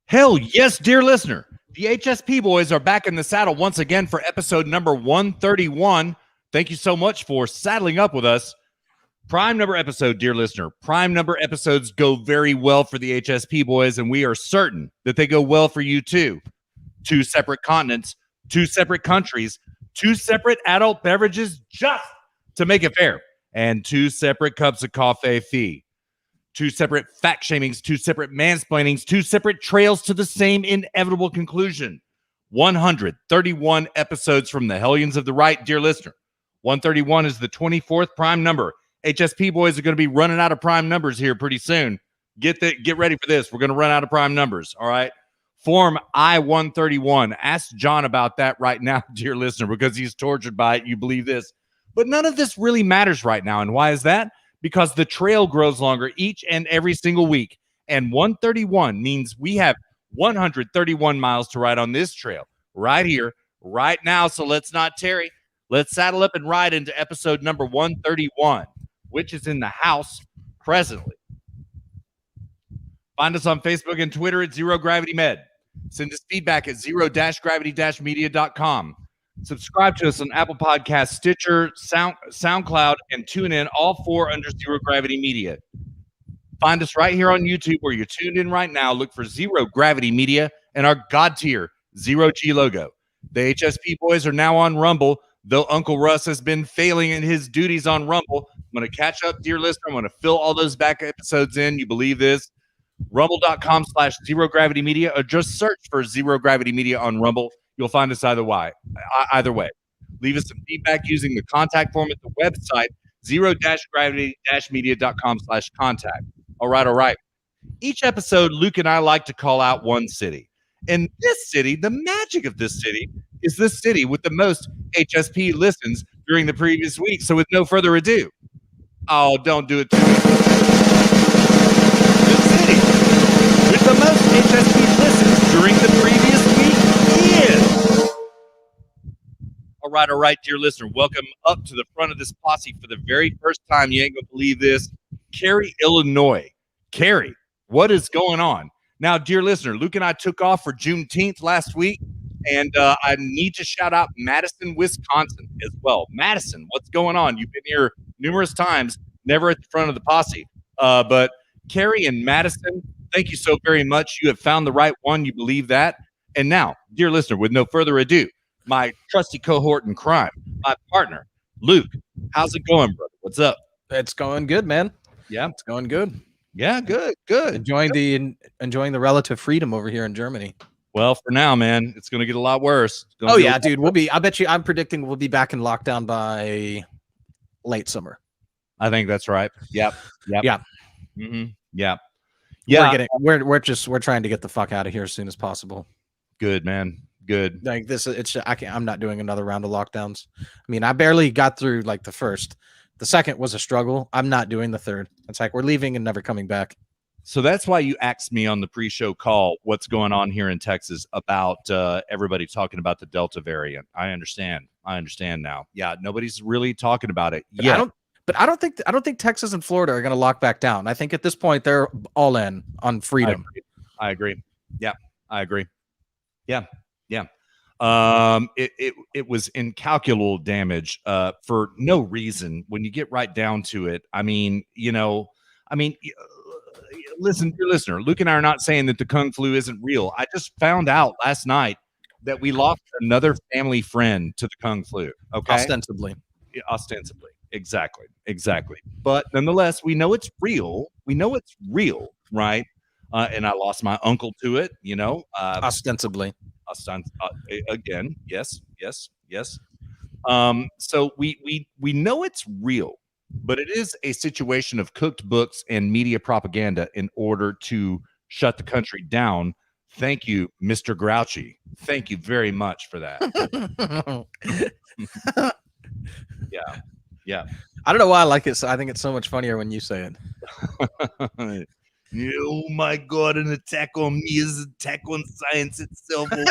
Hell yes, dear listener. The HSP boys are back in the saddle once again for episode number 131. Thank you so much for saddling up with us. Prime number episode, dear listener. Prime number episodes go very well for the HSP boys, and we are certain that they go well for you too. 2 separate continents, 2 separate countries, 2 separate adult beverages just to make it fair, and 2 separate cups of coffee fee. 2 separate fact shamings, 2 separate mansplainings, 2 separate trails to the same inevitable conclusion. 131 episodes from the Hellions of the Right, dear listener. 131 is the 24th prime number. HSP boys are going to be running out of prime numbers here pretty soon. Get ready for this. We're going to run out of prime numbers, all right? Form I-131. Ask John about that right now, dear listener, because he's tortured by it. You believe this. But none of this really matters right now. And why is that? Because the trail grows longer each and every single week. And 131 means we have 131 miles to ride on this trail right here, right now. So let's not tarry. Let's saddle up and ride into episode number 131, which is in the house presently. Find us on Facebook and Twitter at Zero Gravity Med. Send us feedback at zero-gravity-media.com. Subscribe to us on Apple Podcasts, Stitcher, SoundCloud, and TuneIn, all 4 under Zero Gravity Media. Find us right here on YouTube where you're tuned in right now. Look for Zero Gravity Media and our God tier Zero G logo. The HSP boys are now on Rumble, though Uncle Russ has been failing in his duties on Rumble. I'm going to catch up, dear listener. I'm going to fill all those back episodes in. You believe this? Rumble.com/Zero Gravity Media, or just search for Zero Gravity Media on Rumble. You'll find us either way. Leave us some feedback using the contact form at the website, zero-gravity-media.com/contact. All right. Each episode, Luke and I like to call out one city. And this city, the magic of this city, is the city with the most HSP listens during the previous week. So with no further ado, oh, don't do it to me. The city with the most HSP listens during the previous week is... All right, dear listener. Welcome up to the front of this posse for the very first time. You ain't going to believe this. Cary, Illinois. Cary, what is going on? Now, dear listener, Luke and I took off for Juneteenth last week, and I need to shout out Madison, Wisconsin as well. Madison, what's going on? You've been here numerous times, never at the front of the posse. But Cary and Madison, thank you so very much. You have found the right one. You believe that. And now, dear listener, with no further ado, my trusty cohort in crime, my partner, Luke. How's it going, brother? What's up? It's going good, man. Yeah, it's going good. Yeah, good. Enjoying the relative freedom over here in Germany. Well, for now, man, it's going to get a lot worse. Oh yeah, dude. I'm predicting we'll be back in lockdown by late summer. I think that's right. Yep. Yeah. Mm-hmm. Yeah. We're trying to get the fuck out of here as soon as possible. Good, man. Good. Like this, I'm not doing another round of lockdowns. I mean, I barely got through like the first. The second was a struggle. I'm not doing the third. It's like we're leaving and never coming back. So that's why you asked me on the pre-show call what's going on here in Texas about everybody talking about the Delta variant. I understand now. Yeah, nobody's really talking about it yet. I don't think Texas and Florida are going to lock back down. I think at this point they're all in on freedom. I agree. Yeah, I agree. Yeah. It was incalculable damage for no reason when you get right down to it. Listen, dear listener, Luke and I are not saying that the Kung flu isn't real. I just found out last night that we lost another family friend to the Kung flu. Okay, ostensibly, exactly. But nonetheless, we know it's real. Right? And I lost my uncle to it. Ostensibly. Again, yes. So we know it's real, but it is a situation of cooked books and media propaganda in order to shut the country down. Thank you, Mr. Grouchy. Thank you very much for that. Yeah. I don't know why I like it. So I think it's so much funnier when you say it. Oh my God, an attack on me is an attack on science itself. Oh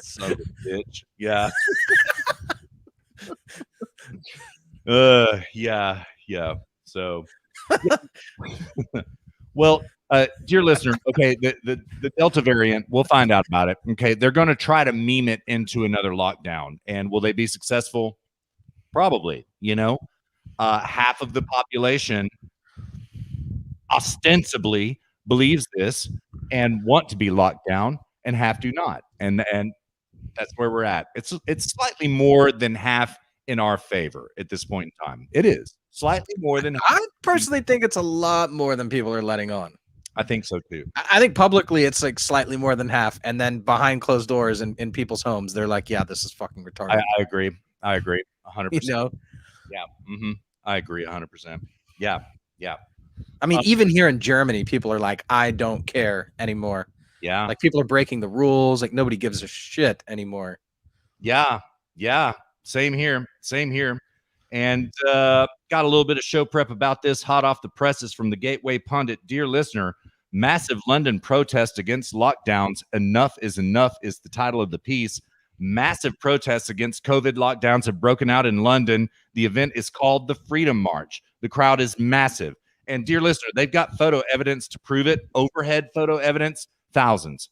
son of a bitch. Yeah. Yeah. So Well, dear listener, okay, the Delta variant, we'll find out about it. Okay, they're going to try to meme it into another lockdown, and will they be successful? Probably. Half of the population ostensibly believes this and want to be locked down, and half do not, and that's where we're at. It's slightly more than half in our favor at this point in time. It is slightly more than. I personally think it's a lot more than people are letting on. I think so too. I think publicly it's like slightly more than half, and then behind closed doors in people's homes, they're like, "Yeah, this is fucking retarded." I agree. I agree 100%. You know, Yeah. I agree 100%. Yeah. Yeah. I mean, even here in Germany, people are like, "I don't care anymore." Yeah. Like people are breaking the rules. Like nobody gives a shit anymore. Yeah. Yeah. Same here. Same here. And got a little bit of show prep about this hot off the presses from the Gateway Pundit. Dear listener, massive London protest against lockdowns. Enough is the title of the piece. Massive protests against COVID lockdowns have broken out in London. The event is called the Freedom March. The crowd is massive. And dear listener, they've got photo evidence to prove it. Overhead photo evidence, thousands,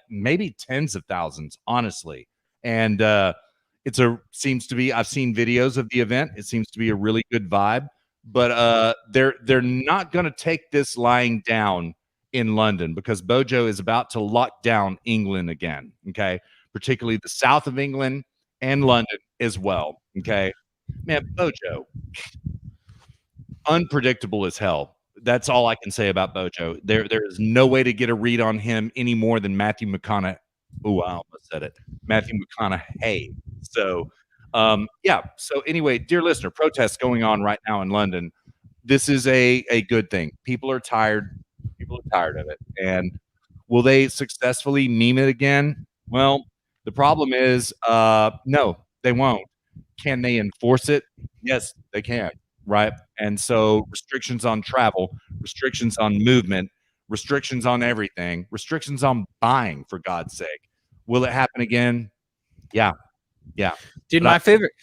maybe tens of thousands, honestly. And seems to be, I've seen videos of the event. It seems to be a really good vibe, but they're not going to take this lying down in London, because Bojo is about to lock down England again. Okay. Particularly the south of England and London as well. Okay. Man, Bojo, unpredictable as hell. That's all I can say about Bojo. There is no way to get a read on him any more than Matthew McConaughey. Oh, I almost said it. Matthew McConaughey. So, yeah. So anyway, dear listener, protests going on right now in London. This is a good thing. People are tired. People are tired of it. And will they successfully meme it again? Well, the problem is, no, they won't. Can they enforce it? Yes, they can. Right. And so restrictions on travel, restrictions on movement, restrictions on everything, restrictions on buying, for God's sake. Will it happen again? Yeah. Yeah. Dude, my favorite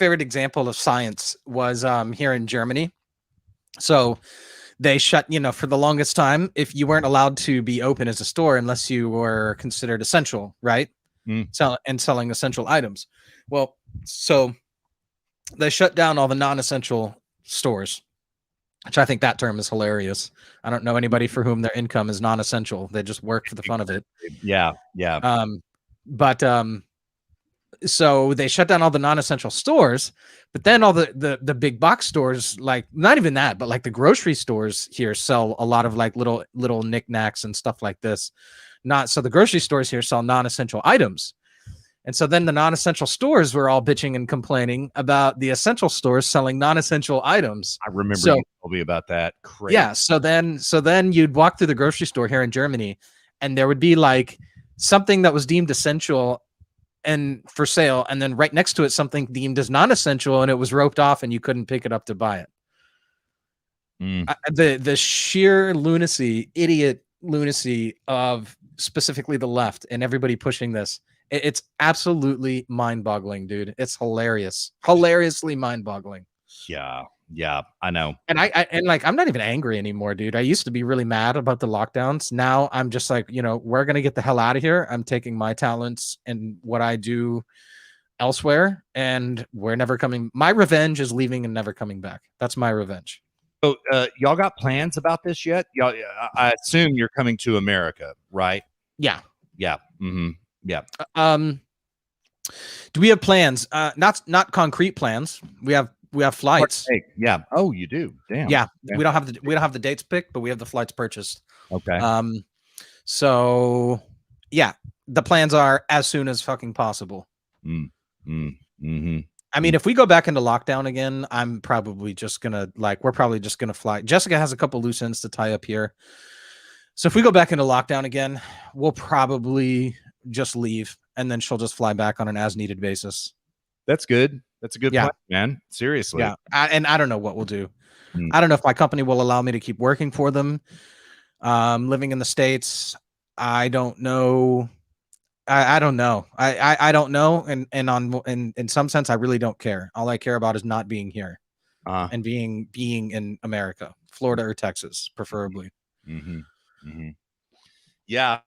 example of science was here in Germany. So they shut, for the longest time, if you weren't allowed to be open as a store unless you were considered essential, right? Selling essential items. Well, so they shut down all the non-essential stores, which I think that term is hilarious. I don't know anybody for whom their income is non-essential. They just work for the fun of it. Yeah. Yeah. So they shut down all the non-essential stores, but then all the big box stores, like not even that, but like the grocery stores here sell a lot of like little knickknacks and stuff like this. So the grocery stores here sell non-essential items. And so then the non-essential stores were all bitching and complaining about the essential stores selling non-essential items. I remember you told me about that. Crazy. Yeah. So then you'd walk through the grocery store here in Germany, and there would be like something that was deemed essential and for sale, and then right next to it something deemed as non-essential, and it was roped off, and you couldn't pick it up to buy it. The sheer idiot lunacy of specifically the left and everybody pushing this. It's absolutely mind-boggling, dude. It's hilariously mind-boggling. Yeah, I know. And I'm not even angry anymore, dude. I used to be really mad about the lockdowns. Now I'm just like, we're gonna get the hell out of here. I'm taking my talents and what I do elsewhere, and we're never coming. My revenge is leaving and never coming back. That's my revenge. So, y'all got plans about this yet? Y'all, I assume you're coming to America, right? Yeah. Yeah. Mm-hmm. Yeah. Do we have plans? Not concrete plans. We have flights. Yeah. Oh, you do. Damn. Yeah. We don't have the dates picked, but we have the flights purchased. Okay. So yeah, the plans are as soon as fucking possible. Mm-hmm. I mean, if we go back into lockdown again, I'm probably just gonna we're probably just gonna fly. Jessica has a couple loose ends to tie up here. So if we go back into lockdown again, we'll probably just leave, and then she'll just fly back on an as needed basis. That's good. That's a good plan, man. Seriously. Yeah. And I don't know what we'll do. I don't know if my company will allow me to keep working for them. Living in the States, I don't know. I don't know. I don't know. And in some sense, I really don't care. All I care about is not being here. and being in America, Florida or Texas, preferably. Yeah.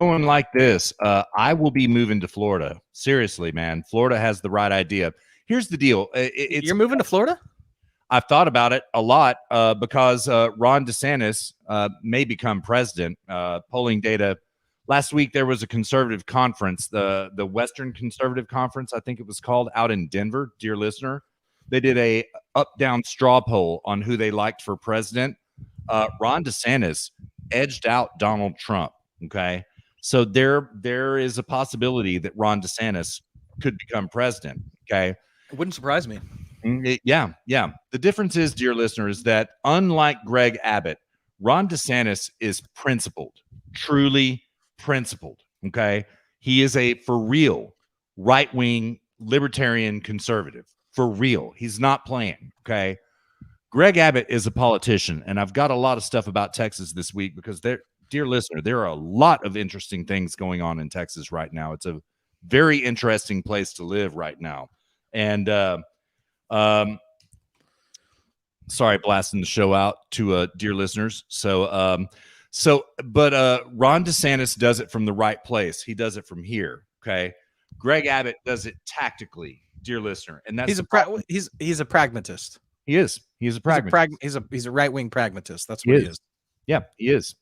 Going like this, I will be moving to Florida. Seriously, man. Florida has the right idea. Here's the deal. You're moving to Florida? I've thought about it a lot because Ron DeSantis may become president. Polling data last week, there was a conservative conference, the Western Conservative Conference, I think it was called, out in Denver. Dear listener, they did a up-down straw poll on who they liked for president. Ron DeSantis edged out Donald Trump. Okay, so there is a possibility that Ron DeSantis could become president. Okay, it wouldn't surprise me. Yeah. The difference is, dear listeners, that unlike Greg Abbott, Ron DeSantis is principled, truly principled. Okay. He is a for real right wing libertarian conservative. For real. He's not playing. Okay. Greg Abbott is a politician. And I've got a lot of stuff about Texas this week because dear listener, there are a lot of interesting things going on in Texas right now. It's a very interesting place to live right now. And, sorry, blasting the show out to dear listeners. But Ron DeSantis does it from the right place. He does it from here. Okay. Greg Abbott does it tactically, dear listener. And that's he's a pragmatist. He is. He's a pragmatist. He's a right-wing pragmatist. That's what he is. Yeah, he is.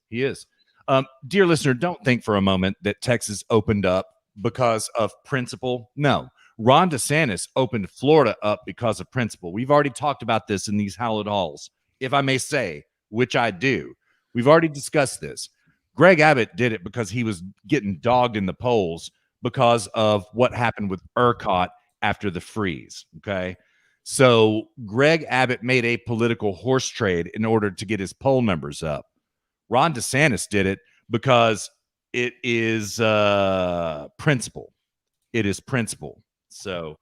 Dear listener, don't think for a moment that Texas opened up because of principle. No. Ron DeSantis opened Florida up because of principle. We've already talked about this in these hallowed halls, if I may say, which I do. We've already discussed this. Greg Abbott did it because he was getting dogged in the polls because of what happened with ERCOT after the freeze. Okay. So Greg Abbott made a political horse trade in order to get his poll numbers up. Ron DeSantis did it because it is principle. It is principle. So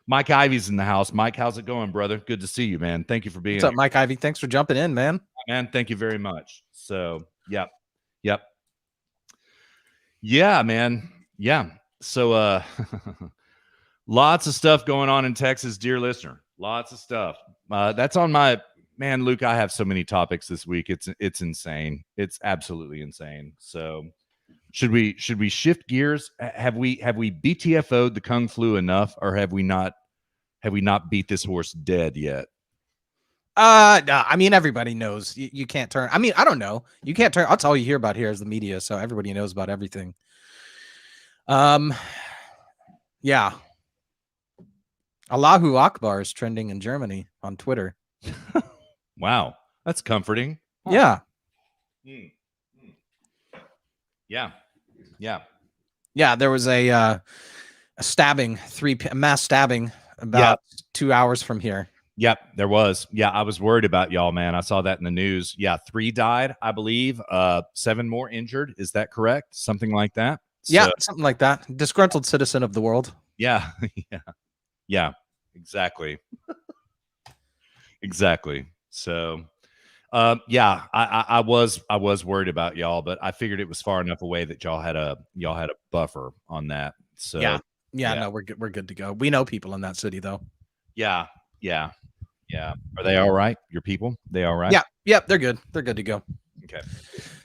Mike Ivy's in the house. Mike, how's it going, brother? Good to see you, man. Thank you for being here. What's up, here. Mike Ivy? Thanks for jumping in, man. Man, thank you very much. So, yep. Yeah, man. Yeah. So, lots of stuff going on in Texas, dear listener. Lots of stuff. That's on my man, Luke. I have so many topics this week. It's insane. It's absolutely insane. So, should we shift gears? Have we BTFO'd the Kung Flu enough, or have we not beat this horse dead yet? No, I mean, everybody knows you can't turn. I mean, I don't know. You can't turn. That's all you hear about here is the media. So everybody knows about everything. Yeah. Allahu Akbar is trending in Germany on Twitter. Wow. That's comforting. Huh. Yeah. Yeah. There was a stabbing, mass stabbing about 2 hours from here. Yep, there was. Yeah, I was worried about y'all, man. I saw that in the news. Yeah, 3 died, I believe. 7 more injured. Is that correct? Something like that? Yeah, something like that. Disgruntled citizen of the world. Yeah. Yeah, exactly. Exactly. So, yeah, I was worried about y'all, but I figured it was far enough away that y'all had a buffer on that. So yeah. No, we're good to go. We know people in that city though. Yeah. Are they all right? Your people? They all right? Yeah, they're good. They're good to go. Okay.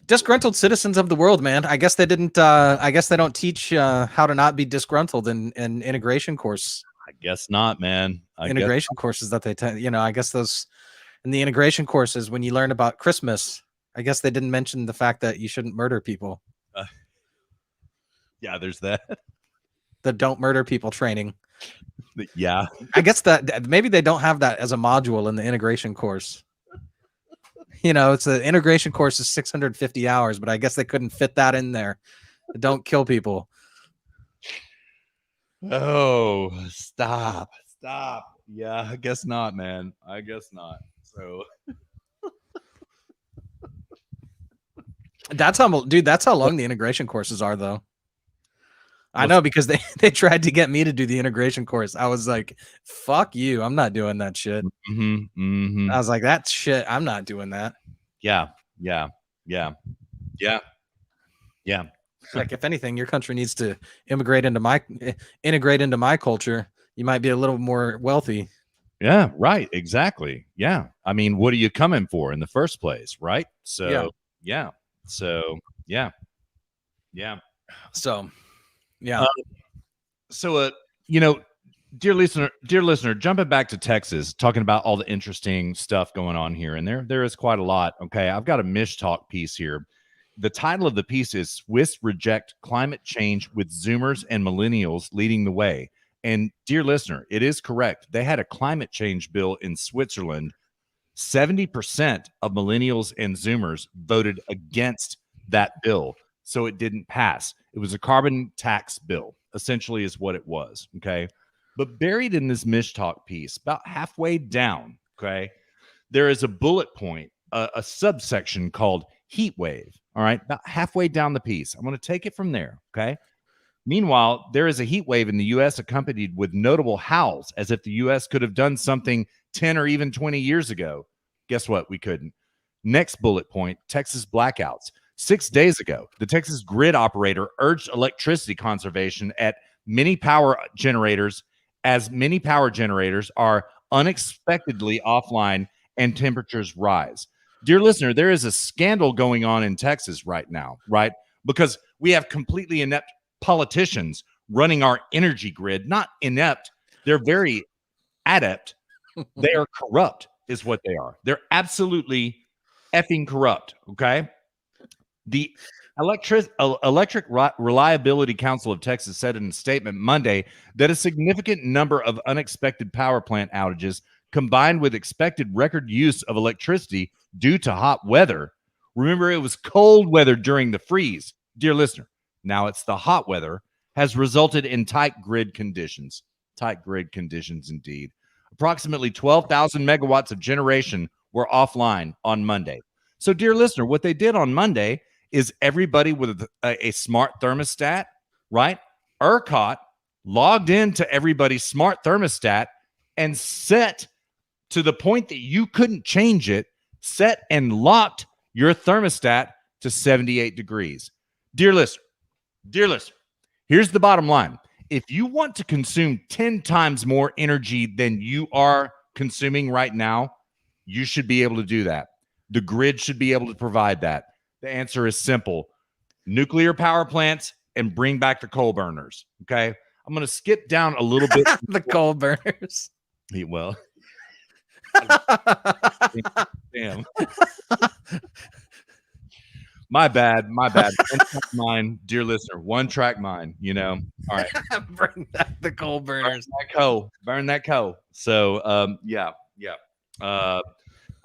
Disgruntled citizens of the world, man. I guess they didn't. I guess they don't teach how to not be disgruntled in integration course. I guess not, man. Integration courses that they I guess those in the integration courses when you learn about Christmas. I guess they didn't mention the fact that you shouldn't murder people. Yeah, there's that. The don't murder people training. Yeah, I guess that maybe they don't have that as a module in the integration course. It's the integration course is 650 hours, but I guess they couldn't fit that in there. Don't kill people. Oh, stop. Yeah, I guess not, man. I guess not. So that's how long the integration courses are, though. I know because they tried to get me to do the integration course. I was like, fuck you. I'm not doing that shit. Mm-hmm. I was like, that shit. I'm not doing that. Yeah. Like, if anything, your country needs to integrate into my culture. You might be a little more wealthy. Yeah, right. Exactly. Yeah. I mean, what are you coming for in the first place? Right. So, yeah. So, yeah. Yeah. So, yeah. Uh, so, you know, dear listener, jumping back to Texas, talking about all the interesting stuff going on here, and there is quite a lot. Okay, I've got a Mish Talk piece here. The title of the piece is "Swiss Reject Climate Change with Zoomers and Millennials Leading the Way." And dear listener, it is correct. They had a climate change bill in Switzerland. 70% of millennials and Zoomers voted against that bill. So it didn't pass. It was a carbon tax bill, essentially, is what it was. Okay. But buried in this Mish Talk piece, about halfway down, okay, there is a bullet point, a subsection called heat wave. All right. About halfway down the piece. I'm going to take it from there. Okay. Meanwhile, there is a heat wave in the U.S. accompanied with notable howls, as if the U.S. could have done something 10 or even 20 years ago. Guess what? We couldn't. Next bullet point, Texas blackouts. 6 days ago, the Texas grid operator urged electricity conservation at many power generators, as many power generators are unexpectedly offline and temperatures rise. Dear listener, there is a scandal going on in Texas right now, right? Because we have completely inept politicians running our energy grid. Not inept, they're very adept. They are corrupt, is what they are. They're absolutely effing corrupt. Okay. The Electric Reliability Council of Texas said in a statement Monday that a significant number of unexpected power plant outages, combined with expected record use of electricity due to hot weather. Remember, it was cold weather during the freeze, dear listener. Now it's the hot weather, has resulted in tight grid conditions. Tight grid conditions, indeed. Approximately 12,000 megawatts of generation were offline on Monday. So, dear listener, what they did on Monday is everybody with a smart thermostat, right? ERCOT logged into everybody's smart thermostat and set, to the point that you couldn't change it, set and locked your thermostat to 78 degrees. Dear listener, here's the bottom line. If you want to consume 10 times more energy than you are consuming right now, you should be able to do that. The grid should be able to provide that. The answer is simple: nuclear power plants and bring back the coal burners. Okay. I'm going to skip down a little bit. The coal burners. Well, damn. My bad. One track mind, dear listener. One track mind, All right. Bring back the coal burners. Burn that coal. So, yeah. All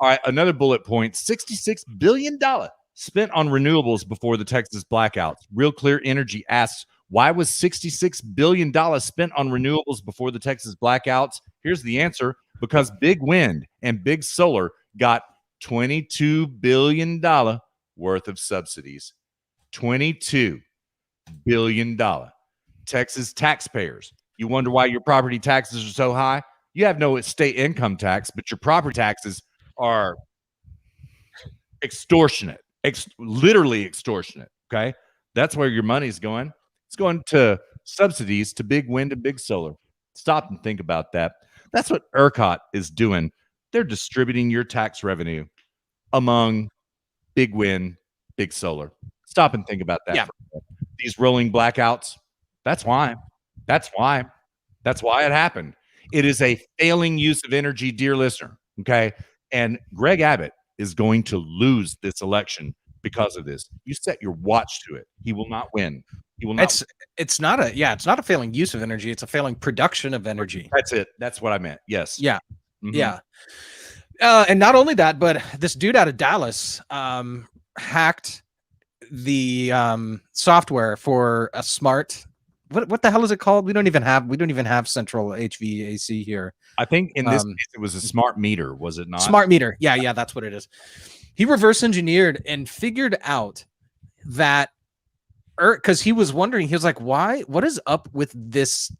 right. Another bullet point: $66 billion spent on renewables before the Texas blackouts. Real Clear Energy asks, why was $66 billion spent on renewables before the Texas blackouts? Here's the answer: because big wind and big solar got $22 billion worth of subsidies. $22 billion. Texas taxpayers. You wonder why your property taxes are so high? You have no state income tax, but your property taxes are extortionate, literally extortionate. Okay. That's where your money's going. It's going to subsidies to big wind and big solar. Stop and think about that. That's what ERCOT is doing. They're distributing your tax revenue among big wind, big solar. Stop and think about that. Yeah. These rolling blackouts. That's why. That's why it happened. It is a failing use of energy, dear listener. Okay. And Greg Abbott is going to lose this election because of this. You set your watch to it. He will not win. He will not. It's not a failing use of energy. It's a failing production of energy. That's it. That's what I meant. Yes. Yeah. Mm-hmm. Yeah. And not only that, but this dude out of Dallas hacked the software for a smart. What the hell is it called? We don't even have central HVAC here. I think in this case it was a smart meter, was it not? Smart meter. Yeah, that's what it is. He reverse engineered and figured out that, because he was wondering, he was like, what is up with this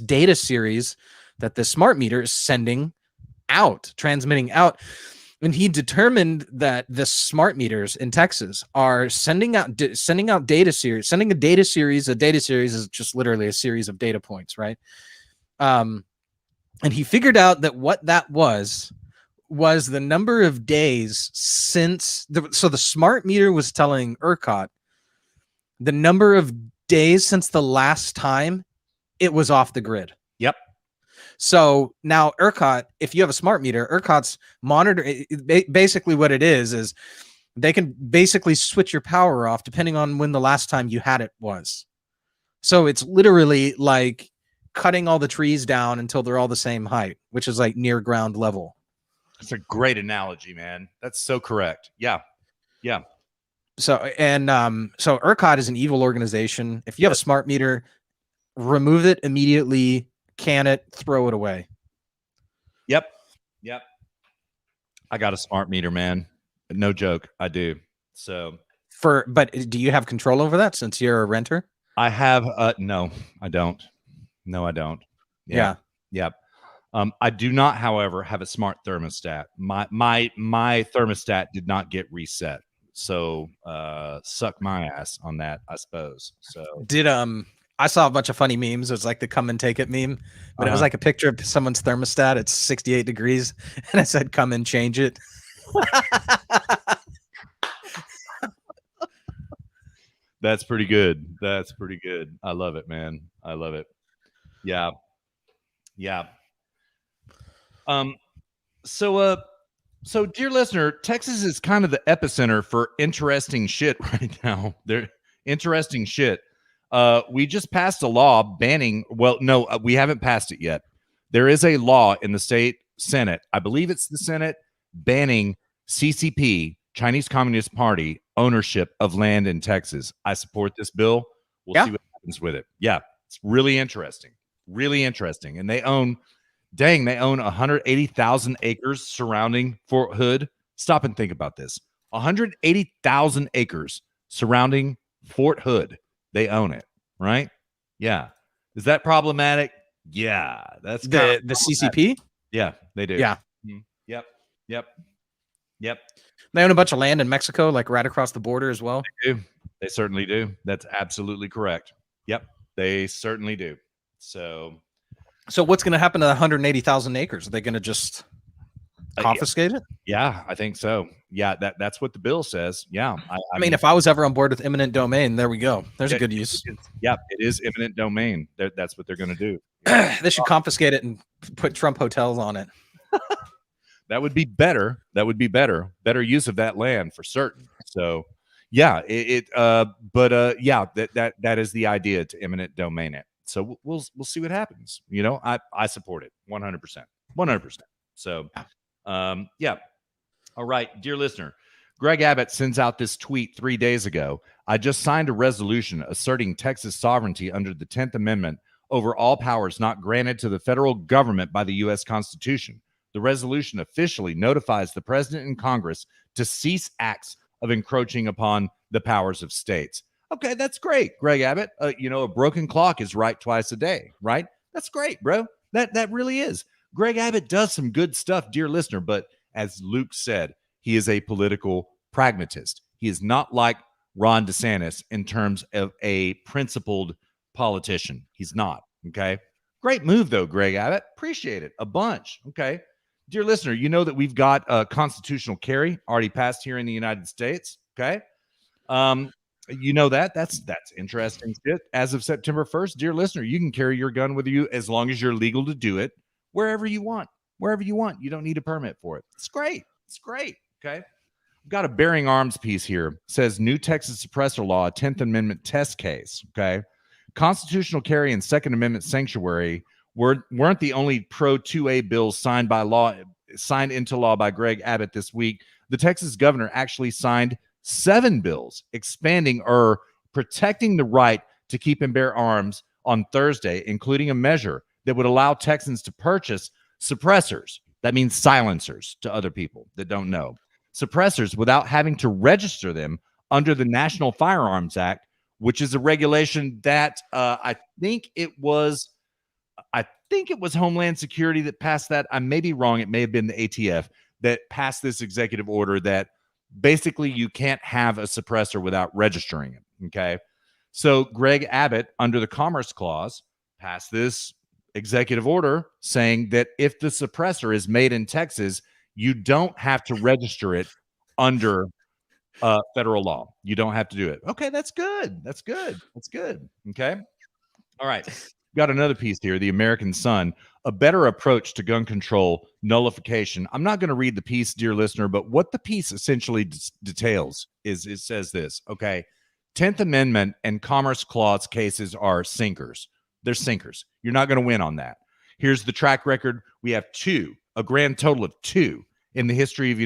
data series that the smart meter is transmitting out? And he determined that the smart meters in Texas are sending out data series. Sending a data series is just literally a series of data points, right? And he figured out that what that was the number of days since so the smart meter was telling ERCOT the number of days since the last time it was off the grid. Yep. So now ERCOT, if you have a smart meter, ERCOT's monitor, basically what it is they can basically switch your power off depending on when the last time you had it was. So it's literally like cutting all the trees down until they're all the same height, which is like near ground level. That's a great analogy, man. That's so correct. Yeah. Yeah. So so ERCOT is an evil organization. If you have a smart meter, remove it immediately, can it, throw it away. Yep. I got a smart meter, man. No joke, I do. So but do you have control over that since you're a renter? I have no, I don't. No, I don't. Yeah. Yep. I do not, however, have a smart thermostat. My thermostat did not get reset. So suck my ass on that, I suppose. So I saw a bunch of funny memes. It was like the come and take it meme, but it was like a picture of someone's thermostat. It's 68 degrees. And it said, come and change it. That's pretty good. That's pretty good. I love it, man. I love it. Yeah. So dear listener, Texas is kind of the epicenter for interesting shit right now. They're interesting shit. We just passed a law banning, we haven't passed it yet. There is a law in the state Senate, I believe it's the Senate, banning CCP, Chinese Communist Party, ownership of land in Texas. I support this bill. We'll see what happens with it. Yeah, it's really interesting. Really interesting. And they own 180,000 acres surrounding Fort Hood. Stop and think about this. 180,000 acres surrounding Fort Hood. They own it, right? Yeah. Is that problematic? Yeah. That's the CCP? Yeah, they do. Yeah. Yep. They own a bunch of land in Mexico, like right across the border as well. They do. They certainly do. That's absolutely correct. Yep. They certainly do. So what's going to happen to the 180,000 acres? Are they going to just confiscate it? Yeah, I think so. Yeah, that's what the bill says. Yeah. I mean, if I was ever on board with eminent domain, there we go. There's a good use. Yeah, it is eminent domain. That's what they're going to do. They should confiscate it and put Trump hotels on it. That would be better. Better use of that land for certain. So, yeah, that is the idea, to eminent domain it. So we'll see what happens. You know, I support it 100%. So, yeah. All right, dear listener, Greg Abbott sends out this tweet 3 days ago. I just signed a resolution asserting Texas sovereignty under the 10th Amendment over all powers not granted to the federal government by the U.S. Constitution. The resolution officially notifies the president and Congress to cease acts of encroaching upon the powers of states. Okay, that's great, Greg Abbott. A broken clock is right twice a day, right? That's great, bro. That really is. Greg Abbott does some good stuff, dear listener, but as Luke said, he is a political pragmatist. He is not like Ron DeSantis in terms of a principled politician. He's not, okay? Great move, though, Greg Abbott. Appreciate it a bunch, okay? Dear listener, you know that we've got a constitutional carry already passed here in the United States, okay? You know that's interesting shit. As of September 1st, dear listener, you can carry your gun with you as long as you're legal to do it wherever you want. You don't need a permit for it. It's great. Okay. We've got a bearing arms piece here. It says new Texas suppressor law, 10th Amendment test case. Okay. Constitutional carry and Second Amendment sanctuary weren't the only pro 2A bills signed into law by Greg Abbott this week. The Texas governor actually signed 7 bills expanding or protecting the right to keep and bear arms on Thursday, including a measure that would allow Texans to purchase suppressors. That means silencers to other people that don't know. Suppressors without having to register them under the National Firearms Act, which is a regulation that I think it was Homeland Security that passed that. I may be wrong. It may have been the ATF that passed this executive order that basically you can't have a suppressor without registering it. Okay. So Greg Abbott, under the Commerce Clause, passed this executive order saying that if the suppressor is made in Texas, you don't have to register it under federal law. You don't have to do it. Okay, that's good. That's good. That's good. Okay. All right. Got another piece here. The American Sun, a better approach to gun control nullification. I'm not going to read the piece, dear listener, but what the piece essentially details is it says this. Okay. 10th Amendment and Commerce Clause cases are sinkers. They're sinkers. You're not going to win on that. Here's the track record. We have a grand total of 2 in the history of the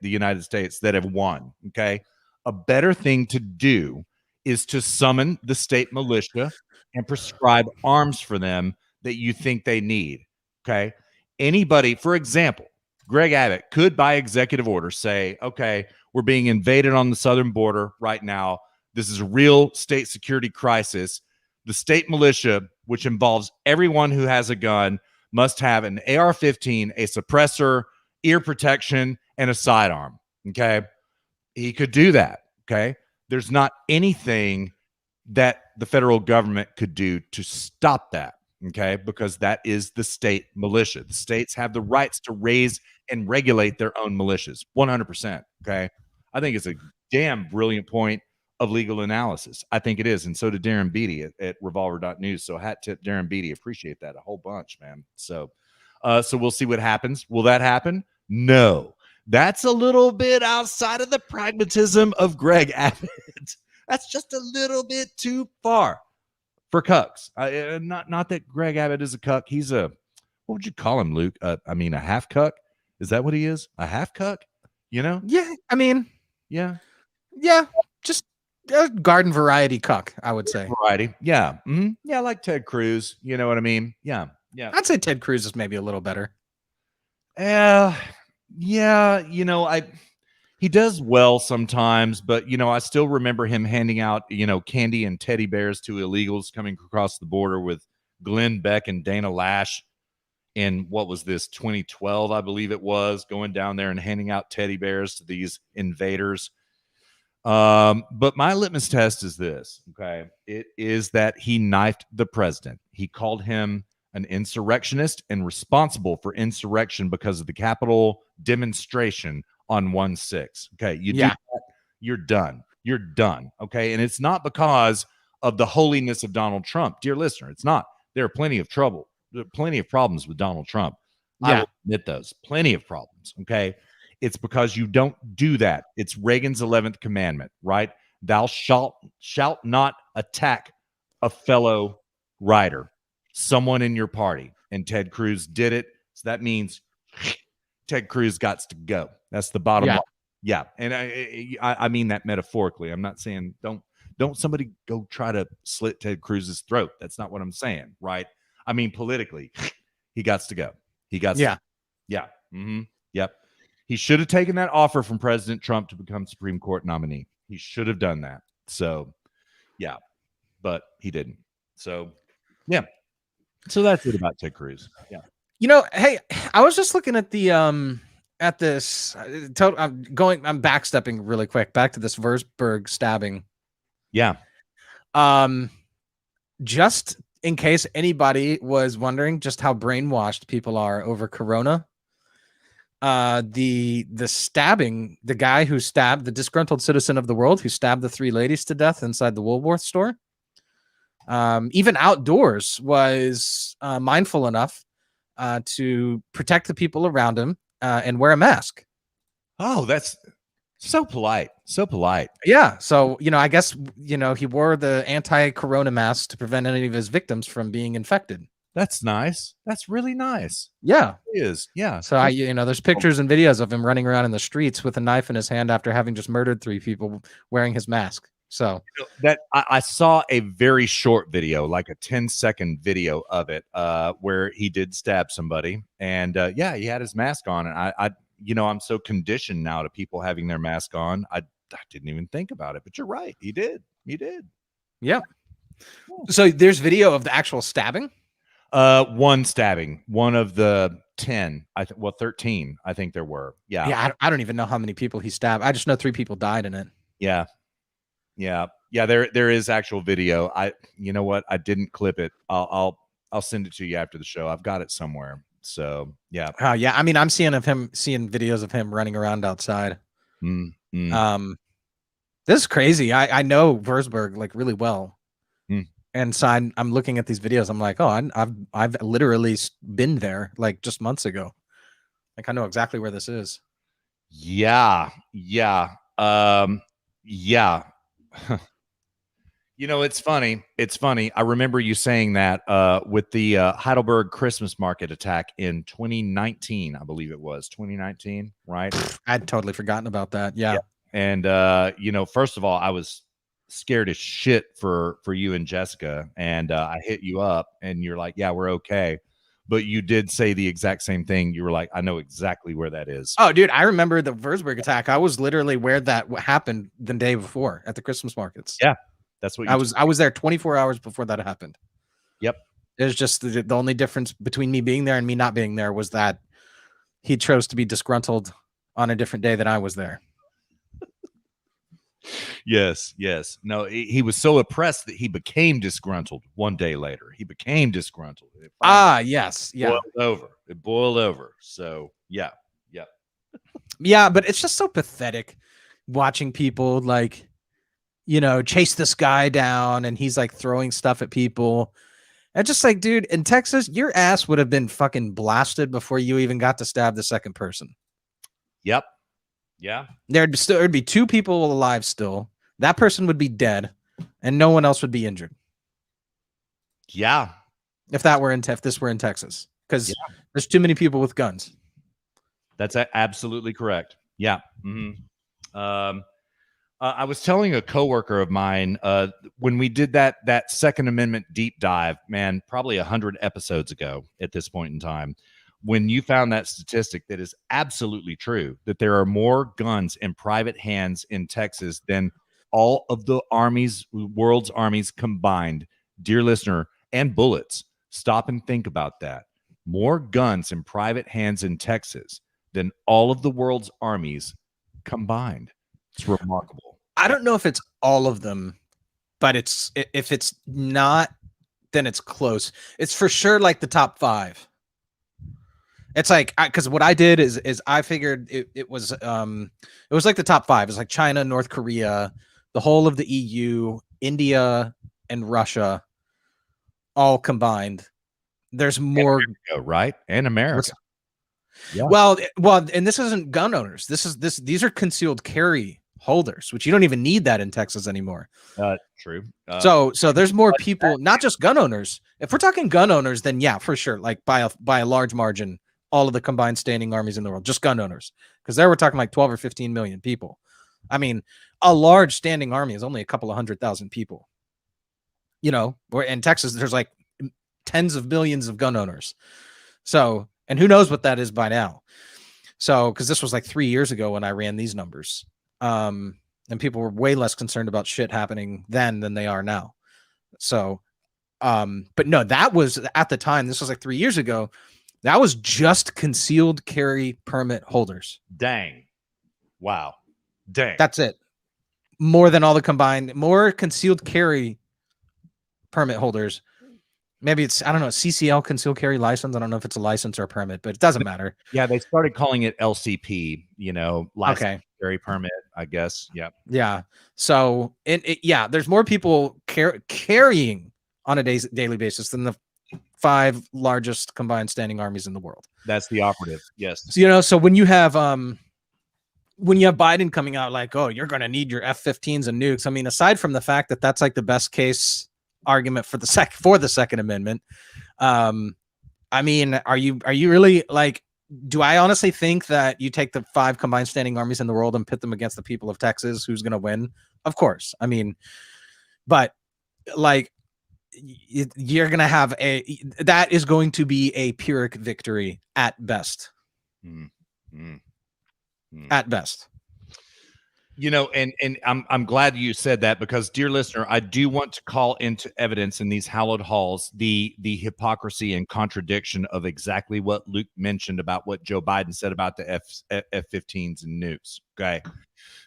United States that have won. Okay. A better thing to do is to summon the state militia and prescribe arms for them that you think they need. Okay. Anybody, for example, Greg Abbott could, by executive order, say, okay, we're being invaded on the southern border right now. This is a real state security crisis. The state militia, which involves everyone who has a gun, must have an AR-15, a suppressor, ear protection, and a sidearm. Okay. He could do that. Okay. There's not anything that the federal government could do to stop that. Okay. Because that is the state militia. The states have the rights to raise and regulate their own militias. 100%. Okay. I think it's a damn brilliant point of legal analysis. I think it is. And so did Darren Beatty at revolver.news. So hat tip Darren Beatty. Appreciate that a whole bunch, man. So we'll see what happens. Will that happen? No. That's a little bit outside of the pragmatism of Greg Abbott. That's just a little bit too far for cucks. Not that Greg Abbott is a cuck. He's what would you call him, Luke? A half cuck? Is that what he is? A half cuck? You know? Yeah. I mean, yeah. Just a garden variety cuck, I would say. Variety. Yeah. Mm-hmm. Yeah. Like Ted Cruz. You know what I mean? Yeah. I'd say Ted Cruz is maybe a little better. Yeah. He does well sometimes, but I still remember him handing out, candy and teddy bears to illegals coming across the border with Glenn Beck and Dana Lash in what was this 2012, I believe it was, going down there and handing out teddy bears to these invaders. But my litmus test is this. Okay. It is that he knifed the president. He called him an insurrectionist and responsible for insurrection because of the Capitol demonstration on 1/6. Okay. You do that, you're done. You're done. Okay. And it's not because of the holiness of Donald Trump. Dear listener, it's not. There are plenty of problems with Donald Trump. I will admit those. Plenty of problems. Okay. It's because you don't do that. It's Reagan's 11th commandment, right? Thou shalt not attack a fellow rider, someone in your party. And Ted Cruz did it. So that means Ted Cruz got to go. That's the bottom line. Yeah. And I mean that metaphorically. I'm not saying don't somebody go try to slit Ted Cruz's throat. That's not what I'm saying, right? I mean, politically, he got to go. He got to. Yeah. Mm-hmm. Yep. He should have taken that offer from President Trump to become Supreme Court nominee. He should have done that. So, yeah, but he didn't. So, yeah. So that's it about Ted Cruz. Yeah. Hey, I was just looking at the at this. I'm backstepping really quick back to this Würzburg stabbing. Yeah. Just in case anybody was wondering just how brainwashed people are over Corona. The stabbing, the guy who stabbed the disgruntled citizen of the world who stabbed the 3 ladies to death inside the Woolworth store, even outdoors, was mindful enough to protect the people around him and wear a mask. Oh, that's so polite. So polite. Yeah. So, I guess, he wore the anti-corona mask to prevent any of his victims from being infected. That's nice. That's really nice. Yeah. It is. Yeah. So there's pictures and videos of him running around in the streets with a knife in his hand after having just murdered 3 people wearing his mask. So that I saw a very short video, like a 10-second video of it, where he did stab somebody, and he had his mask on, and I'm so conditioned now to people having their mask on. I didn't even think about it, but you're right. He did. Yeah. So there's video of the actual stabbing. One stabbing, one of the 10, 13, I think there were. Yeah. Yeah. I don't even know how many people he stabbed. I just know 3 people died in it. Yeah. There is actual video. You know what? I didn't clip it. I'll I'll send it to you after the show. I've got it somewhere. So yeah. Yeah. I mean, I'm seeing videos of him running around outside. This is crazy. I know Würzburg like really well. And so I'm looking at these videos. I'm like, oh, I've literally been there like just months ago. Like I know exactly where this is. Yeah. Yeah. Yeah. You know, it's funny. It's funny. I remember you saying that with the Heidelberg Christmas market attack in 2019, I believe it was 2019, right? I'd totally forgotten about that. Yeah. And you know, first of all, I was scared as shit for you and Jessica, and I hit you up, and you're like, "Yeah, we're okay." But you did say the exact same thing. You were like, "I know exactly where that is." Oh, dude, I remember the Würzburg attack. I was literally where that happened the day before at the Christmas markets. Yeah, that's what I was there 24 hours before that happened. Yep. It was just the only difference between me being there and me not being there was that he chose to be disgruntled on a different day than I was there. Yes. No, he was so oppressed that he became disgruntled one day later. He became disgruntled. Yes. Yeah. It boiled over. So, yeah. Yeah, but it's just so pathetic watching people like, you know, chase this guy down and he's like throwing stuff at people. And just like, dude, in Texas, your ass would have been fucking blasted before you even got to stab the second person. Yep. Yeah. There'd be two people alive still. That person would be dead, and no one else would be injured. Yeah. If this were in Texas, because there's too many people with guns. That's absolutely correct. Yeah. I was telling a coworker of mine when we did that Second Amendment deep dive, man, probably 100 episodes ago at this point in time, when you found that statistic that is absolutely true, that there are more guns in private hands in Texas than all of the world's armies combined, dear listener, and bullets. Stop and think about that. More guns in private hands in Texas than all of the world's armies combined. It's remarkable. I don't know if it's all of them, but if it's not, then it's close. It's for sure like the top 5. It's like, because what I did is I figured it was like the top 5. It's like China, North Korea, the whole of the EU, India, and Russia, all combined. There's more, right? And America. Yeah. Well, and this isn't gun owners. These are concealed carry holders, which you don't even need that in Texas anymore. True. So there's more people, not just gun owners. If we're talking gun owners, then yeah, for sure, like by a large margin, all of the combined standing armies in the world, just gun owners, because there we're talking like 12 or 15 million people. I mean, a large standing army is only a couple of 100,000 people. You know, where in Texas there's like tens of millions of gun owners. So, and who knows what that is by now. So, because this was like 3 years ago when I ran these numbers, and people were way less concerned about shit happening then than they are now. So, but no, that was at the time. This was like 3 years ago. That was just concealed carry permit holders. Dang. Wow. Dang. That's it. More than all the combined, more concealed carry permit holders. Maybe it's, I don't know, CCL, concealed carry license. I don't know if it's a license or a permit, but it doesn't matter. Yeah, they started calling it LCP, you know, license carry permit, I guess. Yeah. Yeah. So, there's more people carrying on a daily basis than the 5 largest combined standing armies in the world. That's the operative. Yes. So, you know, so when you have Biden coming out like, oh, you're going to need your F-15s and nukes. I mean, aside from the fact that that's like the best case argument for the Second Amendment. I mean, are you really like, do I honestly think that you take the 5 combined standing armies in the world and pit them against the people of Texas, who's going to win? Of course. I mean, but like, you're going to have that is going to be a Pyrrhic victory at best. At best. You know, and I'm glad you said that, because, dear listener, I do want to call into evidence in these hallowed halls the hypocrisy and contradiction of exactly what Luke mentioned about what Joe Biden said about the F-15s and nukes. Okay.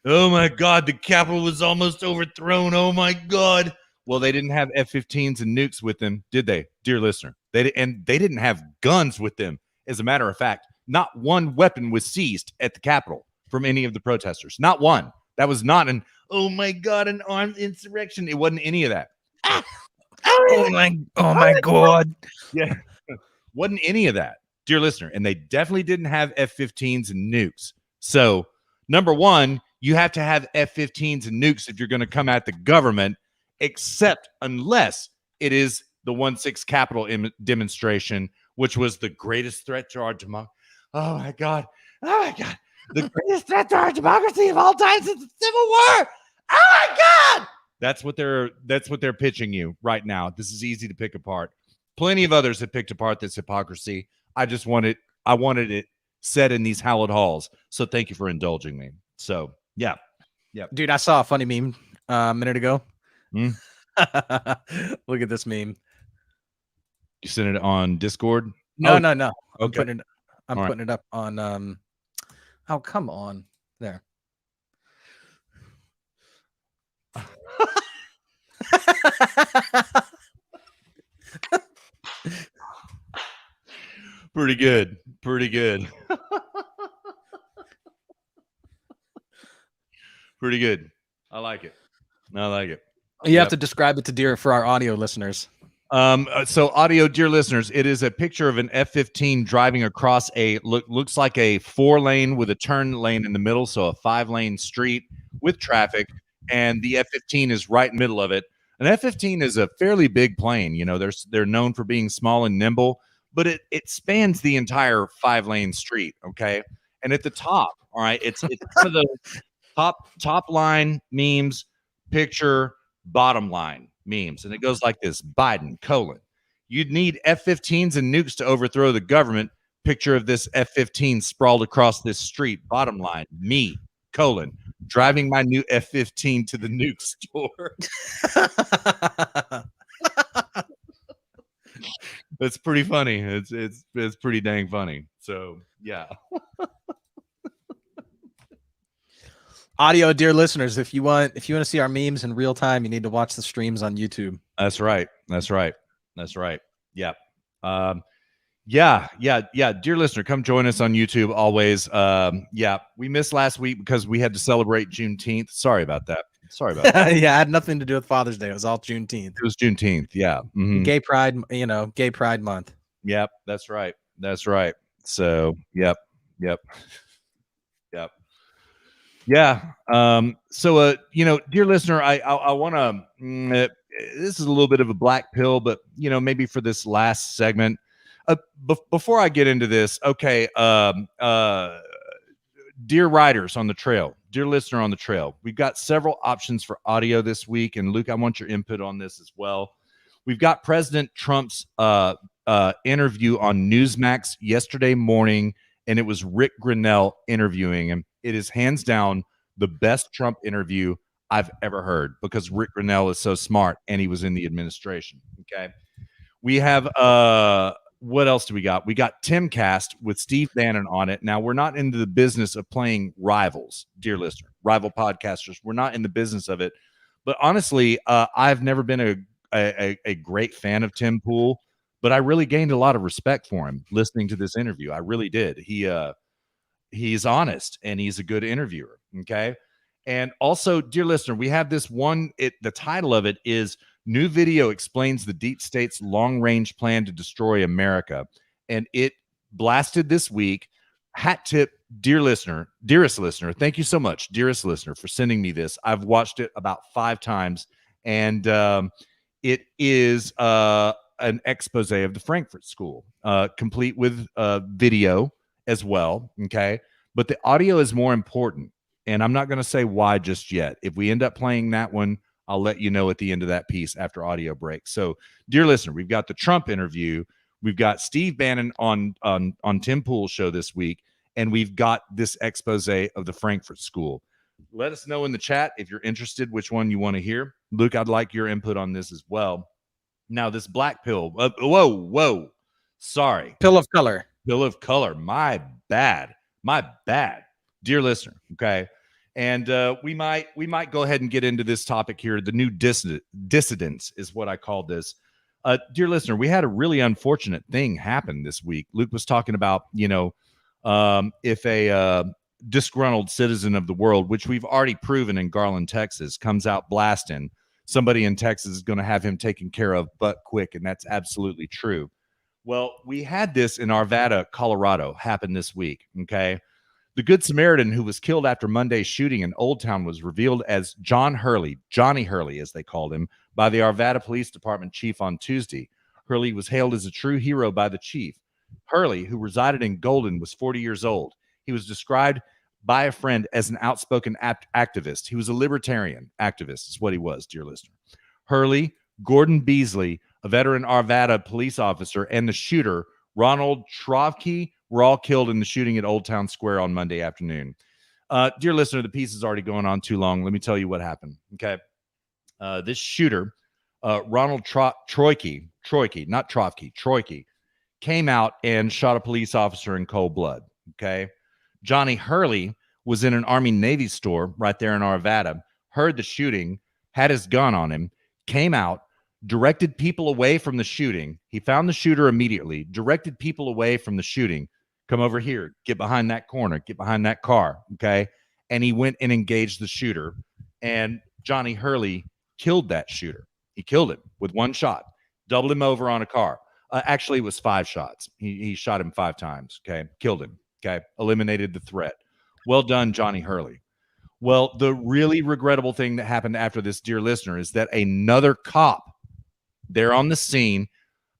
Oh my God, the Capitol was almost overthrown. Oh my God. Well, they didn't have F-15s and nukes with them, did they, dear listener? They didn't have guns with them. As a matter of fact, not one weapon was seized at the Capitol from any of the protesters. Not one. That was not an, oh my God, an armed insurrection. It wasn't any of that. Oh my God. Yeah. Wasn't any of that, dear listener. And they definitely didn't have F-15s and nukes. So, number one, you have to have F-15s and nukes if you're going to come at the government, except unless it is the 1/6 Capitol demonstration, which was the greatest threat to our democracy. Oh my God. Oh my God. The greatest threat to our democracy of all time since the Civil War. Oh my God. That's what they're pitching you right now. This is easy to pick apart. Plenty of others have picked apart this hypocrisy. I wanted it said in these hallowed halls. So thank you for indulging me. So yeah. Dude, I saw a funny meme a minute ago. Hmm? Look at this meme. You sent it on Discord? No. Okay. I'm putting it up on oh, come on. There. Pretty good. Pretty good. Pretty good. I like it. You have to describe it for our audio listeners. So audio, dear listeners, it is a picture of an F-15 driving across looks like a 4-lane with a turn lane in the middle, so a 5-lane street with traffic, and the F-15 is right in the middle of it. An F-15 is a fairly big plane. You know, they're known for being small and nimble, but it spans the entire 5-lane street. Okay, and at the top, all right, it's one of the top line memes, picture, bottom line memes, and it goes like this: Biden : you'd need F-15s and nukes to overthrow the government. Picture of this F-15 sprawled across this street. Bottom line: me : driving my new F-15 to the nuke store. It's pretty funny. It's pretty dang funny. So yeah. Audio, dear listeners, if you want to see our memes in real time, you need to watch the streams on YouTube. That's right. Yeah. Yeah. Dear listener, come join us on YouTube always. Yeah, we missed last week because we had to celebrate Juneteenth. Sorry about that. Yeah, it had nothing to do with Father's Day. It was all Juneteenth. It was Juneteenth. Yeah. Mm-hmm. Gay Pride Month. Yep. That's right. So, yep. Yeah. So, dear listener, I want to, this is a little bit of a black pill, but, maybe for this last segment, before I get into this, okay. Dear riders on the trail, dear listener on the trail, we've got several options for audio this week. And Luke, I want your input on this as well. We've got President Trump's interview on Newsmax yesterday morning, and it was Rick Grinnell interviewing him. It is hands down the best Trump interview I've ever heard because Rick Grinnell is so smart and he was in the administration. Okay. We have what else do we got? We got Timcast with Steve Bannon on it. Now, we're not into the business of playing rivals, dear listener, rival podcasters. We're not in the business of it. But honestly, I've never been a great fan of Tim Pool, but I really gained a lot of respect for him listening to this interview. I really did. He's honest and he's a good interviewer. Okay. And also, dear listener, we have this one, the title of it is New Video Explains the Deep State's Long-Range Plan to Destroy America. And it blasted this week. Hat tip, dearest listener. Thank you so much, dearest listener, for sending me this. I've watched it about 5 times. And it is an expose of the Frankfurt School, complete with video as well. Okay. But the audio is more important. And I'm not going to say why just yet. If we end up playing that one, I'll let you know at the end of that piece after audio break. So, dear listener, we've got the Trump interview. We've got Steve Bannon on Tim Pool's show this week. And we've got this expose of the Frankfurt School. Let us know in the chat if you're interested, which one you want to hear. Luke, I'd like your input on this as well. Now, this black pill. Whoa. Sorry. Pill of color. My bad. Dear listener. Okay. And we might go ahead and get into this topic here. The new dissidents is what I call this. Dear listener, we had a really unfortunate thing happen this week. Luke was talking about, if a disgruntled citizen of the world, which we've already proven in Garland, Texas, comes out blasting, somebody in Texas is going to have him taken care of but quick, and that's absolutely true. Well, we had this in Arvada, Colorado, happen this week, okay? The Good Samaritan who was killed after Monday's shooting in Old Town was revealed as John Hurley, Johnny Hurley, as they called him, by the Arvada Police Department chief on Tuesday. Hurley was hailed as a true hero by the chief. Hurley, who resided in Golden, was 40 years old. He was described by a friend as an outspoken activist. He was a libertarian activist, is what he was, dear listener. Hurley, Gordon Beasley, a veteran Arvada police officer, and the shooter, Ronald Trovke, were all killed in the shooting at Old Town Square on Monday afternoon. Dear listener, the piece is already going on too long. Let me tell you what happened. Okay. This shooter, Ronald Troike, not Trovke, Troike, came out and shot a police officer in cold blood. Okay. Johnny Hurley was in an Army Navy store right there in Arvada, heard the shooting, had his gun on him, came out, directed people away from the shooting. He found the shooter immediately, directed people away from the shooting. Come over here, get behind that corner, get behind that car, okay? And he went and engaged the shooter, and Johnny Hurley killed that shooter. He killed him with one shot, doubled him over on a car. Actually, it was 5 shots. He shot him 5 times, okay? Killed him, okay? Eliminated the threat. Well done, Johnny Hurley. Well, the really regrettable thing that happened after this, dear listener, is that another cop there on the scene.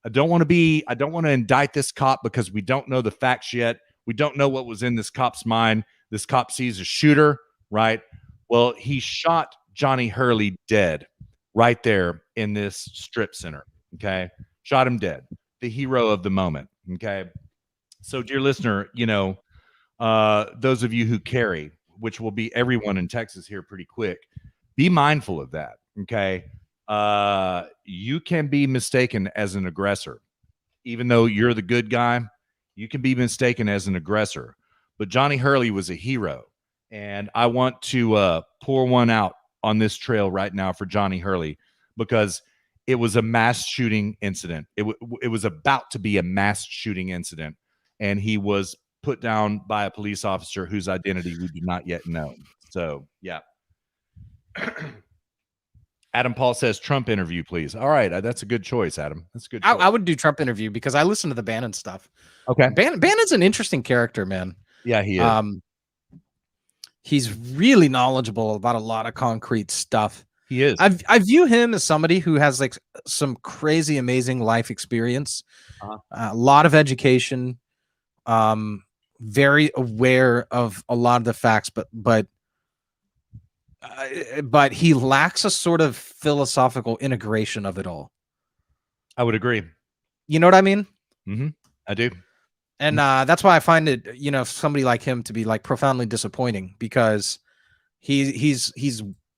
I don't want to indict this cop because we don't know the facts yet. We don't know what was in this cop's mind. This cop sees a shooter, right? Well, he shot Johnny Hurley dead right there in this strip center, okay? Shot him dead. The hero of the moment, okay? So, dear listener, those of you who carry, which will be everyone in Texas here pretty quick, be mindful of that, okay? You can be mistaken as an aggressor. Even though you're the good guy, you can be mistaken as an aggressor. But Johnny Hurley was a hero. And I want to pour one out on this trail right now for Johnny Hurley because it was a mass shooting incident. It was about to be a mass shooting incident. And he was put down by a police officer whose identity we do not yet know. So, yeah. Adam Paul says Trump interview, please. All right. That's a good choice, Adam. That's a good choice. I would do Trump interview because I listen to the Bannon stuff. Okay. Bannon's an interesting character, man. Yeah, he is. He's really knowledgeable about a lot of concrete stuff. He is. I view him as somebody who has like some crazy, amazing life experience, a lot of education, very aware of a lot of the facts, but he lacks a sort of philosophical integration of it all. I would agree. You know what I mean? Mm-hmm. I do. And that's why I find it, somebody like him to be like profoundly disappointing because he's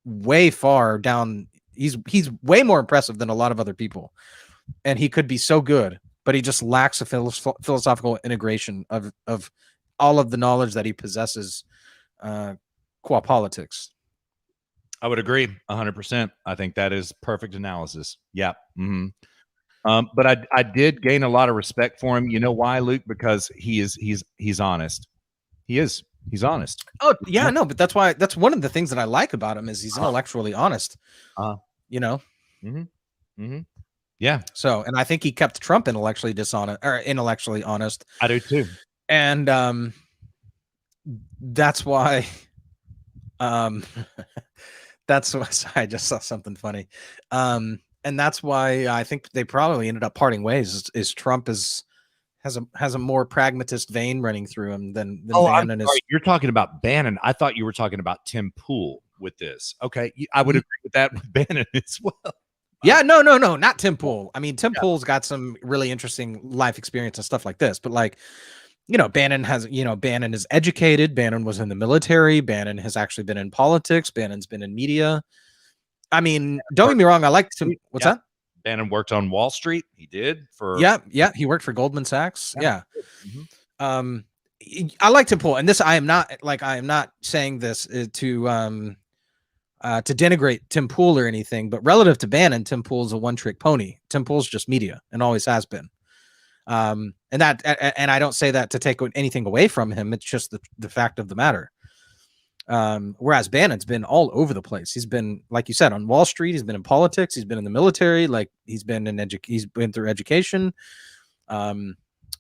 way far down. He's way more impressive than a lot of other people, and he could be so good, but he just lacks a philosophical integration of all of the knowledge that he possesses qua politics. I would agree 100%. I think that is perfect analysis. Yeah. Mm-hmm. But I did gain a lot of respect for him. You know why, Luke? Because he's honest. He's honest. Oh yeah, no, but that's one of the things that I like about him is he's intellectually honest. Mm-hmm. Mm-hmm. Yeah. So, and I think he kept Trump intellectually honest. I do too. And that's why. That's why I just saw something funny. And that's why I think they probably ended up parting ways. Is Trump has a more pragmatist vein running through him than Bannon is. You're talking about Bannon. I thought you were talking about Tim Pool with this. Okay, I would agree with that with Bannon as well. Yeah, no, not Tim Pool. I mean, Tim Pool's got some really interesting life experience and stuff like this, but like, Bannon is educated. Bannon was in the military. Bannon has actually been in politics. Bannon's been in media. I mean, don't get me wrong. I like to. What's that? Bannon worked on Wall Street. He did for. Yeah. He worked for Goldman Sachs. Yeah. Mm-hmm. I like Tim Pool, and this I am not saying this to to denigrate Tim Pool or anything, but relative to Bannon, Tim Pool's a one-trick pony. Tim Pool's just media and always has been. And I don't say that to take anything away from him. It's just the fact of the matter. Whereas Bannon's been all over the place. He's been, like you said, on Wall Street. He's been in politics. He's been in the military. Like he's been he's been through education.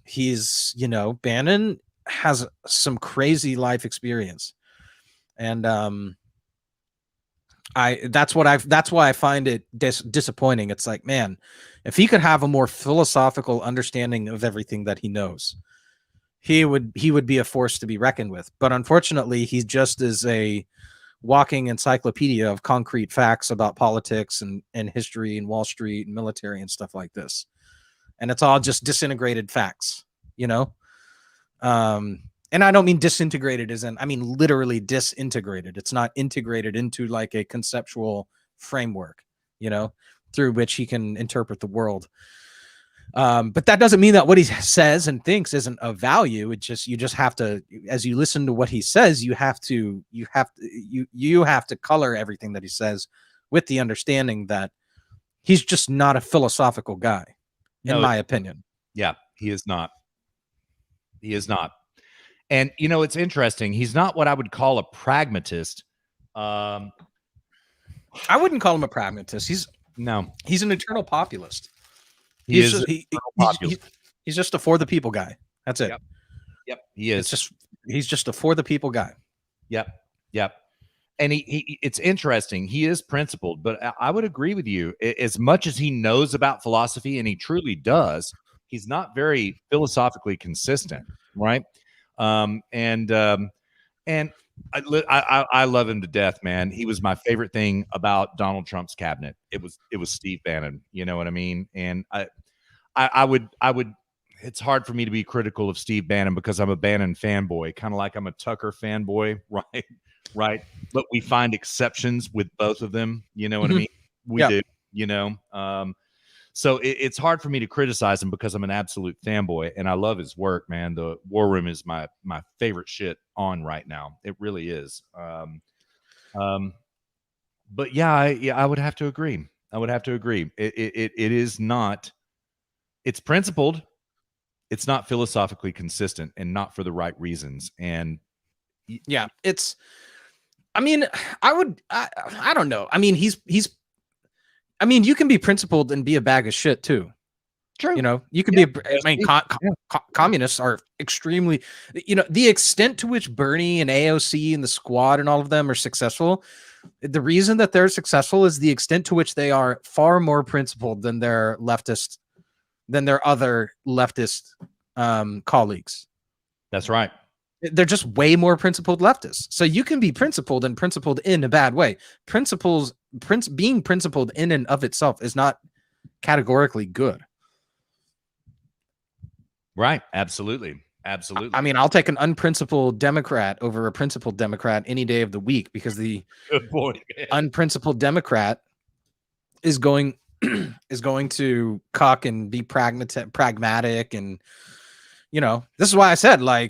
He's, Bannon has some crazy life experience. And that's why I find it disappointing. It's like, man, if he could have a more philosophical understanding of everything that he knows, he would be a force to be reckoned with. But unfortunately, he just is a walking encyclopedia of concrete facts about politics and history and Wall Street and military and stuff like this. And it's all just disintegrated facts, and I don't mean disintegrated as in, I mean literally disintegrated. It's not integrated into like a conceptual framework, through which he can interpret the world. But that doesn't mean that what he says and thinks isn't of value. You just have to, as you listen to what he says, you have to color everything that he says with the understanding that he's just not a philosophical guy, in my opinion. Yeah, he is not. He is not. And, it's interesting. He's not what I would call a pragmatist. I wouldn't call him a pragmatist. He's an eternal populist. He's just a for the people guy. That's it. Yep. He is. He's just a for the people guy. Yep. And it's interesting. He is principled, but I would agree with you. As much as he knows about philosophy, and he truly does, he's not very philosophically consistent, right? And I love him to death, man. He was my favorite thing about Donald Trump's cabinet. It was Steve Bannon. You know what I mean? And I would. It's hard for me to be critical of Steve Bannon because I'm a Bannon fanboy, kind of like I'm a Tucker fanboy, right? Right. But we find exceptions with both of them. You know what I mean? We do. So it's hard for me to criticize him because I'm an absolute fanboy and I love his work, man. The War Room is my favorite shit on right now. It really is. But I would have to agree. It is not. It's principled. It's not philosophically consistent and not for the right reasons. And I don't know. I mean, you can be principled and be a bag of shit too. True. You can be. Communists are extremely. The extent to which Bernie and AOC and the Squad and all of them are successful. The reason that they're successful is the extent to which they are far more principled than their other leftist colleagues. That's right. They're just way more principled leftists. So you can be principled and principled in a bad way. Being principled in and of itself is not categorically good. Right. Absolutely. I mean, I'll take an unprincipled Democrat over a principled Democrat any day of the week because the unprincipled Democrat is going to cuck and be pragmatic. And, this is why I said, I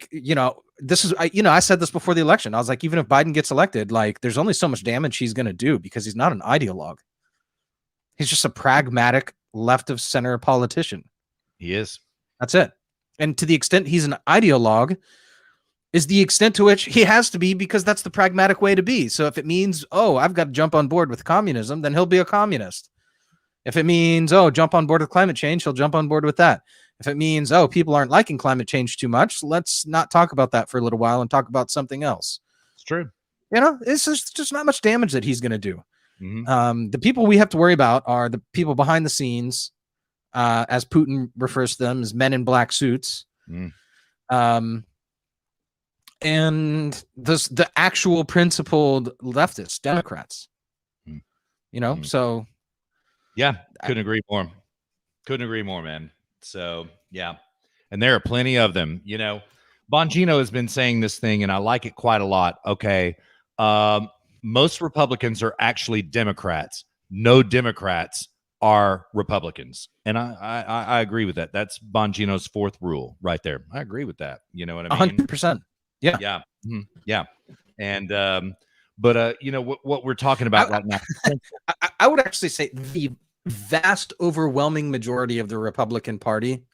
said this before the election. I was like, even if Biden gets elected, there's only so much damage he's going to do because he's not an ideologue. He's just a pragmatic left of center politician. He is. That's it. And to the extent he's an ideologue is the extent to which he has to be because that's the pragmatic way to be. So if it means, I've got to jump on board with communism, then he'll be a communist. If it means, jump on board with climate change, he'll jump on board with that. If it means, people aren't liking climate change too much, let's not talk about that for a little while and talk about something else. It's true. It's just not much damage that he's going to do. Mm-hmm. The people we have to worry about are the people behind the scenes, as Putin refers to them as men in black suits. And the actual principled leftists, Democrats. So yeah, couldn't agree more, man. So yeah, and there are plenty of them. Bongino has been saying this thing, and I like it quite a lot. Okay, most Republicans are actually Democrats. No Democrats are Republicans, and I agree with that. That's Bongino's fourth rule right there. I agree with that. You know what I mean? 100%. Yeah. Yeah. Mm-hmm. Yeah. And But you know what we're talking about right now. I would actually say the vast overwhelming majority of the Republican Party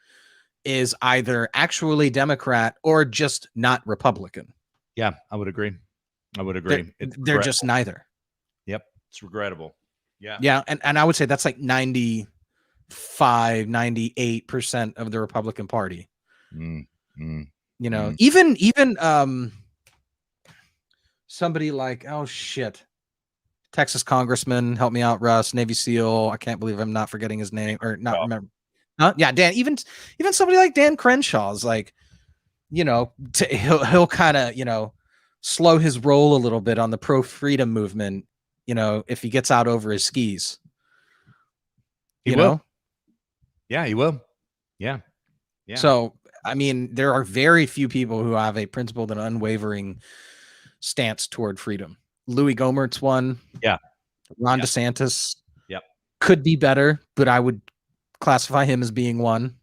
is either actually Democrat or just not Republican. Yeah, I would agree. They're just neither. Yep, it's regrettable. Yeah. Yeah, and I would say that's like 98% of the Republican Party. Even somebody like, oh shit, Texas Congressman, help me out, Russ, Navy SEAL. I can't believe I'm not forgetting his name or not remember. Yeah, Dan. Even somebody like Dan Crenshaw's like, he'll kind of slow his roll a little bit on the pro freedom movement. If he gets out over his skis, he will. Yeah, he will. Yeah. So I mean, there are very few people who have a principled and unwavering stance toward freedom. Louis Gohmert's one. Yeah. Ron DeSantis. Yep. Could be better, but I would classify him as being one.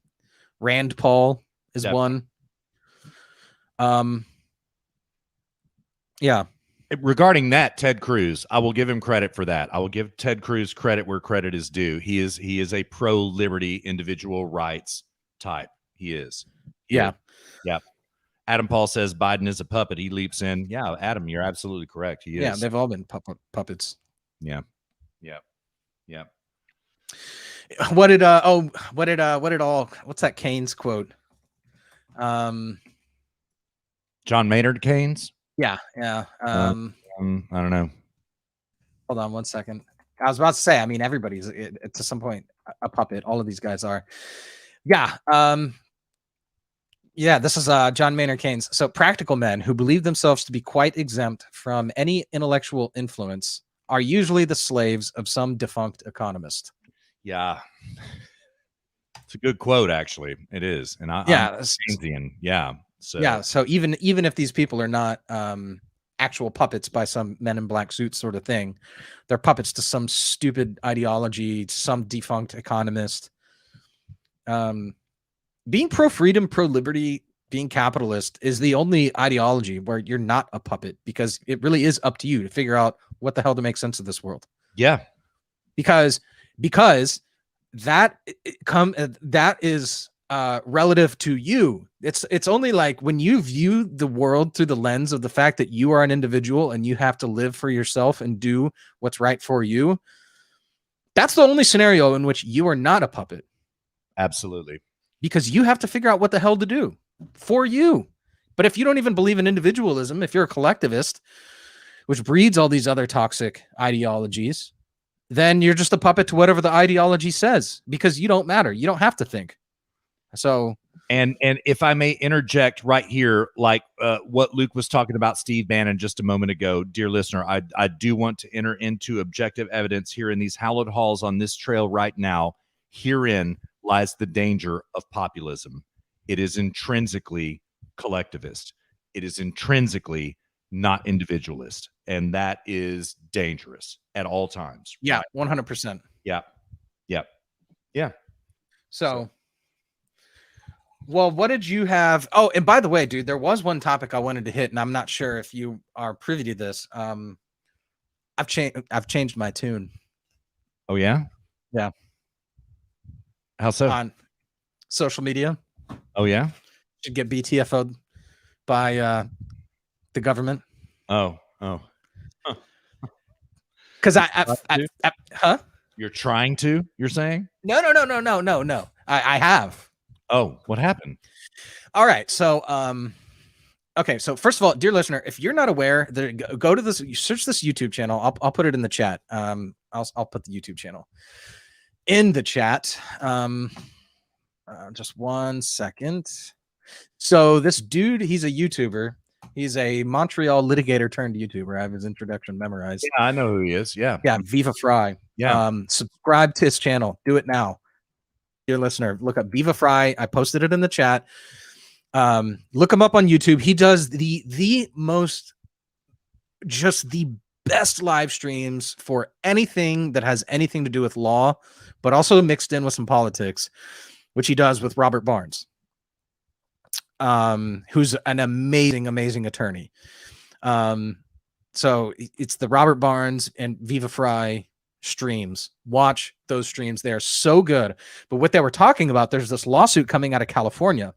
Rand Paul is Definitely. one. Yeah. Regarding that, Ted Cruz, I will give him credit for that. I will give Ted Cruz credit where credit is due. He is a pro-liberty, individual rights type. He is. Yeah. Adam Paul says Biden is a puppet. He leaps in. Yeah, Adam, you're absolutely correct. He is. Yeah, they've all been puppets. Yeah. What's that Keynes quote? John Maynard Keynes? Yeah. I don't know. Hold on 1 second. I was about to say, I mean, everybody's to some point a puppet. All of these guys are. Yeah. This is John Maynard Keynes. So practical men who believe themselves to be quite exempt from any intellectual influence are usually the slaves of some defunct economist. Yeah. It's a good quote, actually. It is. And I'm Keynesian. Yeah. So even if these people are not actual puppets by some men in black suits sort of thing, they're puppets to some stupid ideology, some defunct economist. Being pro-freedom, pro-liberty, being capitalist is the only ideology where you're not a puppet, because it really is up to you to figure out what the hell to make sense of this world. Yeah. Because that is relative to you. It's only like when you view the world through the lens of the fact that you are an individual and you have to live for yourself and do what's right for you. That's the only scenario in which you are not a puppet. Absolutely. Because you have to figure out what the hell to do for you. But if you don't even believe in individualism, if you're a collectivist, which breeds all these other toxic ideologies, then you're just a puppet to whatever the ideology says, because you don't matter. You don't have to think. So, and if I may interject right here, like what Luke was talking about Steve Bannon just a moment ago, dear listener, I do want to enter into objective evidence here in these hallowed halls on this trail right now. Herein lies the danger of populism. It is intrinsically collectivist. It is intrinsically not individualist. And that is dangerous at all times. Yeah, 100%. Yeah. So, well, what did you have? Oh, and by the way, dude, there was one topic I wanted to hit, and I'm not sure if you are privy to this. I've changed my tune. Oh, yeah? Yeah. How so? On social media. Oh, yeah? Should get BTFO'd by the government. Oh. Because huh? You're trying to, you're saying? No. I have. Oh, what happened? All right. So, okay. So first of all, dear listener, if you're not aware, go to this, you search this YouTube channel. I'll put it in the chat. I'll put the YouTube channel in the chat. Just 1 second. So this dude, he's a YouTuber. He's a Montreal litigator turned YouTuber. I have his introduction memorized. Yeah, I know who he is. Yeah. Viva Fry. Yeah. Subscribe to his channel. Do it now. Dear listener, look up Viva Fry. I posted it in the chat. Look him up on YouTube. He does the best live streams for anything that has anything to do with law, but also mixed in with some politics, which he does with Robert Barnes, who's an amazing attorney. So it's the Robert Barnes and Viva Fry streams. Watch those streams. They are so good. But what they were talking about, there's this lawsuit coming out of California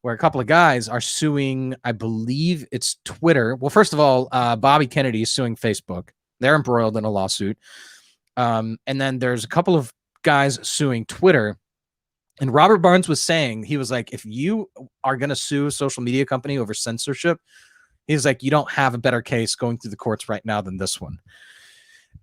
where a couple of guys are suing, I believe it's Twitter. Well, first of all, Bobby Kennedy is suing Facebook. They're embroiled in a lawsuit. And then there's a couple of guys suing Twitter. And Robert Barnes was saying, he was like, if you are going to sue a social media company over censorship, he's like, you don't have a better case going through the courts right now than this one.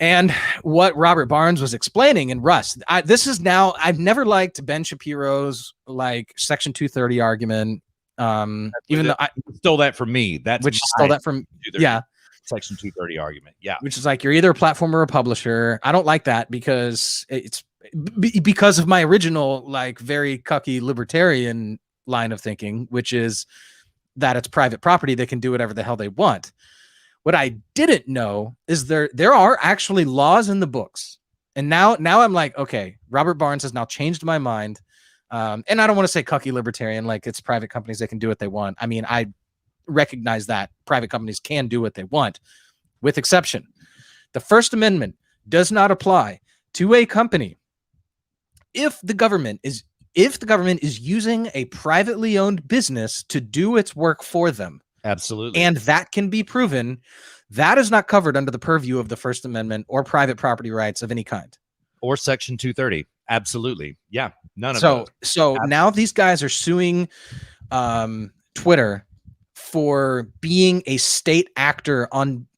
And what Robert Barnes was explaining, and Russ, this is now, I've never liked Ben Shapiro's like Section 230 argument. Even though I stole that from me. That's which stole that from, yeah. Section 230 argument. Yeah. Which is like, you're either a platform or a publisher. I don't like that because it's because of my original, like very cucky libertarian line of thinking, which is that it's private property. They can do whatever the hell they want. What I didn't know is there are actually laws in the books. And now I'm like, okay, Robert Barnes has now changed my mind. And I don't want to say cucky libertarian, like it's private companies, they can do what they want. I mean, I recognize that private companies can do what they want, with exception. The First Amendment does not apply to a company if the government is using a privately owned business to do its work for them. Absolutely. And that can be proven. That is not covered under the purview of the First Amendment or private property rights of any kind. Or Section 230. Absolutely. Yeah. None of those. So Absolutely. Now these guys are suing Twitter for being a state actor on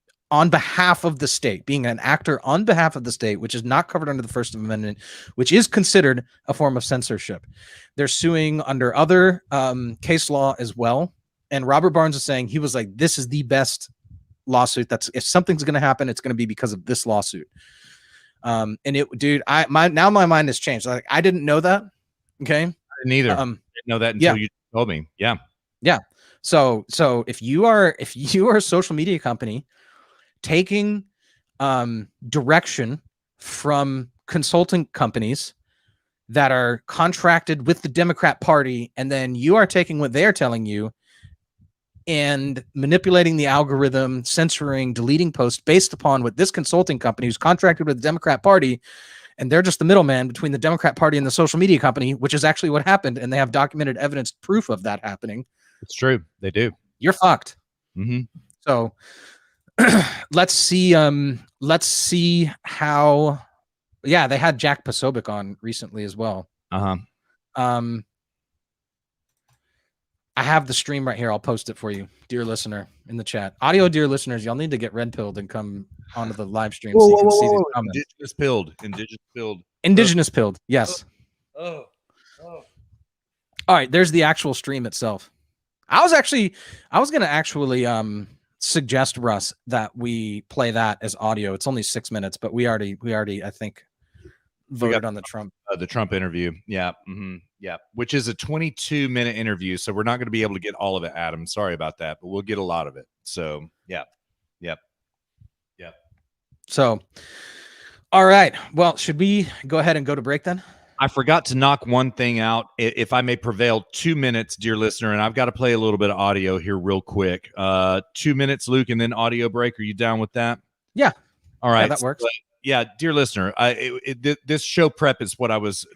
behalf of the state, being an actor on behalf of the state, which is not covered under the First Amendment, which is considered a form of censorship. They're suing under other case law as well. And Robert Barnes is saying, he was like, this is the best lawsuit. That's, if something's going to happen, it's going to be because of this lawsuit. And it, dude, now my mind has changed. Like, I didn't know that. Okay. I didn't either. I didn't know that until you told me. Yeah. Yeah. So if you are a social media company taking direction from consulting companies that are contracted with the Democrat Party, and then you are taking what they're telling you and manipulating the algorithm, censoring, deleting posts based upon what this consulting company who's contracted with the Democrat Party, and they're just the middleman between the Democrat Party and the social media company, which is actually what happened, and they have documented evidence, proof of that happening. It's true. They do. You're fucked. Mm-hmm. So let's see how, yeah, they had Jack Posobiec on recently as well. I have the stream right here. I'll post it for you, dear listener, in the chat. Audio, dear listeners, y'all need to get red pilled and come onto the live stream so you can see these comments. Indigenous pilled. Yes. All right. There's the actual stream itself. I was going to actually suggest, Russ, that we play that as audio. It's only 6 minutes, but we already I think voted on the Trump interview. Yeah. Mm-hmm. Yeah. Which is a 22-minute interview. So we're not going to be able to get all of it, Adam. Sorry about that, but we'll get a lot of it. So yeah. Yep. Yep. So, all right. Well, should we go ahead and go to break then? I forgot to knock one thing out. If I may prevail, 2 minutes, dear listener, and I've got to play a little bit of audio here real quick. 2 minutes, Luke, and then audio break. Are you down with that? Yeah. All right. Yeah, that works. Yeah, dear listener, this show prep is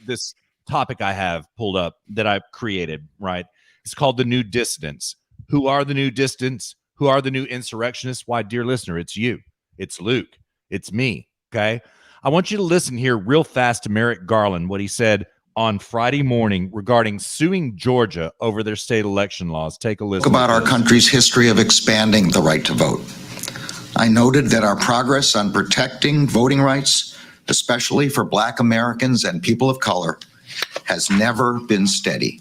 this topic I have pulled up that I've created, right? It's called the New Dissidents. Who are the new dissidents? Who are the new insurrectionists? Why, dear listener, it's you. It's Luke. It's me. Okay. I want you to listen here real fast to Merrick Garland, what he said on Friday morning regarding suing Georgia over their state election laws. Take a listen. About our country's history of expanding the right to vote. I noted that our progress on protecting voting rights, especially for Black Americans and people of color, has never been steady.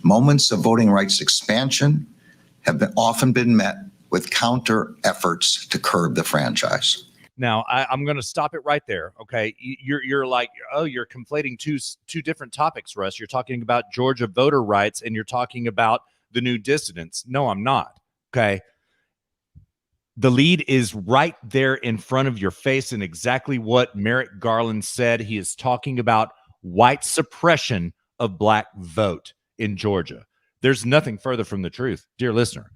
Moments of voting rights expansion have often been met with counter efforts to curb the franchise. Now, I'm going to stop it right there. Okay, you're like, oh, you're conflating two different topics, Russ. You're talking about Georgia voter rights, and you're talking about the new dissidents. No, I'm not. Okay, the lead is right there in front of your face, and exactly what Merrick Garland said. He is talking about white suppression of Black vote in Georgia. There's nothing further from the truth, dear listener.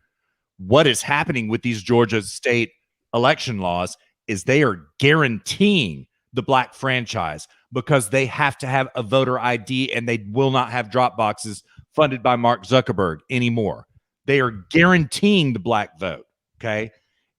What is happening with these Georgia state election laws is they are guaranteeing the black franchise because they have to have a voter ID and they will not have drop boxes funded by Mark Zuckerberg anymore. They are guaranteeing the black vote. Okay.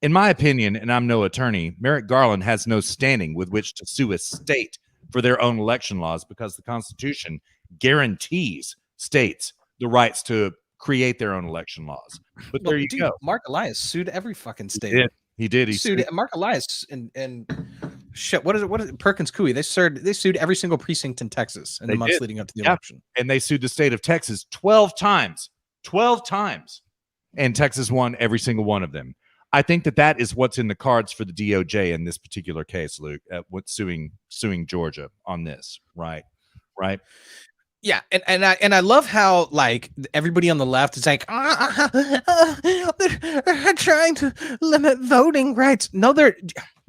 In my opinion, and I'm no attorney, Merrick Garland has no standing with which to sue a state for their own election laws because the Constitution guarantees states the rights to create their own election laws. But there you go. Mark Elias sued every fucking state. He did. He sued Mark Elias and shit. What is it? Perkins Coie. They sued every single precinct in Texas in the months leading up to the election. And they sued the state of Texas 12 times. 12 times. And Texas won every single one of them. I think that is what's in the cards for the DOJ in this particular case, Luke, what's suing Georgia on this, right? Yeah, and I love how like everybody on the left is like, they're trying to limit voting rights. No, they're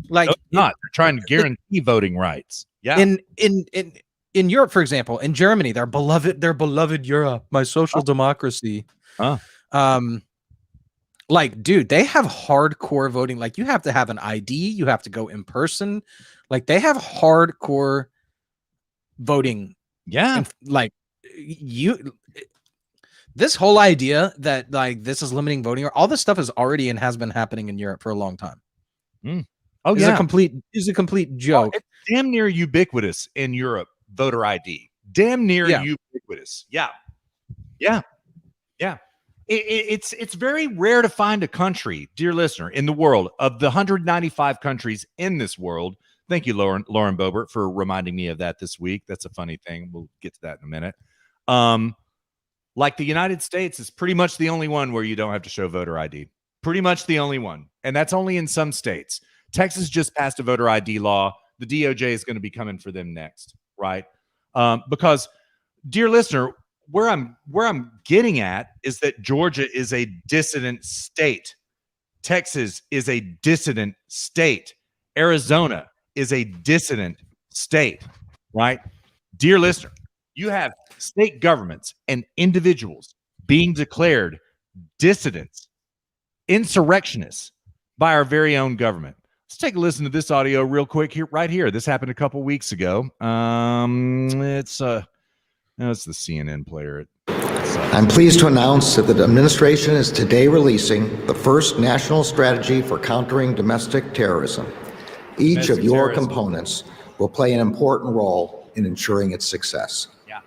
like not. They're trying to guarantee voting rights. Yeah. In Europe, for example, in Germany, their beloved Europe, my social democracy. Like, dude, they have hardcore voting. Like, you have to have an ID. You have to go in person. Like, they have hardcore voting. Yeah. And, like, this whole idea that, like, this is limiting voting, or all this stuff is already and has been happening in Europe for a long time. Oh, it's a complete joke. It's damn near ubiquitous in Europe, voter ID. Damn near ubiquitous. Yeah. It's very rare to find a country, dear listener, in the world of the 195 countries in this world. Thank you, Lauren Boebert, for reminding me of that this week. That's a funny thing. We'll get to that in a minute. Like the United States is pretty much the only one where you don't have to show voter ID. Pretty much the only one. And that's only in some states. Texas just passed a voter ID law. The DOJ is going to be coming for them next, right? Because, dear listener, where I'm getting at is that Georgia is a dissident state. Texas is a dissident state. Arizona is a dissident state, right? Dear listener, you have state governments and individuals being declared dissidents, insurrectionists by our very own government. Let's take a listen to this audio real quick here, right here. This happened a couple weeks ago. It's the CNN player. I'm pleased to announce that the administration is today releasing the first national strategy for countering domestic terrorism. Each of your components will play an important role in ensuring its success. Yeah.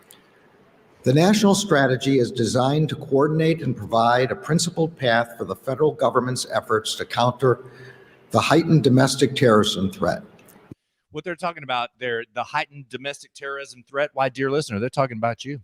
The national strategy is designed to coordinate and provide a principled path for the federal government's efforts to counter the heightened domestic terrorism threat. What they're talking about there, the heightened domestic terrorism threat. Why, dear listener, they're talking about you.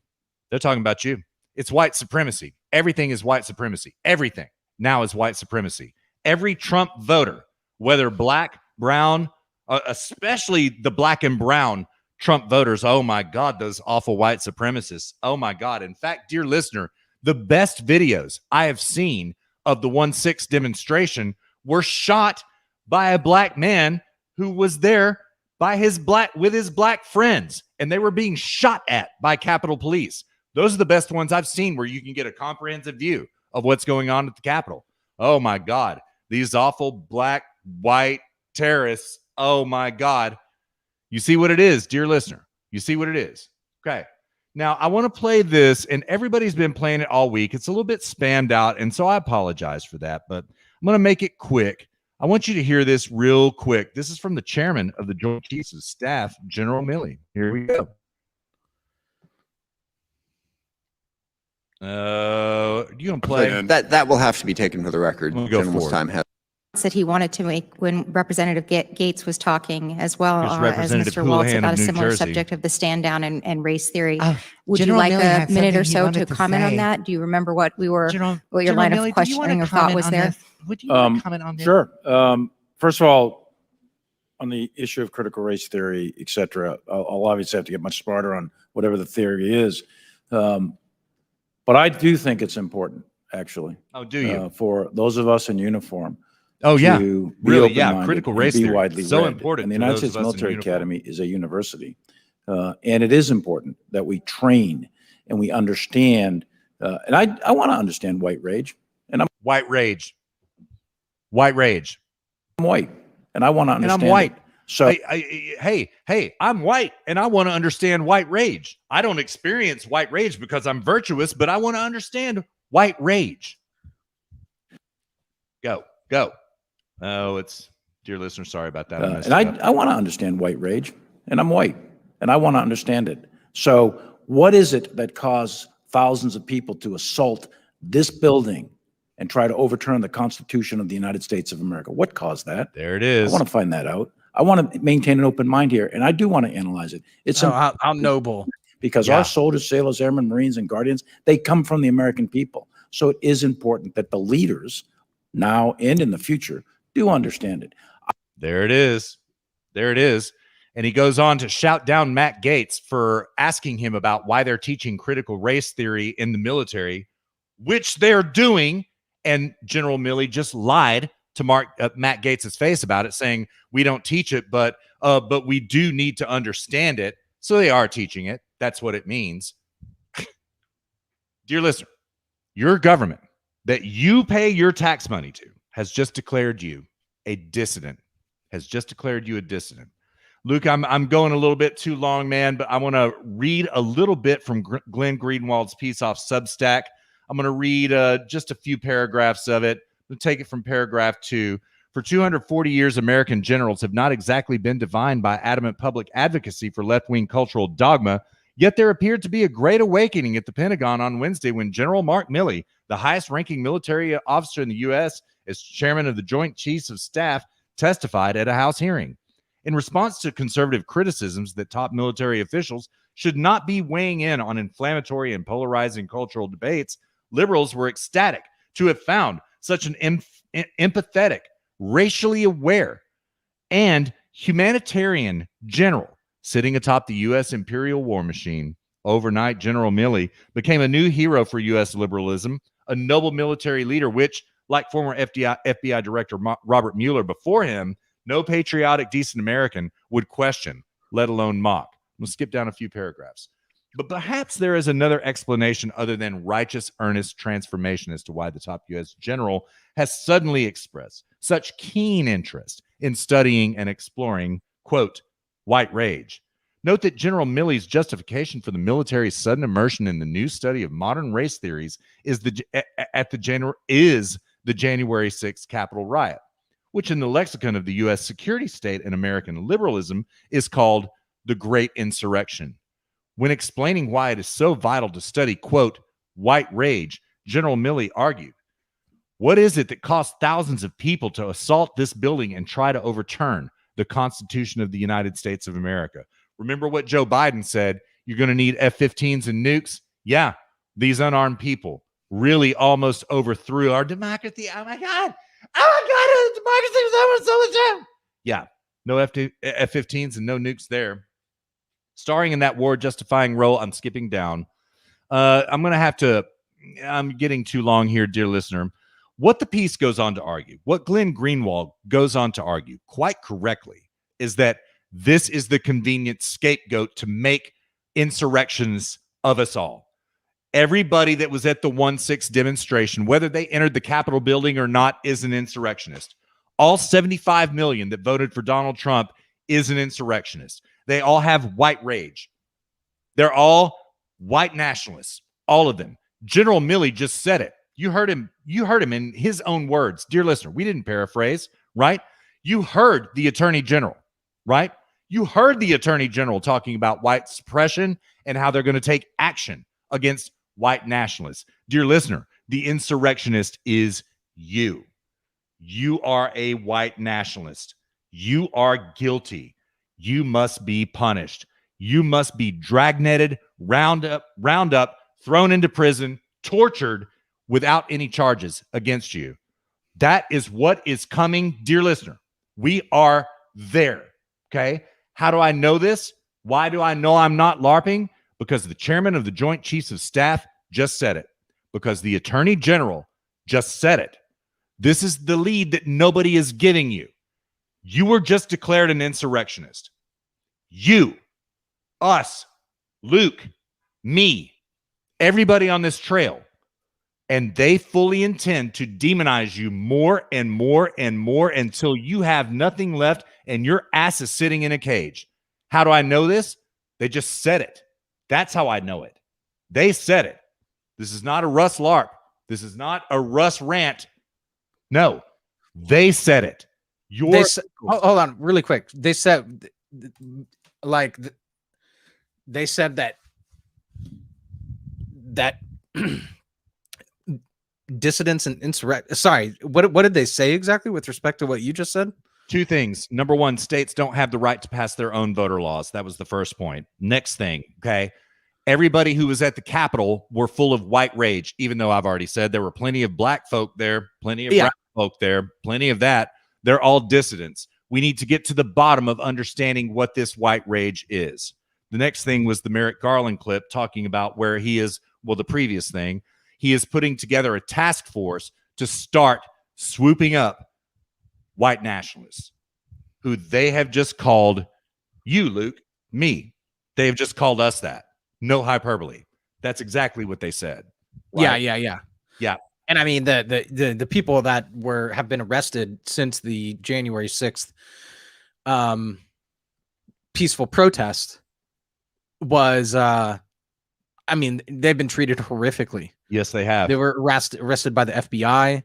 They're talking about you. It's white supremacy. Everything is white supremacy. Everything now is white supremacy. Every Trump voter, whether black, brown, especially the black and brown Trump voters. Oh my God, those awful white supremacists. Oh my God. In fact, dear listener, the best videos I have seen of the 1-6 demonstration were shot by a black man who was there with his black friends, and they were being shot at by Capitol Police. Those are the best ones I've seen where you can get a comprehensive view of what's going on at the Capitol. Oh my God, these awful black, white terrorists. Oh my God. You see what it is, dear listener. You see what it is. Okay. Now I want to play this, and everybody's been playing it all week. It's a little bit spammed out, and so I apologize for that, but I'm going to make it quick. I want you to hear this real quick. This is from the chairman of the Joint Chiefs of Staff, General Milley. Here we go. You gonna play? That will have to be taken for the record. We'll go Gentleman's time has. That he wanted to make when Representative Gates was talking, as well Here's as Representative Mr. Waltz, Houlihan about a of New similar Jersey. subject of the stand down and race theory. Would General you like Milley had a minute or something he so wanted to to comment on say. that? Do you remember what your General line Milley, of questioning or thought was there? Would you want to comment on this? Sure. First of all, on the issue of critical race theory, et cetera, I'll obviously have to get much smarter on whatever the theory is. But I do think it's important, actually. Oh, do you? For those of us in uniform. Oh, yeah. To be Really, yeah. open-minded Critical and race be theory. widely So read. important And the for United those States of us in Military uniform. Academy is a university. And it is important that we train and we understand. And I want to understand white rage. White rage. White rage. I'm white, and I want to And understand. I'm white. It. So Hey, I'm white and I want to understand white rage. I don't experience white rage because I'm virtuous, but I want to understand white rage. Go. Oh, it's dear listener. Sorry about that. I messed and it up. I want to understand white rage, and I'm white, and I want to understand it. So what is it that caused thousands of people to assault this building and try to overturn the Constitution of the United States of America? What caused that? There it I is. want to find that out. I want to maintain an open mind here, and I do want to analyze it. It's How noble. because Yeah. our soldiers, sailors, airmen, Marines, and Guardians, they come from the American people. So it is important that the leaders now and in the future do understand it. There it is. There it is. And he goes on to shout down Matt Gaetz for asking him about why they're teaching critical race theory in the military, which they're doing. And General Milley just lied to Matt Gaetz's face about it, saying we don't teach it, but we do need to understand it. So they are teaching it. That's what it means. Dear listener, your government that you pay your tax money to has just declared you a dissident. Has just declared you a dissident. Luke, I'm going a little bit too long, man, but I want to read a little bit from Glenn Greenwald's piece off Substack. I'm going to read just a few paragraphs of it. We'll take it from paragraph 2. For 240 years, American generals have not exactly been defined by adamant public advocacy for left-wing cultural dogma, yet there appeared to be a great awakening at the Pentagon on Wednesday when General Mark Milley, the highest-ranking military officer in the U.S., as chairman of the Joint Chiefs of Staff, testified at a House hearing. In response to conservative criticisms that top military officials should not be weighing in on inflammatory and polarizing cultural debates, liberals were ecstatic to have found such an empathetic, racially aware, and humanitarian general sitting atop the U.S. imperial war machine. Overnight, General Milley became a new hero for U.S. liberalism, a noble military leader, which, like former FBI Director Robert Mueller before him, no patriotic, decent American would question, let alone mock. We'll skip down a few paragraphs. But perhaps there is another explanation other than righteous, earnest transformation as to why the top U.S. general has suddenly expressed such keen interest in studying and exploring, quote, white rage. Note that General Milley's justification for the military's sudden immersion in the new study of modern race theories is the January 6th Capitol riot, which in the lexicon of the U.S. security state and American liberalism is called the Great Insurrection. When explaining why it is so vital to study, quote, white rage, General Milley argued, what is it that caused thousands of people to assault this building and try to overturn the Constitution of the United States of America? Remember what Joe Biden said, you're going to need F-15s and nukes? Yeah, these unarmed people really almost overthrew our democracy. Oh my God, democracy was over so much time. Yeah, no F-15s and no nukes there. Starring in that war justifying role, I'm skipping down. I'm getting too long here, dear listener. What the piece goes on to argue, what Glenn Greenwald goes on to argue quite correctly, is that this is the convenient scapegoat to make insurrections of us all. Everybody that was at the 1-6 demonstration, whether they entered the Capitol building or not, is an insurrectionist. All 75 million that voted for Donald Trump is an insurrectionist. They all have white rage. They're all white nationalists, all of them. General Milley just said it. You heard him in his own words. Dear listener, we didn't paraphrase, right? You heard the Attorney General, right? You heard the Attorney General talking about white suppression and how they're going to take action against white nationalists. Dear listener, the insurrectionist is you. You are a white nationalist. You are guilty. You must be punished. You must be dragnetted, round up, thrown into prison, tortured without any charges against you. That is what is coming, dear listener. We are there. Okay. How do I know this? Why do I know I'm not LARPing? Because the chairman of the Joint Chiefs of Staff just said it. Because the Attorney General just said it. This is the lead that nobody is giving you. You were just declared an insurrectionist. You, us, Luke, me, everybody on this trail. And they fully intend to demonize you more and more and more until you have nothing left and your ass is sitting in a cage. How do I know this? They just said it. That's how I know it. They said it. This is not a Russ LARP. This is not a Russ rant. No, they said it. Hold on really quick. They said like they said that dissidents and insurrect. Sorry, what did they say exactly with respect to what you just said? Two things. Number one, states don't have the right to pass their own voter laws. That was the first point. Next thing, okay. Everybody who was at the Capitol were full of white rage, even though I've already said there were plenty of black folk there, plenty of brown folk there, plenty of that. They're all dissidents. We need to get to the bottom of understanding what this white rage is. The next thing was the Merrick Garland clip talking about where he is, well, the previous thing, he is putting together a task force to start swooping up white nationalists who they have just called you, Luke, me. They have just called us that. No hyperbole. That's exactly what they said. Right? Yeah. And I mean, the people that have been arrested since the January 6th peaceful protest was, I mean, they've been treated horrifically. Yes, they have. They were arrested by the FBI.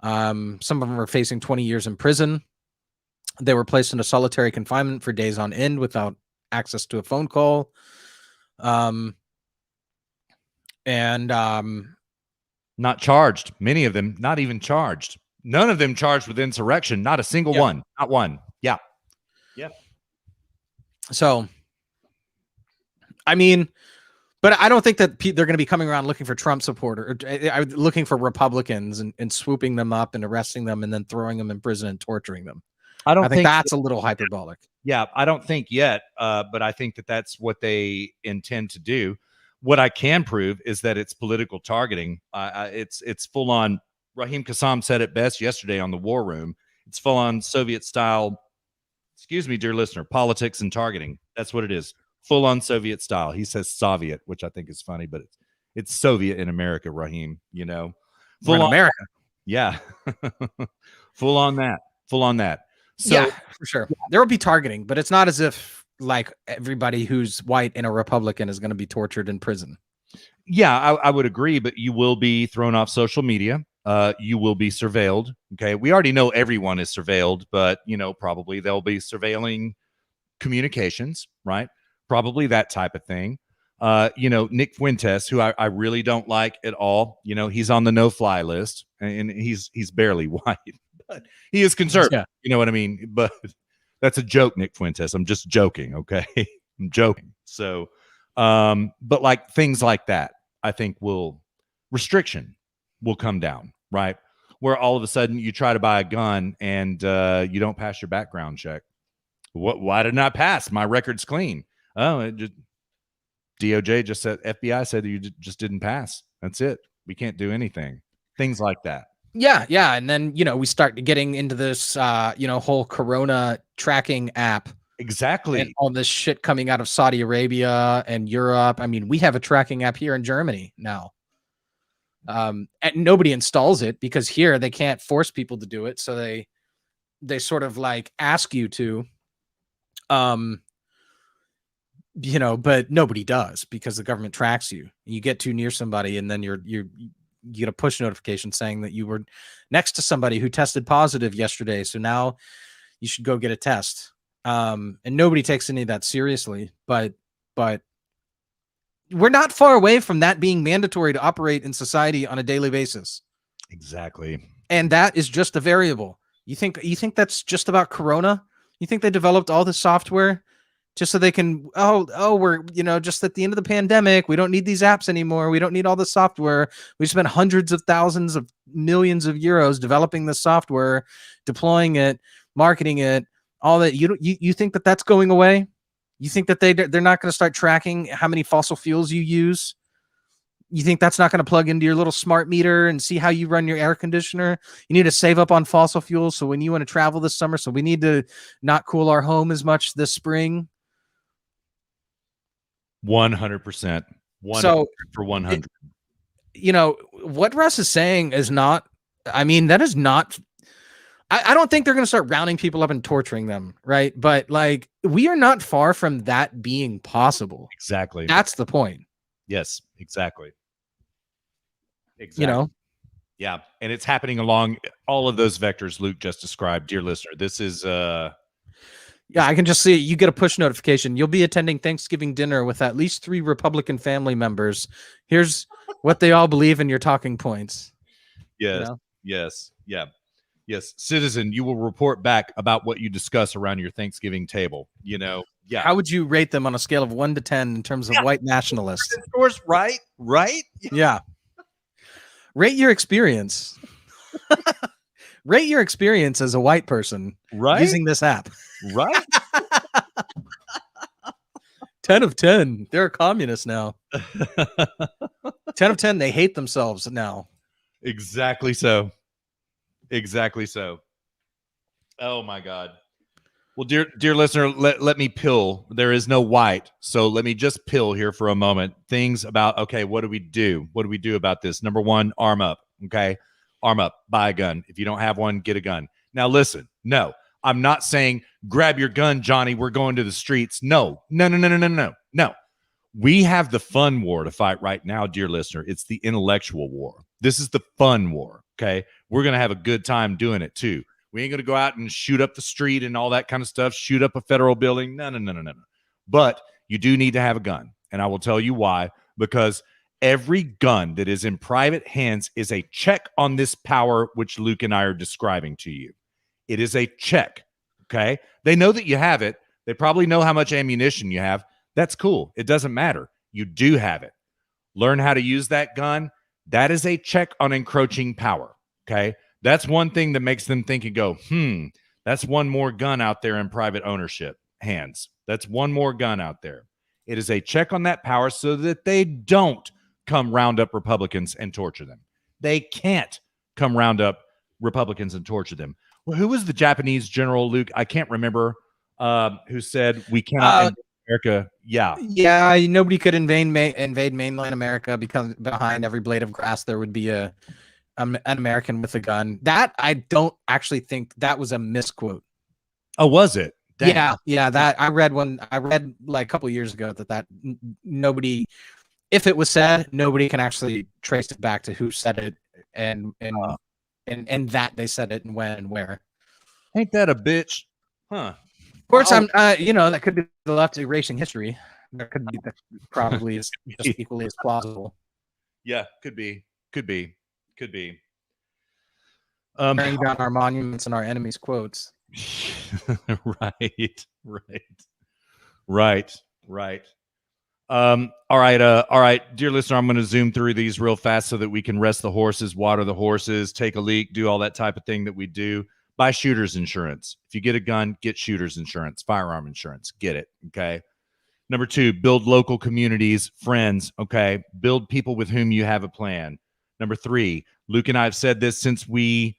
Some of them are facing 20 years in prison. They were placed into solitary confinement for days on end without access to a phone call. Not charged. Many of them not even charged. None of them charged with insurrection. Not a single one. Not one. Yeah. So, I mean, but I don't think that they're going to be coming around looking for Trump supporters, or looking for Republicans and swooping them up and arresting them and then throwing them in prison and torturing them. I think that's a little hyperbolic. Yeah, I don't think yet, but I think that that's what they intend to do. What I can prove is that it's political targeting. It's full on. Raheem Kassam said it best yesterday on the War Room. It's full on Soviet style. Excuse me, dear listener, politics and targeting. That's what it is. Full on Soviet style. He says Soviet, which I think is funny, but it's Soviet in America, Raheem. You know, full on America. Yeah, full on that. Full on that. So, yeah, for sure. There will be targeting, but it's not as if like everybody who's white and a Republican is going to be tortured in prison. Yeah, I would agree, but you will be thrown off social media. You will be surveilled. Okay. We already know everyone is surveilled, but probably they'll be surveilling communications, right? Probably that type of thing. Nick Fuentes, who I really don't like at all. He's on the no-fly list, and he's barely white, but he is conservative. Yeah. You know what I mean? But that's a joke, Nick Fuentes. I'm just joking. Okay. I'm joking. So, but like things like that, I think restriction will come down, right? Where all of a sudden you try to buy a gun and you don't pass your background check. Why did not pass? My record's clean. Oh, DOJ just said, FBI said you just didn't pass. That's it. We can't do anything. Things like that. Yeah. And then, we start getting into this, whole Corona tracking app. Exactly. And all this shit coming out of Saudi Arabia and Europe. I mean, we have a tracking app here in Germany now. And nobody installs it because here they can't force people to do it. So they sort of like ask you to, but nobody does because the government tracks you. You get too near somebody and then you get a push notification saying that you were next to somebody who tested positive yesterday. So now you should go get a test. And nobody takes any of that seriously, but we're not far away from that being mandatory to operate in society on a daily basis. Exactly. And that is just a variable. You think that's just about Corona? You think they developed all this software just so they can, we're, just at the end of the pandemic, we don't need these apps anymore. We don't need all the software. We spent hundreds of thousands of millions of euros developing the software, deploying it, marketing it, all that. You think that that's going away? You think that they're not going to start tracking how many fossil fuels you use? You think that's not going to plug into your little smart meter and see how you run your air conditioner? You need to save up on fossil fuels. So when you want to travel this summer, so we need to not cool our home as much this spring. 100%. 100 for 100. what Russ is saying is not, I mean, that is not, I don't think they're going to start rounding people up and torturing them, right? But like, we are not far from that being possible. Exactly. That's the point. Yes, exactly. Exactly. You know, Yeah, and it's happening along all of those vectors Luke just described. Dear listener, this is yeah, I can just see it. You get a push notification. You'll be attending Thanksgiving dinner with at least 3 Republican family members. Here's what they all believe in your talking points. yes, You know? yes, yeah. Yes, citizen, you will report back about what you discuss around your Thanksgiving table. You know, yeah. How would you rate them on a scale of 1 to 10 in terms of white nationalists? Of course, right? Yeah. Rate your experience. Rate your experience as a white person Right? using this app. Right? 10 of 10. They're a communist now. 10 of 10. They hate themselves now. Exactly so. Exactly so. Oh my God. Well, dear listener, let me pill. There is no white, so let me just pill here for a moment. Things about, okay, what do we do? What do we do about this? Number one, arm up. Okay, arm up. Buy a gun. If you don't have one, get a gun. Now, listen. No, I'm not saying grab your gun, Johnny. We're going to the streets. No. We have the fun war to fight right now, dear listener. It's the intellectual war. This is the fun war. Okay, we're gonna have a good time doing it too. We ain't going to go out and shoot up the street and all that kind of stuff, shoot up a federal building. No. But you do need to have a gun. And I will tell you why. Because every gun that is in private hands is a check on this power, which Luke and I are describing to you. It is a check. Okay. They know that you have it. They probably know how much ammunition you have. That's cool. It doesn't matter. You do have it. Learn how to use that gun. That is a check on encroaching power. Okay. That's one thing that makes them think and go, that's one more gun out there in private ownership hands. That's one more gun out there. It is a check on that power so that they don't come round up Republicans and torture them. They can't come round up Republicans and torture them. Well, who was the Japanese general, Luke? I can't remember, who said we cannot invade America. Yeah, nobody could invade mainland America because behind every blade of grass there would be an American with a gun. That I don't actually think that was a misquote. Oh, was it? Dang. Yeah. That I read like a couple of years ago that nobody, if it was said, nobody can actually trace it back to who said it and that they said it and when and where. Ain't that a bitch? Huh. Of course, I'm. That could be the left erasing history. That could be probably is just equally as plausible. Yeah, could be. Tearing down our monuments and our enemies' quotes. Right. All right, dear listener, I'm going to zoom through these real fast so that we can rest the horses, water the horses, take a leak, do all that type of thing that we do. Buy shooter's insurance. If you get a gun, get shooter's insurance, firearm insurance, get it. Okay. Number 2, build local communities, friends. Okay. Build people with whom you have a plan. Number 3, Luke and I have said this since we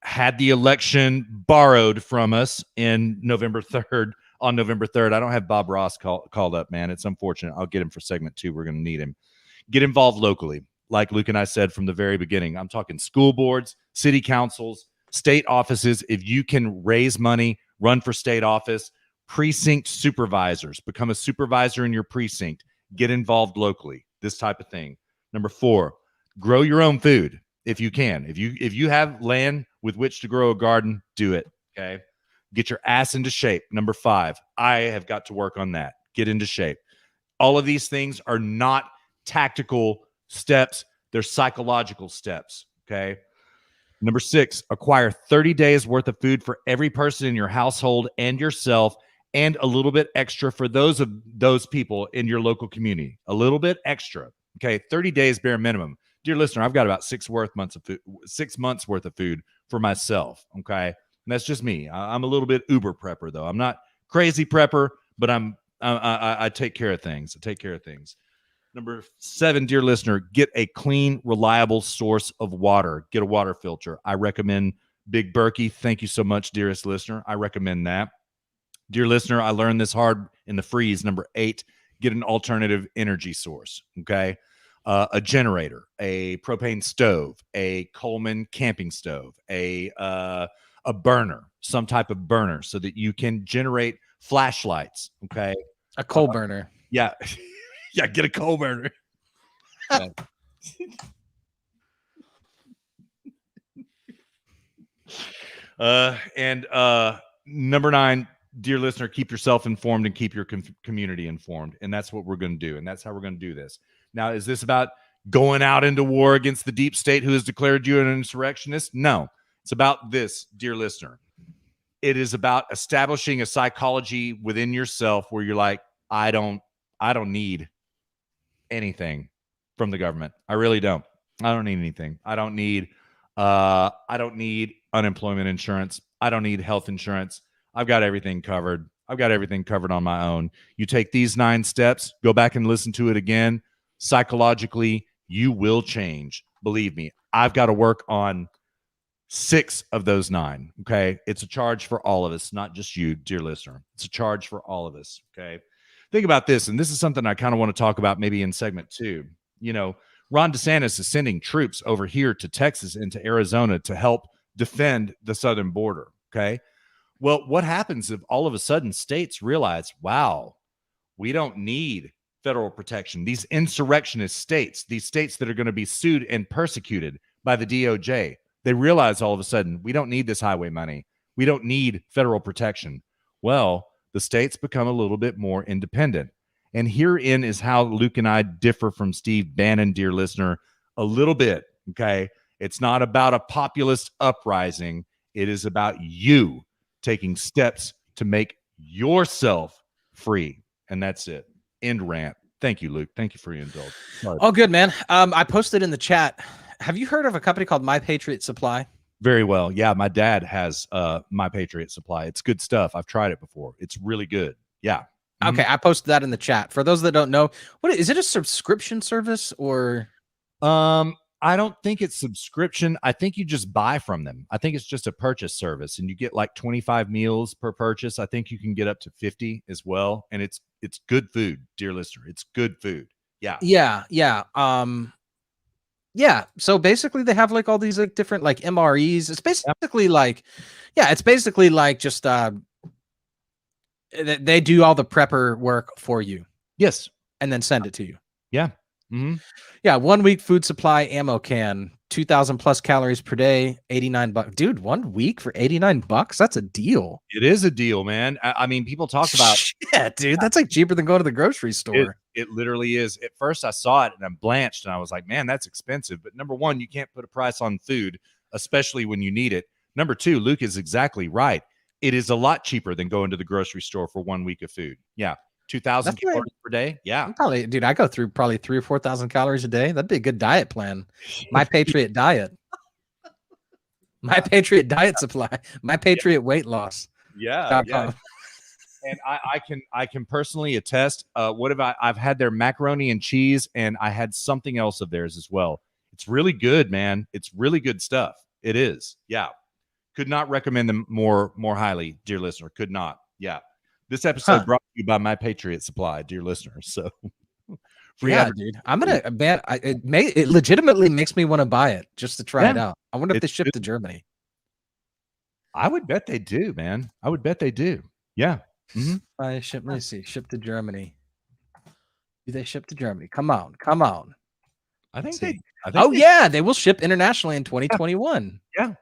had the election borrowed from us in November 3rd. On November 3rd, I don't have Bob Ross called up, man. It's unfortunate. I'll get him for segment 2. We're going to need him. Get involved locally. Like Luke and I said from the very beginning, I'm talking school boards, city councils, state offices. If you can raise money, run for state office, precinct supervisors, become a supervisor in your precinct, get involved locally, this type of thing. Number 4, grow your own food if you can. If you have land with which to grow a garden, do it. Okay. Get your ass into shape. Number 5, I have got to work on that. Get into shape. All of these things are not tactical steps. They're psychological steps. Okay. Number 6, acquire 30 days worth of food for every person in your household and yourself, and a little bit extra for those people in your local community. A little bit extra. Okay. 30 days bare minimum. Dear listener, I've got about 6 months worth of food for myself. Okay. And that's just me. I'm a little bit uber prepper, though. I'm not crazy prepper, but I take care of things. Number 7, dear listener, get a clean, reliable source of water. Get a water filter. I recommend Big Berkey. Thank you so much, dearest listener. I recommend that. Dear listener, I learned this hard in the freeze. Number 8, get an alternative energy source. Okay. a generator, a propane stove, a Coleman camping stove, a burner, some type of burner, so that you can generate flashlights. Okay, A coal burner. yeah, yeah, get a coal burner. Yeah. And number 9, dear listener, keep yourself informed and keep your community informed. And that's what we're going to do. And that's how we're going to do this. Now, is this about going out into war against the deep state who has declared you an insurrectionist? No, it's about this, dear listener. It is about establishing a psychology within yourself where you're like, I don't need anything from the government. I really don't. I don't need anything. I don't need unemployment insurance. I don't need health insurance. I've got everything covered. I've got everything covered on my own. You take these 9 steps, go back and listen to it again. Psychologically, you will change. Believe me, I've got to work on 6 of those 9. Okay. It's a charge for all of us, not just you, dear listener. It's a charge for all of us. Okay. Think about this. And this is something I kind of want to talk about maybe in segment 2. You know, Ron DeSantis is sending troops over here to Texas and to Arizona to help defend the southern border. Okay. Well, what happens if all of a sudden states realize, wow, we don't need federal protection? These insurrectionist states, these states that are going to be sued and persecuted by the DOJ, they realize all of a sudden, we don't need this highway money. We don't need federal protection. Well, the states become a little bit more independent. And herein is how Luke and I differ from Steve Bannon, dear listener, a little bit. Okay. It's not about a populist uprising. It is about you taking steps to make yourself free. And that's it. End rant. Thank you, Luke. Thank you for your indulgence. Oh, good, man. I posted in the chat. Have you heard of a company called My Patriot Supply? Very well. Yeah, my dad has My Patriot Supply. It's good stuff. I've tried it before. It's really good. Yeah. Okay, I posted that in the chat. For those that don't know, what is it, a subscription service or? I don't think it's subscription. I think you just buy from them. I think it's just a purchase service, and you get like 25 meals per purchase. I think you can get up to 50 as well, and it's good food, dear listener. It's good food. Yeah. Yeah. Yeah. So basically, they have like all these like different like MREs. It's basically like, it's basically like just they do all the prepper work for you. Yes. And then send it to you. Yeah. Mm-hmm. Yeah. 1 week food supply ammo can, 2,000 plus calories per day, $89. Dude, 1 week for $89? That's a deal. It is a deal, man. I mean, people talk about yeah, dude. That's like cheaper than going to the grocery store. It literally is. At first, I saw it and I blanched, and I was like, man, that's expensive. But number one, you can't put a price on food, especially when you need it. Number 2, Luke is exactly right. It is a lot cheaper than going to the grocery store for 1 week of food. Yeah. 2,000 calories per day. Yeah. Dude, I go through probably 3,000 or 4,000 calories a day. That'd be a good diet plan. My Patriot Diet. My Patriot Diet Supply. My Patriot Weight Loss. Yeah. And I can personally attest. What have I've had their macaroni and cheese, and I had something else of theirs as well. It's really good, man. It's really good stuff. It is. Yeah. Could not recommend them more highly, dear listener. Could not. Yeah. This episode brought to you by My Patriot Supply, dear listeners. So free dude. I'm gonna bet it legitimately makes me want to buy it just to try it out. I wonder if they ship to Germany. I would bet they do, man. I would bet they do. Yeah. Mm-hmm. Let me see. Ship to Germany. Do they ship to Germany? Come on. I think they will ship internationally in 2021. Yeah.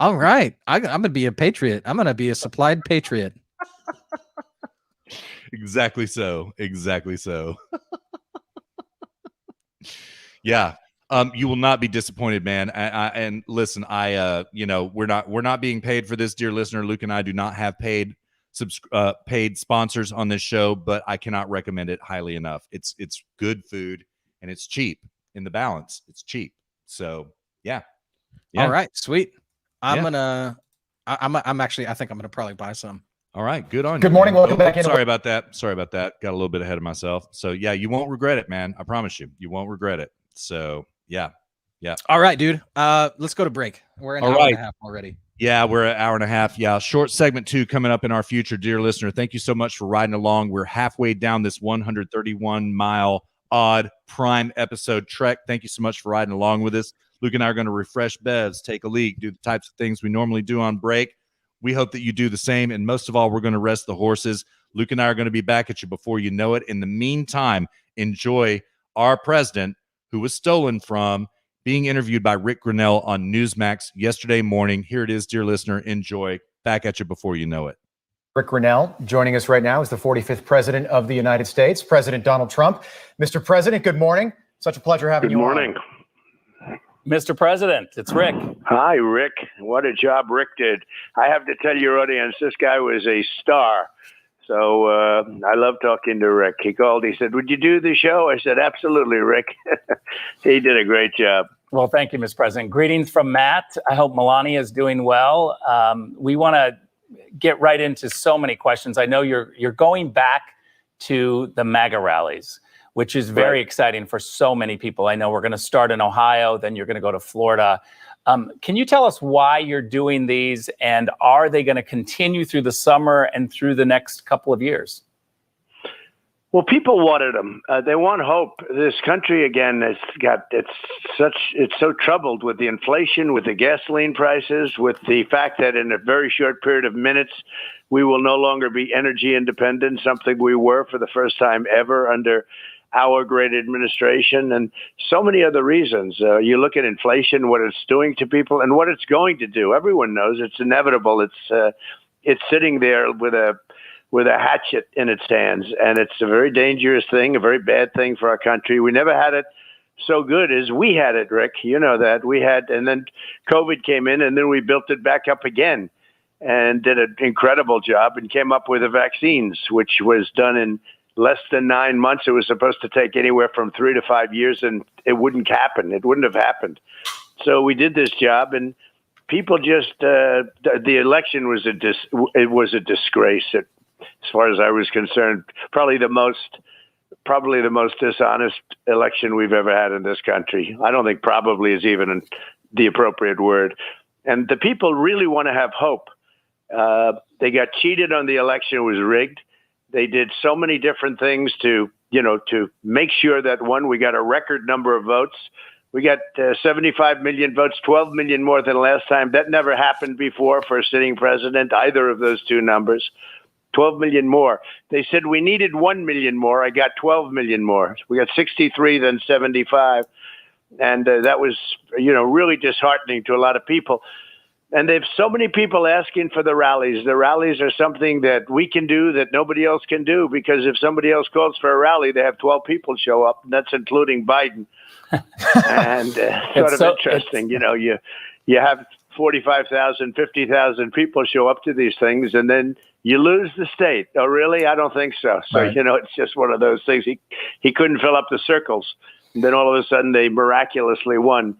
All right. I'm gonna be a patriot. I'm gonna be a supplied patriot. Exactly so. Yeah. You will not be disappointed, man. And listen, we're not being paid for this, dear listener. Luke and I do not have paid sponsors on this show, but I cannot recommend it highly enough. It's good food and it's cheap in the balance. It's cheap. So yeah. All right, sweet. I think I'm gonna probably buy some. All right, good on you. Good morning. Welcome back in. Sorry about that. Got a little bit ahead of myself. So yeah, you won't regret it, man. I promise you, you won't regret it. So yeah. All right, dude. Let's go to break. We're an hour and a half already. Yeah, we're an hour and a half. Yeah, short segment 2 coming up in our future, dear listener. Thank you so much for riding along. We're halfway down this 131-mile odd Prime episode trek. Thank you so much for riding along with us. Luke and I are going to refresh bevs, take a leak, do the types of things we normally do on break. We hope that you do the same. And most of all, we're going to rest the horses. Luke and I are going to be back at you before you know it. In the meantime, enjoy our president, who was stolen from, being interviewed by Rick Grinnell on Newsmax yesterday morning. Here it is, dear listener. Enjoy. Back at you before you know it. Rick Grinnell joining us right now is the 45th President of the United States, President Donald Trump. Mr. President, good morning. Such a pleasure having you on. Good morning. Mr. President, it's Rick. Hi, Rick. What a job Rick did. I have to tell your audience, this guy was a star. So I love talking to Rick. He called, he said, would you do the show? I said, absolutely, Rick. He did a great job. Well, thank you, Mr. President. Greetings from Matt. I hope Melania is doing well. We want to get right into so many questions. I know you're going back to the MAGA rallies, which is very exciting for so many people. I know we're going to start in Ohio, then you're going to go to Florida. Can you tell us why you're doing these, and are they going to continue through the summer and through the next couple of years? Well, people wanted them. They want hope. This country, again, it's so troubled with the inflation, with the gasoline prices, with the fact that in a very short period of minutes, we will no longer be energy independent, something we were for the first time ever under our great administration, and so many other reasons. You look at inflation, what it's doing to people, and what it's going to do. Everyone knows it's inevitable. It's sitting there with a hatchet in its hands, and it's a very dangerous thing, a very bad thing for our country. We never had it so good as we had it, Rick. You know that. We had, and then COVID came in, and then we built it back up again and did an incredible job and came up with the vaccines, which was done in less than 9 months. It was supposed to take anywhere from 3 to 5 years, and it wouldn't happen. It wouldn't have happened. So we did this job, and people just the election was a disgrace. As far as I was concerned, probably the most dishonest election we've ever had in this country. I don't think probably is even the appropriate word. And the people really want to have hope. They got cheated on the election. It was rigged. They did so many different things to make sure that, one, we got a record number of votes. We got 75 million votes, 12 million more than last time. That never happened before for a sitting president, either of those two numbers. 12 million more. They said we needed 1 million more. I got 12 million more. We got 63, then 75. And that was, really disheartening to a lot of people. And there's so many people asking for the rallies. The rallies are something that we can do that nobody else can do, because if somebody else calls for a rally, they have 12 people show up, and that's including Biden. And sort of interesting, you have 45,000, 50,000 people show up to these things, and then you lose the state. Oh, really? I don't think so. So, Right. It's just one of those things. He couldn't fill up the circles. And then all of a sudden they miraculously won.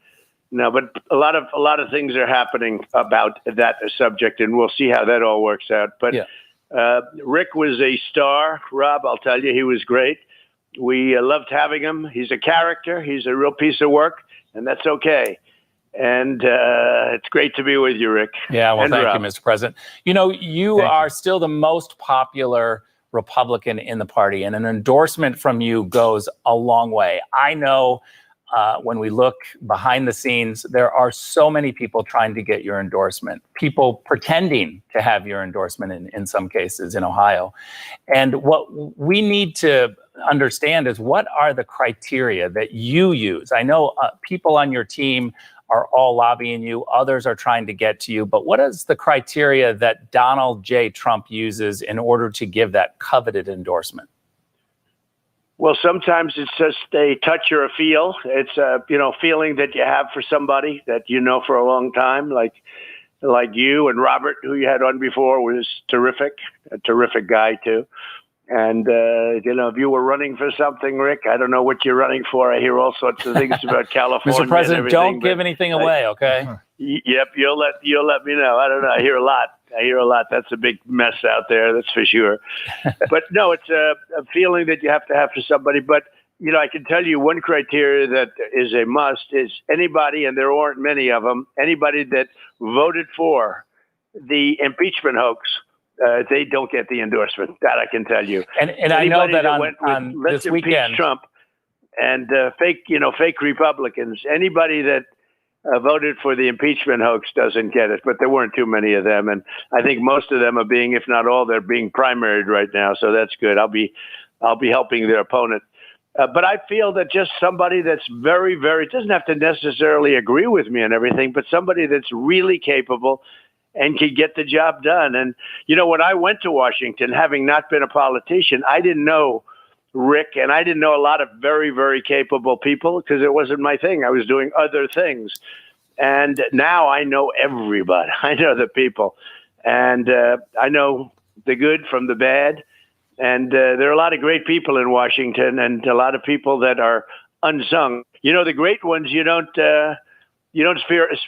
No, but a lot of things are happening about that subject, and we'll see how that all works out. But Rick was a star. Rob, I'll tell you, he was great. We loved having him. He's a character. He's a real piece of work, and that's okay. And it's great to be with you, Rick. Yeah, well, and thank Rob. you, Mr. President. You are still the most popular Republican in the party, and an endorsement from you goes a long way. I know when we look behind the scenes, there are so many people trying to get your endorsement, people pretending to have your endorsement in some cases in Ohio. And what we need to understand is, what are the criteria that you use? I know people on your team are all lobbying you, others are trying to get to you, but what is the criteria that Donald J. Trump uses in order to give that coveted endorsement? Well, sometimes it's just a touch or a feel. It's a feeling that you have for somebody that you know for a long time, like you and Robert, who you had on before, was terrific, a terrific guy too. And if you were running for something, Rick, I don't know what you're running for. I hear all sorts of things about California. Mr. President, and everything, don't give anything away, okay? Yep, you'll let me know. I don't know. I hear a lot. That's a big mess out there. That's for sure. But no, it's a feeling that you have to have for somebody. But I can tell you one criteria that is a must is anybody, and there aren't many of them, anybody that voted for the impeachment hoax. They don't get the endorsement. That I can tell you. And I know that went with, on let's this weekend, Trump. and fake Republicans. Anybody that voted for the impeachment hoax doesn't get it, but there weren't too many of them. And I think most of them are being, if not all, they're being primaried right now. So that's good. I'll be helping their opponent. But I feel that just somebody that's very, very, doesn't have to necessarily agree with me on everything, but somebody that's really capable and can get the job done. And, when I went to Washington, having not been a politician, I didn't know Rick, and I didn't know a lot of very, very capable people because it wasn't my thing. I was doing other things. And now I know everybody. I know the people. And I know the good from the bad. And there are a lot of great people in Washington and a lot of people that are unsung. The great ones you don't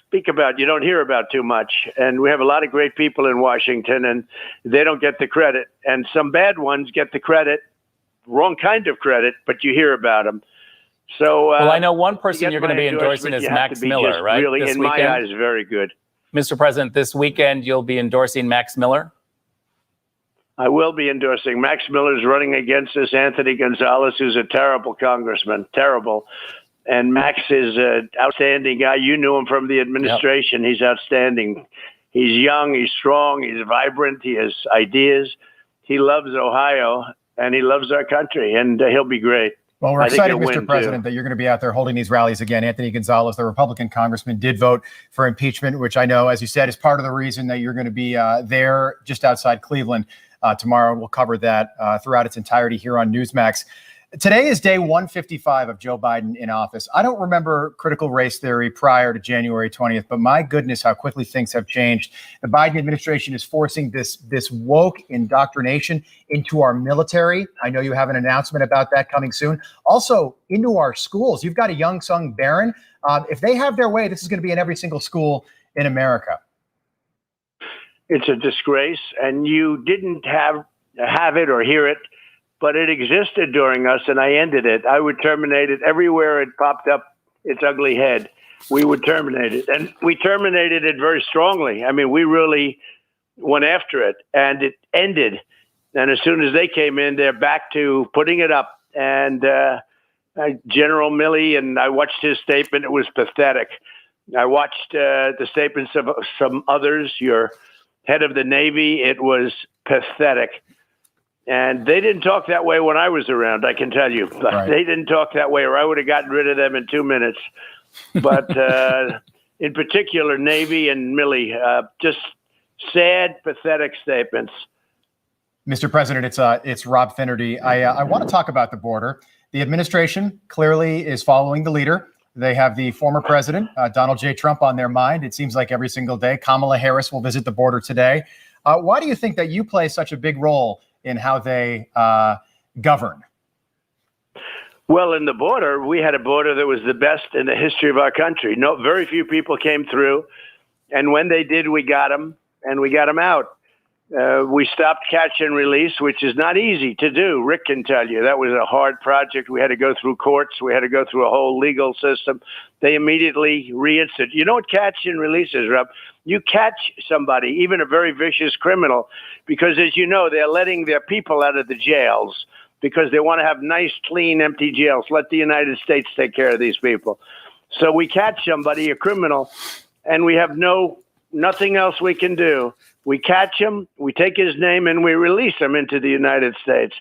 speak about, you don't hear about too much. And we have a lot of great people in Washington and they don't get the credit. And some bad ones get the credit, wrong kind of credit, but you hear about them. So, well, I know one person you're going to be endorsing is Max Miller, right? Really, this in weekend? my eyes, very good. Mr. President, this weekend you'll be endorsing Max Miller? I will be endorsing. Max Miller's running against us, Anthony Gonzalez, who's a terrible congressman, terrible. And Max is an outstanding guy. You knew him from the administration. Yep. He's outstanding. He's young, he's strong, he's vibrant, he has ideas. He loves Ohio, and he loves our country, and he'll be great. Well, we're excited, Mr. President, that you're going to be out there holding these rallies again. Anthony Gonzalez, the Republican congressman, did vote for impeachment, which I know, as you said, is part of the reason that you're going to be there just outside Cleveland tomorrow. We'll cover that throughout its entirety here on Newsmax. Today is day 155 of Joe Biden in office. I don't remember critical race theory prior to January 20th, but my goodness, how quickly things have changed. The Biden administration is forcing this woke indoctrination into our military. I know you have an announcement about that coming soon. Also, into our schools. You've got a young son, Barron. If they have their way, this is going to be in every single school in America. It's a disgrace, and you didn't have it or hear it. But it existed during us, and I ended it. I would terminate it everywhere it popped up its ugly head. We would terminate it, and we terminated it very strongly. I mean, we really went after it, and it ended. And as soon as they came in, they're back to putting it up. And General Milley, and I watched his statement. It was pathetic. I watched the statements of some others, your head of the Navy. It was pathetic. And they didn't talk that way when I was around, I can tell you. Right. They didn't talk that way, or I would have gotten rid of them in 2 minutes. But in particular, Navy and Milley, just sad, pathetic statements. Mr. President, it's Rob Finnerty. I want to talk about the border. The administration clearly is following the leader. They have the former president, Donald J. Trump, on their mind. It seems like every single day. Kamala Harris will visit the border today. Why do you think that you play such a big role in how they govern? Well, in the border, we had a border that was the best in the history of our country. Very few people came through. And when they did, we got them, and we got them out. We stopped catch and release, which is not easy to do. Rick can tell you that was a hard project. We had to go through courts. We had to go through a whole legal system. They immediately reinstated. You know what catch and release is, Rob? You catch somebody, even a very vicious criminal, because as you know, they're letting their people out of the jails because they want to have nice, clean, empty jails. Let the United States take care of these people. So we catch somebody, a criminal, and we have nothing else we can do. We catch him, we take his name, and we release him into the United States.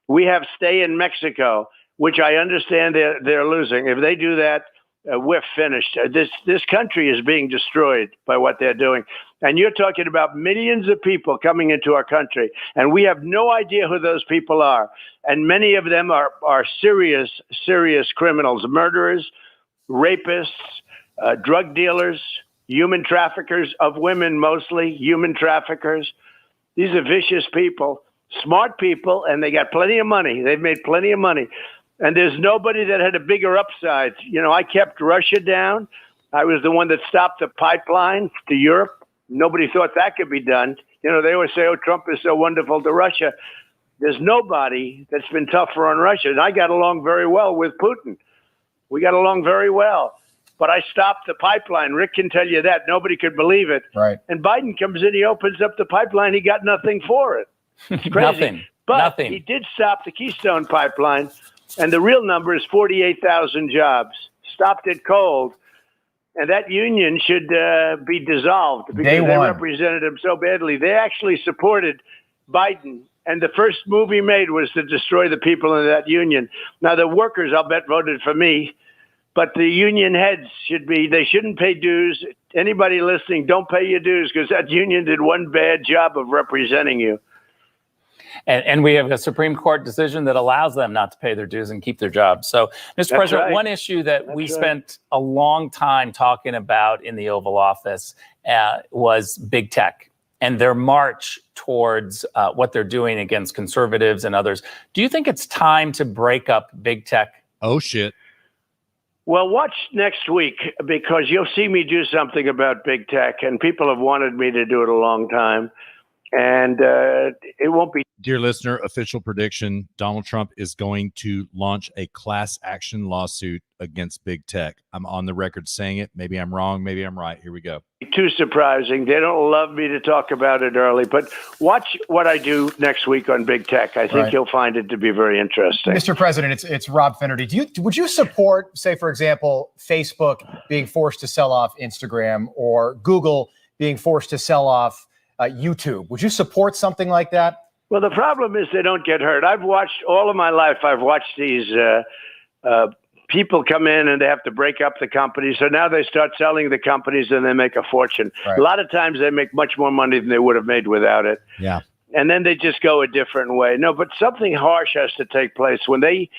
We have stay in Mexico, which I understand they're losing. If they do that, we're finished. This country is being destroyed by what they're doing. And you're talking about millions of people coming into our country, and we have no idea who those people are. And many of them are serious, serious criminals, murderers, rapists, drug dealers, human traffickers of women, mostly human traffickers. These are vicious people, smart people, and they got plenty of money. They've made plenty of money. And there's nobody that had a bigger upside. I kept Russia down. I was the one that stopped the pipeline to Europe. Nobody thought that could be done. They always say, oh, Trump is so wonderful to Russia. There's nobody that's been tougher on Russia. And I got along very well with Putin. We got along very well. But I stopped the pipeline. Rick can tell you that. Nobody could believe it. Right. And Biden comes in, he opens up the pipeline. He got nothing for it. It's crazy. Nothing. But nothing. He did stop the Keystone Pipeline. And the real number is 48,000 jobs. Stopped it cold. And that union should be dissolved because they represented him so badly. They actually supported Biden. And the first move he made was to destroy the people in that union. Now, the workers, I'll bet, voted for me. But the union heads they shouldn't pay dues. Anybody listening, don't pay your dues because that union did one bad job of representing you. And we have a Supreme Court decision that allows them not to pay their dues and keep their jobs. So, Mr. President, right. One issue that we spent a long time talking about in the Oval Office was big tech and their march towards what they're doing against conservatives and others. Do you think it's time to break up big tech? Oh, shit. Well, watch next week because you'll see me do something about big tech, and people have wanted me to do it a long time. And it won't be. Dear listener, official prediction, Donald Trump is going to launch a class action lawsuit against big tech. I'm on the record saying it. Maybe I'm wrong. Maybe I'm right. Here we go. Too surprising. They don't love me to talk about it early, but watch what I do next week on big tech. I think you'll find it to be very interesting. Mr. President, it's Rob Finnerty. Would you support, say, for example, Facebook being forced to sell off Instagram or Google being forced to sell off YouTube? Would you support something like that? Well, the problem is they don't get hurt. I've watched all of my life. I've watched these people come in and they have to break up the company. So now they start selling the companies and they make a fortune. Right. A lot of times they make much more money than they would have made without it. Yeah. And then they just go a different way. No, but something harsh has to take place when they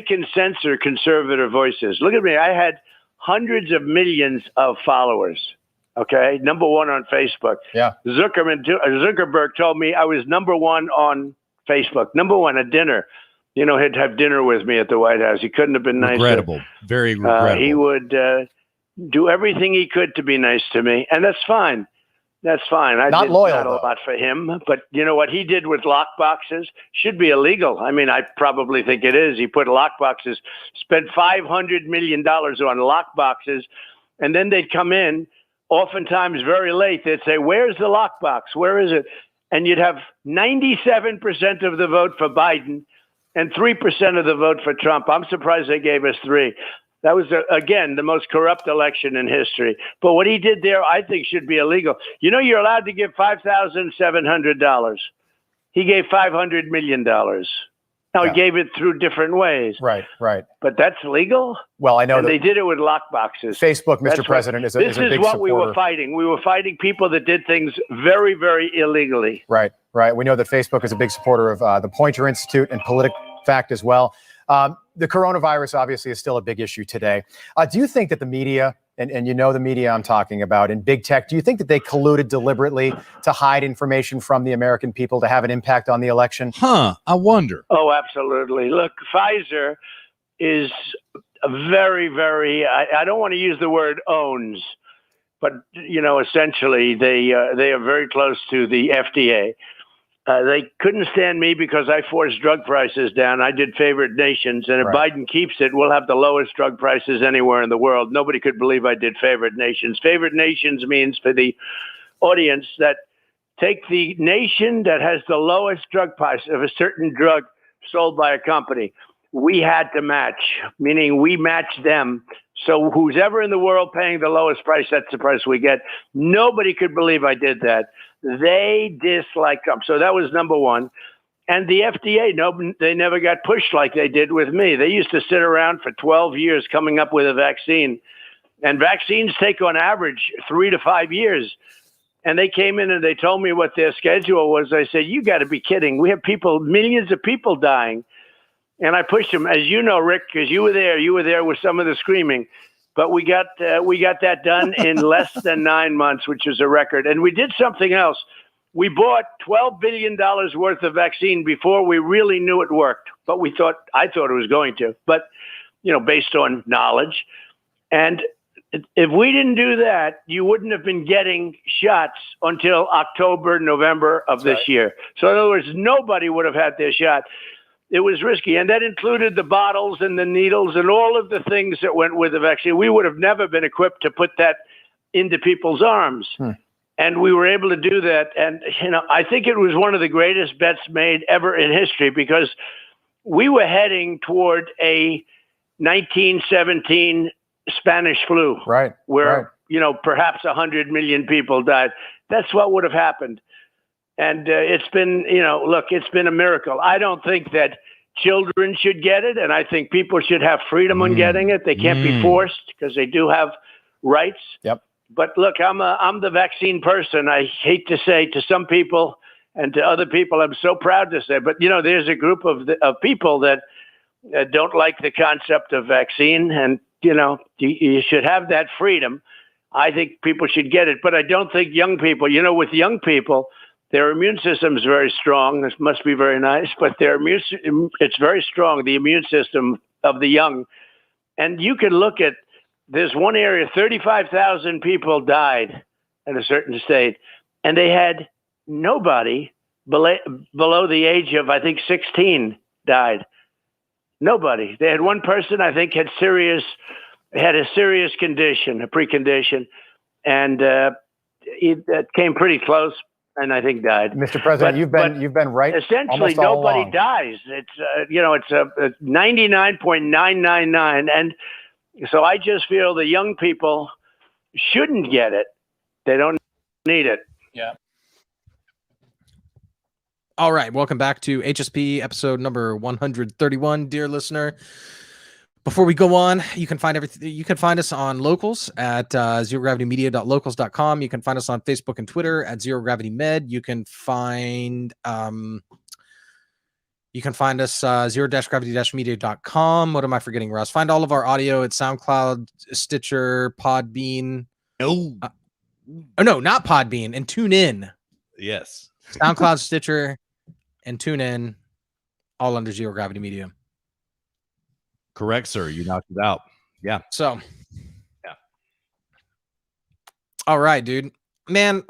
can censor conservative voices. Look at me. I had hundreds of millions of followers. Okay, number one on Facebook. Yeah. Zuckerberg told me I was number one on Facebook. Number one at dinner. You know, he'd have dinner with me at the White House. He couldn't have been nicer. Regrettable. Very regrettable. He would do everything he could to be nice to me, and that's fine. That's fine. I not did loyal, not a though. lot for him, but you know what he did with lock boxes should be illegal. I mean, I probably think it is. He put lock boxes, spent $500 million on lock boxes, and then they'd come in. Oftentimes very late, they'd say, where's the lockbox? Where is it? And you'd have 97% of the vote for Biden and 3% of the vote for Trump. I'm surprised they gave us 3. That was, again, the most corrupt election in history. But what he did there, I think, should be illegal. You know, you're allowed to give $5,700. He gave $500 million. Now, he gave it through different ways. Right. But that's legal? Well, I know and they did it with lock boxes. Facebook, Mr. President, is a big supporter. This is what we were fighting. We were fighting people that did things very, very illegally. Right. We know that Facebook is a big supporter of the Poynter Institute and PolitiFact as well. The coronavirus obviously is still a big issue today. Do you think that the media, and you know the media I'm talking about, and big tech, do you think that they colluded deliberately to hide information from the American people to have an impact on the election? I wonder. Oh, absolutely. Look, Pfizer is a very, very, I don't want to use the word owns, but, you know, essentially they are very close to the FDA. They couldn't stand me because I forced drug prices down. I did favored nations. And if Biden keeps it, we'll have the lowest drug prices anywhere in the world. Nobody could believe I did favored nations. Favored nations means, for the audience, that take the nation that has the lowest drug price of a certain drug sold by a company. We had to match, meaning we match them. So who's ever in the world paying the lowest price, that's the price we get. Nobody could believe I did that. They dislike Trump. So that was number one. And the FDA, no, they never got pushed like they did with me. They used to sit around for 12 years coming up with a vaccine. And vaccines take on average 3 to 5 years. And they came in and they told me what their schedule was. I said, you got to be kidding. We have millions of people dying. And I pushed them, as you know, Rick, because you were there with some of the screaming. But we got that done in less than 9 months, which is a record. And we did something else. We bought $12 billion worth of vaccine before we really knew it worked. But I thought it was going to. But, you know, based on knowledge. And if we didn't do that, you wouldn't have been getting shots until October, November of this year. So in other words, nobody would have had their shot. It was risky. And that included the bottles and the needles and all of the things that went with the vaccine. We would have never been equipped to put that into people's arms. And we were able to do that. And, you know, I think it was one of the greatest bets made ever in history because we were heading toward a 1917 Spanish flu, Right. where perhaps 100 million people died. That's what would have happened. And it's been, look, it's been a miracle. I don't think that children should get it, and I think people should have freedom on getting it. They can't be forced because they do have rights. Yep. But look, I'm the vaccine person. I hate to say to some people and to other people, I'm so proud to say, but there's a group of people that don't like the concept of vaccine, and you should have that freedom. I think people should get it, but I don't think young people. With young people, their immune system is very strong. This must be very nice, but it's very strong, the immune system of the young. And you can look at, there's one area, 35,000 people died in a certain state, and they had nobody below the age of, I think, 16 died. Nobody. They had one person, I think, had a serious condition, a precondition, and it came pretty close, and I think died. Mr. President, you've been right. Essentially, nobody dies. It's it's 99.999, and so I just feel the young people shouldn't get it. They don't need it. Yeah. All right, welcome back to HSP episode number 131, dear listener. Before we go on, you can find everything. You can find us on Locals at zerogravitymedia.locals.com. You can find us on Facebook and Twitter at ZeroGravityMed. You can find us zero-gravity-media.com. What am I forgetting, Russ? Find all of our audio at SoundCloud, Stitcher, Podbean. No. No, not Podbean, and TuneIn. Yes. SoundCloud, Stitcher, and TuneIn, all under Zero Gravity Media. Correct, sir. You knocked it out. Yeah. So, yeah. All right, dude. Man,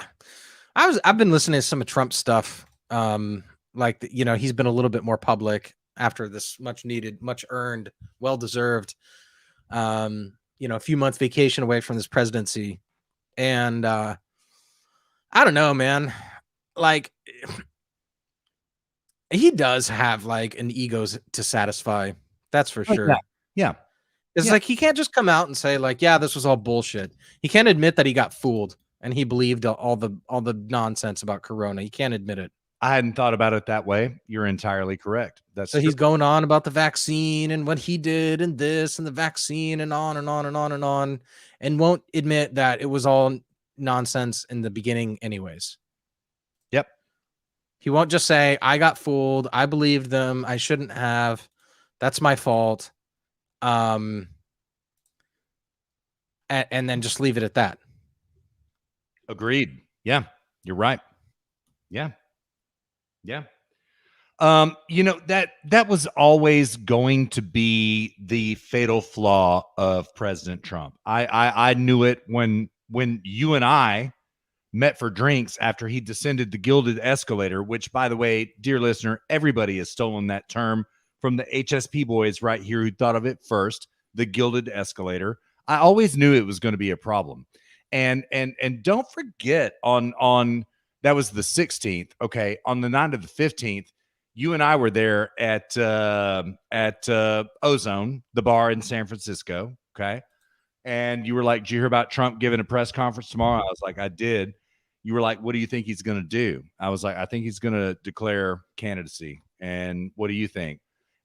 I've been listening to some of Trump's stuff. He's been a little bit more public after this much needed, much earned, well deserved, a few months vacation away from this presidency. And I don't know, man. Like, he does have like an ego to satisfy. That's for sure. Yeah. It's like he can't just come out and say like, yeah, this was all bullshit. He can't admit that he got fooled and he believed all the nonsense about Corona. He can't admit it. I hadn't thought about it that way. You're entirely correct. That's so he's going on about the vaccine and what he did and this and the vaccine and on and on and on and on, and won't admit that it was all nonsense in the beginning anyways. Yep. He won't just say, I got fooled. I believed them. I shouldn't have. That's my fault. And then just leave it at that. Agreed. Yeah, you're right. Yeah. Yeah. That was always going to be the fatal flaw of President Trump. I knew it when you and I met for drinks after he descended the gilded escalator, which, by the way, dear listener, everybody has stolen that term from the HSP boys right here who thought of it first, the gilded escalator. I always knew it was going to be a problem. And don't forget on that was the 16th. Okay. On the night of the 15th, you and I were there at Ozone, the bar in San Francisco. Okay. And you were like, did you hear about Trump giving a press conference tomorrow? I was like, I did. You were like, what do you think he's going to do? I was like, I think he's going to declare candidacy. And what do you think?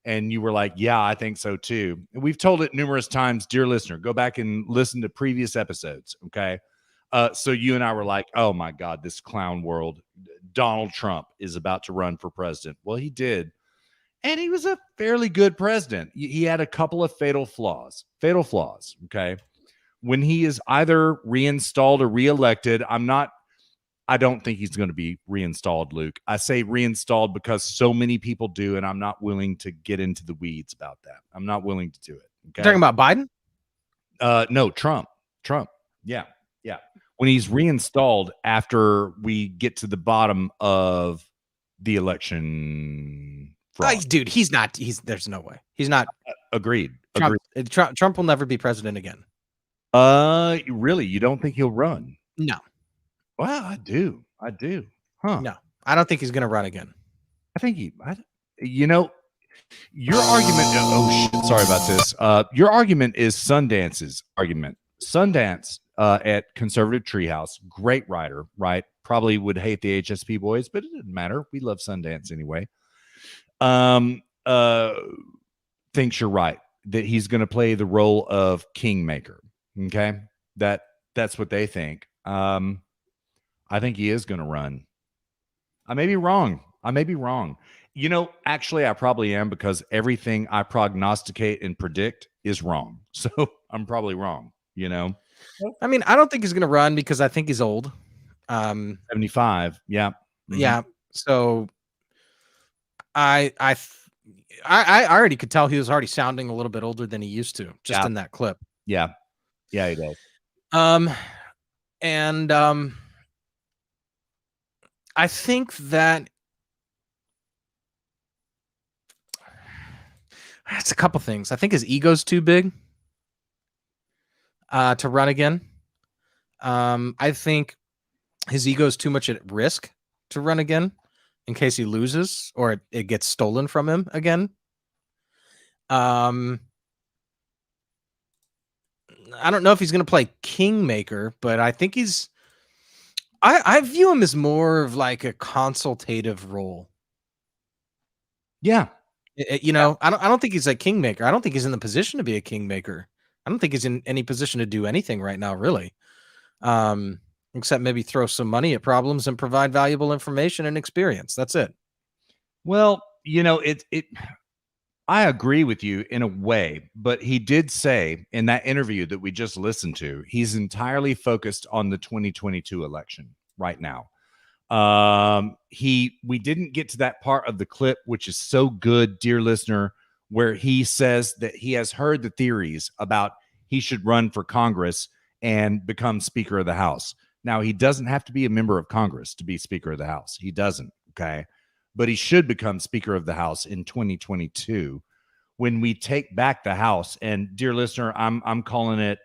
And you were like, yeah, I think so too. And we've told it numerous times, dear listener, go back and listen to previous episodes. Okay. So you and I were like, oh my God, this clown world, Donald Trump is about to run for president. Well, he did. And he was a fairly good president. He had a couple of fatal flaws. Okay. When he is either reinstalled or reelected, I don't think he's going to be reinstalled, Luke. I say reinstalled because so many people do, and I'm not willing to get into the weeds about that. I'm not willing to do it. Okay? You're talking about Biden? No, Trump. Yeah. When he's reinstalled after we get to the bottom of the election fraud. Dude, he's not. There's no way. He's not. Agreed. Trump will never be president again. Really? You don't think he'll run? No. Well, I do. Huh. No, I don't think he's going to run again. I think Your argument. Oh shit! Sorry about this. Your argument is Sundance's argument. Sundance at Conservative Treehouse, great writer, right? Probably would hate the HSP boys, but it didn't matter. We love Sundance anyway. Thinks you're right that he's going to play the role of kingmaker. Okay, that's what they think. I think he is going to run. I may be wrong. You know, actually, I probably am, because everything I prognosticate and predict is wrong. So I'm probably wrong, you know? I mean, I don't think he's going to run because I think he's old. 75. Yeah. Mhm. Yeah. So I already could tell he was already sounding a little bit older than he used to, just Yeah. in that clip. Yeah. Yeah, he does. And I think that it's a couple things. I think his ego's too big to run again. I think his ego's too much at risk to run again in case he loses or it gets stolen from him again. I don't know if he's going to play kingmaker, but I think I view him as more of like a consultative role. Yeah. You know, I don't think he's a kingmaker. I don't think he's in the position to be a kingmaker. I don't think he's in any position to do anything right now, really. Except maybe throw some money at problems and provide valuable information and experience. That's it. Well, you know, I agree with you in a way, but he did say in that interview that we just listened to, he's entirely focused on the 2022 election right now. We didn't get to that part of the clip, which is so good, dear listener, where he says that he has heard the theories about he should run for Congress and become Speaker of the House. Now, he doesn't have to be a member of Congress to be Speaker of the House. He doesn't. Okay. But he should become Speaker of the House in 2022 when we take back the House. And dear listener, I'm calling it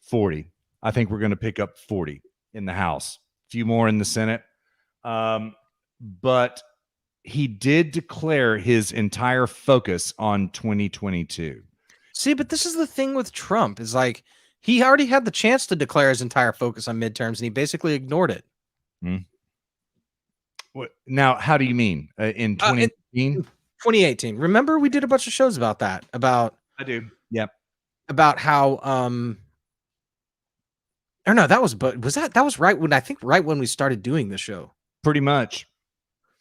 40. I think we're going to pick up 40 in the House, a few more in the Senate. But he did declare his entire focus on 2022. See, but this is the thing with Trump is like he already had the chance to declare his entire focus on midterms and he basically ignored it. Now, how do you mean in 2018? 2018. Remember, we did a bunch of shows about that. I do. Yep. About how or no, that was right when we started doing the show. Pretty much.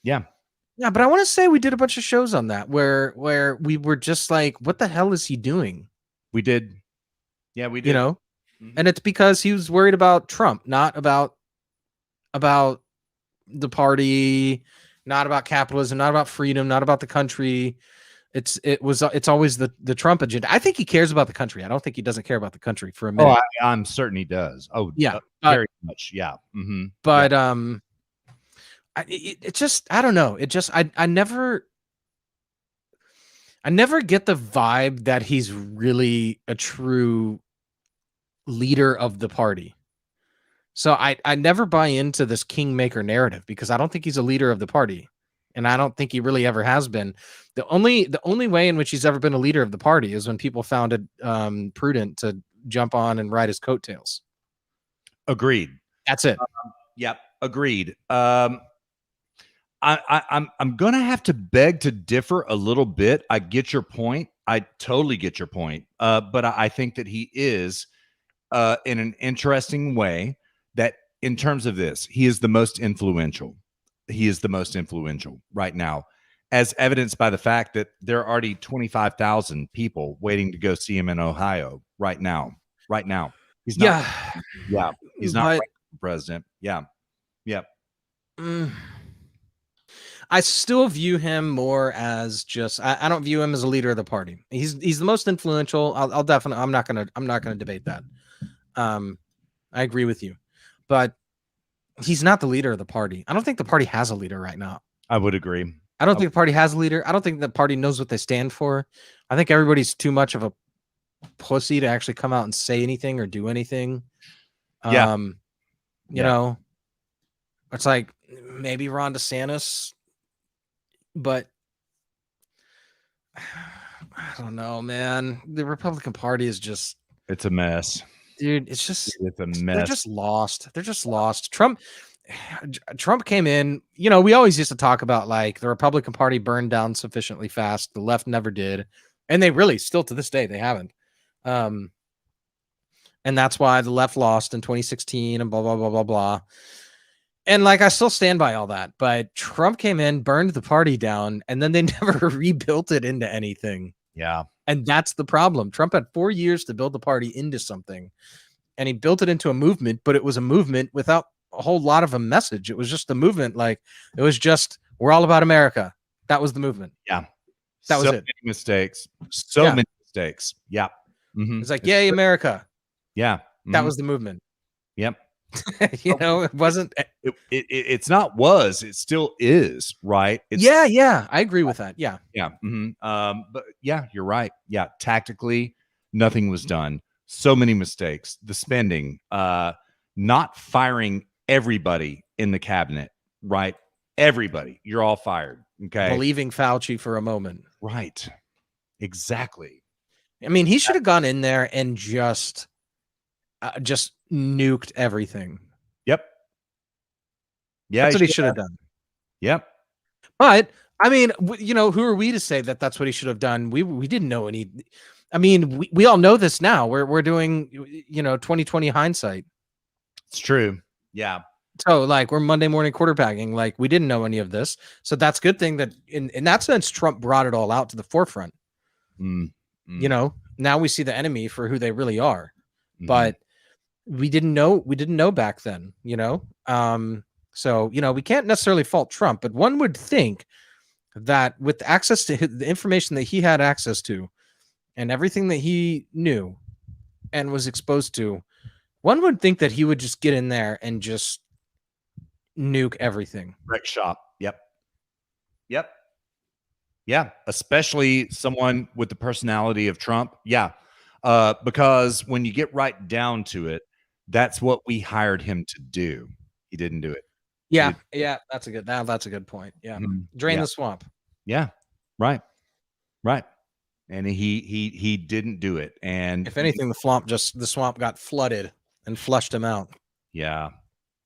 Yeah. Yeah, but I want to say we did a bunch of shows on that where we were just like, what the hell is he doing? We did. Yeah, we did. You know? And it's because he was worried about Trump, not about the party, not about capitalism, not about freedom, not about the country. It's always the Trump agenda. I think he cares about the country. I don't think he doesn't care about the country for a minute. Oh, I'm certain he does. Oh, yeah, very much. Yeah. Mm-hmm. But it just, I don't know. It just, I never get the vibe that he's really a true leader of the party. So I never buy into this kingmaker narrative because I don't think he's a leader of the party. And I don't think he really ever has been. The only way in which he's ever been a leader of the party is when people found it prudent to jump on and ride his coattails. Agreed. That's it. Yep. Agreed. I'm gonna have to beg to differ a little bit. I get your point. I totally get your point. But I think that he is in an interesting way that in terms of this, he is the most influential. He is the most influential right now, as evidenced by the fact that there are already 25,000 people waiting to go see him in Ohio right now. Right now. He's not. Yeah. He's not running for president. Yeah. Yep. I still view him more as just, I don't view him as a leader of the party. He's the most influential. I'll definitely, I'm not going to debate that. I agree with you, but he's not the leader of the party. I don't think the party has a leader right now. I would agree. I don't think the party has a leader. I don't think the party knows what they stand for. I think everybody's too much of a pussy to actually come out and say anything or do anything. Yeah. You know, it's like maybe Ron DeSantis, but I don't know, man. The Republican Party is just, It's a mess. dude, it's just, It's a they're mess. just lost. They're just lost. Trump came in, you know, we always used to talk about like the Republican Party burned down sufficiently fast. The left never did. And they really still to this day, they haven't. And that's why the left lost in 2016 and blah, blah, blah, blah, blah. And like, I still stand by all that, but Trump came in, burned the party down, and then they never rebuilt it into anything. Yeah. And that's the problem. Trump had 4 years to build the party into something, and he built it into a movement, but it was a movement without a whole lot of a message. It was just a movement. Like, it was just, we're all about America. That was the movement. Yeah. That was so it. Many mistakes. So Yeah. many mistakes. Yeah. Mhm. It's like, yay, America. Yeah. That Mhm. was the movement. Yep. You know, it wasn't. It's not was, it still is, right? It's, Yeah. I agree with that. Yeah. yeah. But yeah, you're right. Yeah. Tactically, nothing was done. So many mistakes. The spending, not firing everybody in the cabinet, right? Everybody. You're all fired. Okay. Believing Fauci for a moment. Right. Exactly. I mean, he should have gone in there and just nuked everything. Yep. Yeah. That's what he should have done. Yep. But I mean, you know, who are we to say that that's what he should have done? We didn't know any. I mean, we all know this now. We're doing, you know, 2020 hindsight. It's true. Yeah. So like, we're Monday morning quarterbacking. Like, we didn't know any of this. So that's a good thing that in that sense, Trump brought it all out to the forefront. You know, now we see the enemy for who they really are. But we didn't know back then, you know? So, you know, we can't necessarily fault Trump, but one would think that with access to the information that he had access to and everything that he knew and was exposed to, one would think that he would just get in there and just nuke everything. Wreck shop. Yep. Yep. Yeah. Especially someone with the personality of Trump. Yeah. Because when you get right down to it, that's what we hired him to do. He didn't do it. Yeah. That's a good point. Yeah. Drain the swamp. Yeah. Right. Right. And he didn't do it. And if anything, the swamp got flooded and flushed him out. Yeah.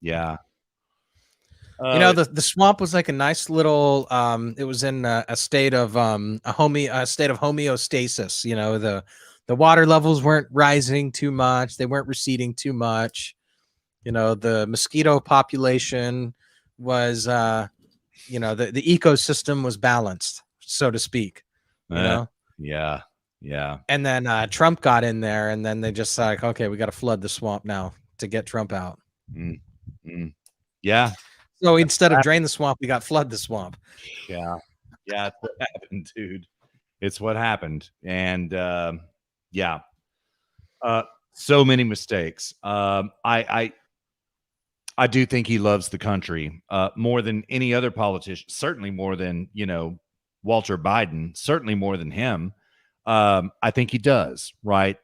Yeah. You know, the swamp was like a nice little it was in a state of homeostasis. You know, the water levels weren't rising too much, they weren't receding too much. You know, the mosquito population was you know, the ecosystem was balanced, so to speak. You know? Yeah. And then Trump got in there, and then they just like, okay, we got to flood the swamp now to get Trump out. Yeah. So instead of drain the swamp, we got flood the swamp. Yeah. It's what happened, dude. It's what happened. And yeah. So many mistakes. I do think he loves the country more than any other politician, certainly more than, you know, Walter Biden, certainly more than him. I think he does, right?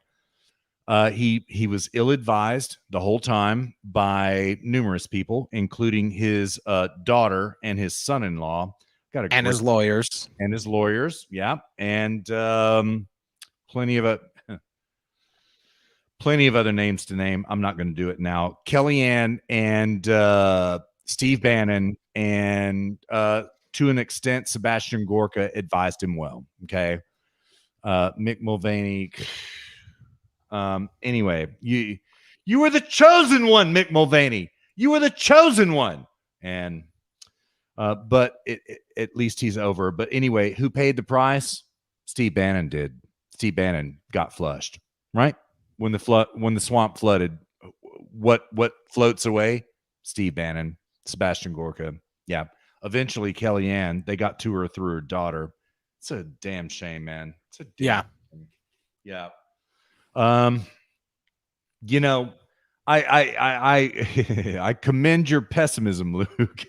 He was ill-advised the whole time by numerous people, including his daughter and his son-in-law. His lawyers. And his lawyers, yeah. And plenty of other names to name. I'm not going to do it now. Kellyanne and Steve Bannon and to an extent, Sebastian Gorka advised him well. Okay. Mick Mulvaney. Anyway, you were the chosen one, Mick Mulvaney. You were the chosen one. And but at least he's over. But anyway, who paid the price? Steve Bannon did. Steve Bannon got flushed, right? When the swamp flooded, what floats away? Steve Bannon, Sebastian Gorka. Yeah. Eventually, Kellyanne, they got to her through her daughter. It's a damn shame, man. It's a damn shame. Yeah. You know, I commend your pessimism, Luke.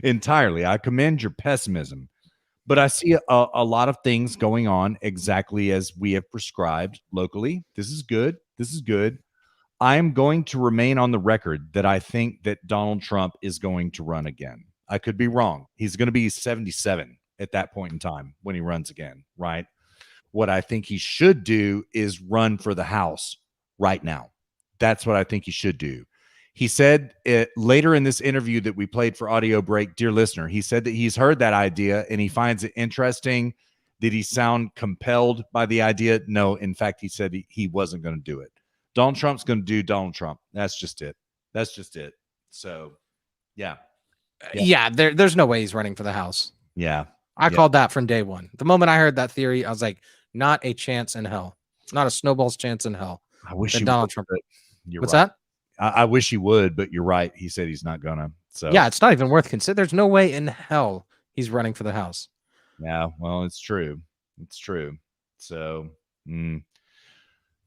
Entirely. I commend your pessimism. But I see a lot of things going on exactly as we have prescribed locally. This is good. This is good. I am going to remain on the record that I think that Donald Trump is going to run again. I could be wrong. He's going to be 77. at that point in time when he runs again, right? What I think he should do is run for the House right now. That's what I think he should do. He said later in this interview that we played for audio break, dear listener, he said that he's heard that idea and he finds it interesting. Did he sound compelled by the idea? No. In fact, he said he wasn't going to do it. Donald Trump's going to do Donald Trump. That's just it. That's just it. So, yeah. Yeah, there's no way he's running for the House. Yeah. I called that from day one. The moment I heard that theory, I was like, not a chance in hell. Not a snowball's chance in hell. I wish that he Donald would, Trump. You're What's right. that? I wish he would, but you're right. He said he's not gonna. So yeah, it's not even worth considering. There's no way in hell he's running for the House. Yeah, well, it's true. It's true. So it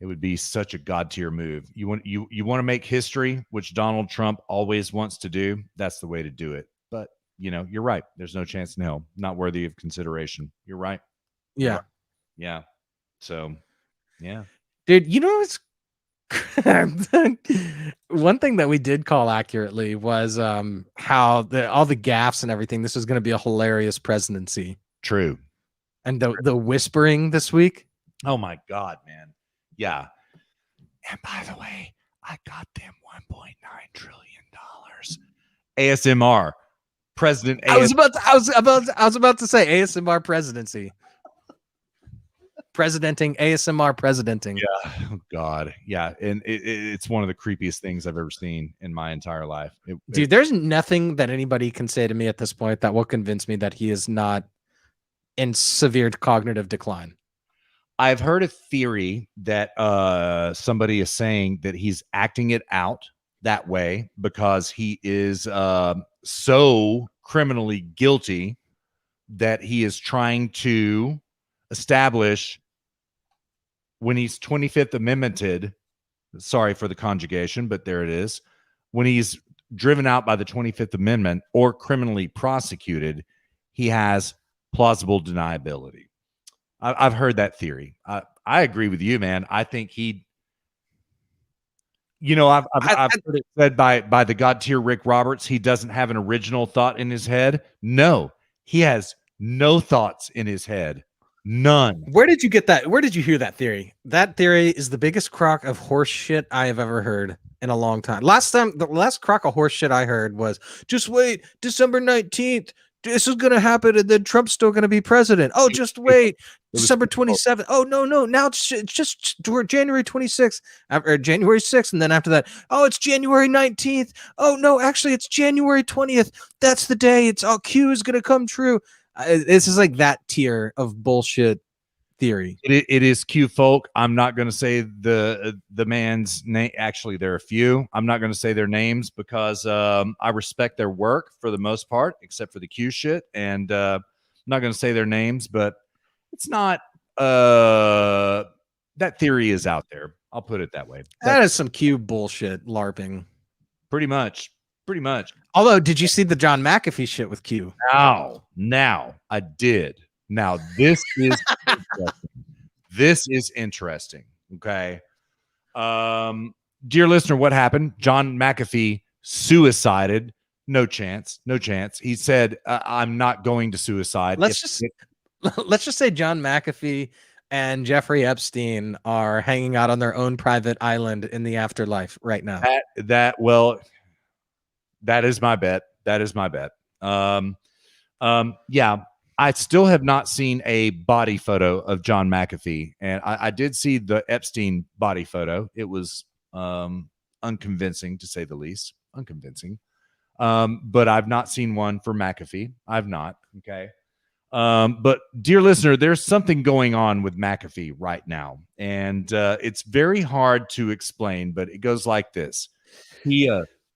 would be such a god tier move. You want to make history, which Donald Trump always wants to do. That's the way to do it. But you're right. There's no chance in hell. Not worthy of consideration. You're right. Yeah. Yeah. So, yeah. Dude, it's one thing that we did call accurately was how all the gaffes and everything. This was going to be a hilarious presidency. True. And the whispering this week. Oh my God, man. Yeah. And by the way, I got them $1.9 trillion. ASMR. President I was about to say ASMR presidency. Presidenting, ASMR presidenting. Yeah. Oh God. Yeah. And it's one of the creepiest things I've ever seen in my entire life. Dude, there's nothing that anybody can say to me at this point that will convince me that he is not in severe cognitive decline. I've heard a theory that somebody is saying that he's acting it out that way because he is so criminally guilty that he is trying to establish when he's 25th Amendmented, sorry for the conjugation, but there it is, when he's driven out by the 25th Amendment or criminally prosecuted, he has plausible deniability. I've heard that theory. I agree with you, man. I think he, I've heard it said by the god tier Rick Roberts, he doesn't have an original thought in his head. No, he has no thoughts in his head. None. Where did you get that? Where did you hear that theory? That theory is the biggest crock of horse shit I have ever heard in a long time. The last crock of horse shit I heard was, just wait, December 19th. This is going to happen, and then Trump's still going to be president. Oh, just wait. December 27th. Oh, no. Now it's just January 26th or January 6th. And then after that, oh, it's January 19th. Oh, no, actually, it's January 20th. That's the day. It's all Q is going to come true. This is like that tier of bullshit theory. It is Q folk. I'm not going to say the man's name. Actually, there are a few. I'm not going to say their names because I respect their work for the most part, except for the Q shit. And I'm not going to say their names, but it's not. That theory is out there. I'll put it that way. That is some Q bullshit LARPing. Pretty much. Although, did you see the John McAfee shit with Q? Now I did. Now this is interesting. This is interesting. Okay. Dear listener, what happened? John McAfee suicided. No chance. He said, I'm not going to suicide. Let's just say John McAfee and Jeffrey Epstein are hanging out on their own private island in the afterlife right now. That is my bet. Yeah, I still have not seen a body photo of John McAfee, and I did see the Epstein body photo. It was unconvincing, to say the least. But I've not seen one for McAfee. I've not. Okay. But dear listener, there's something going on with McAfee right now, and it's very hard to explain, but it goes like this. He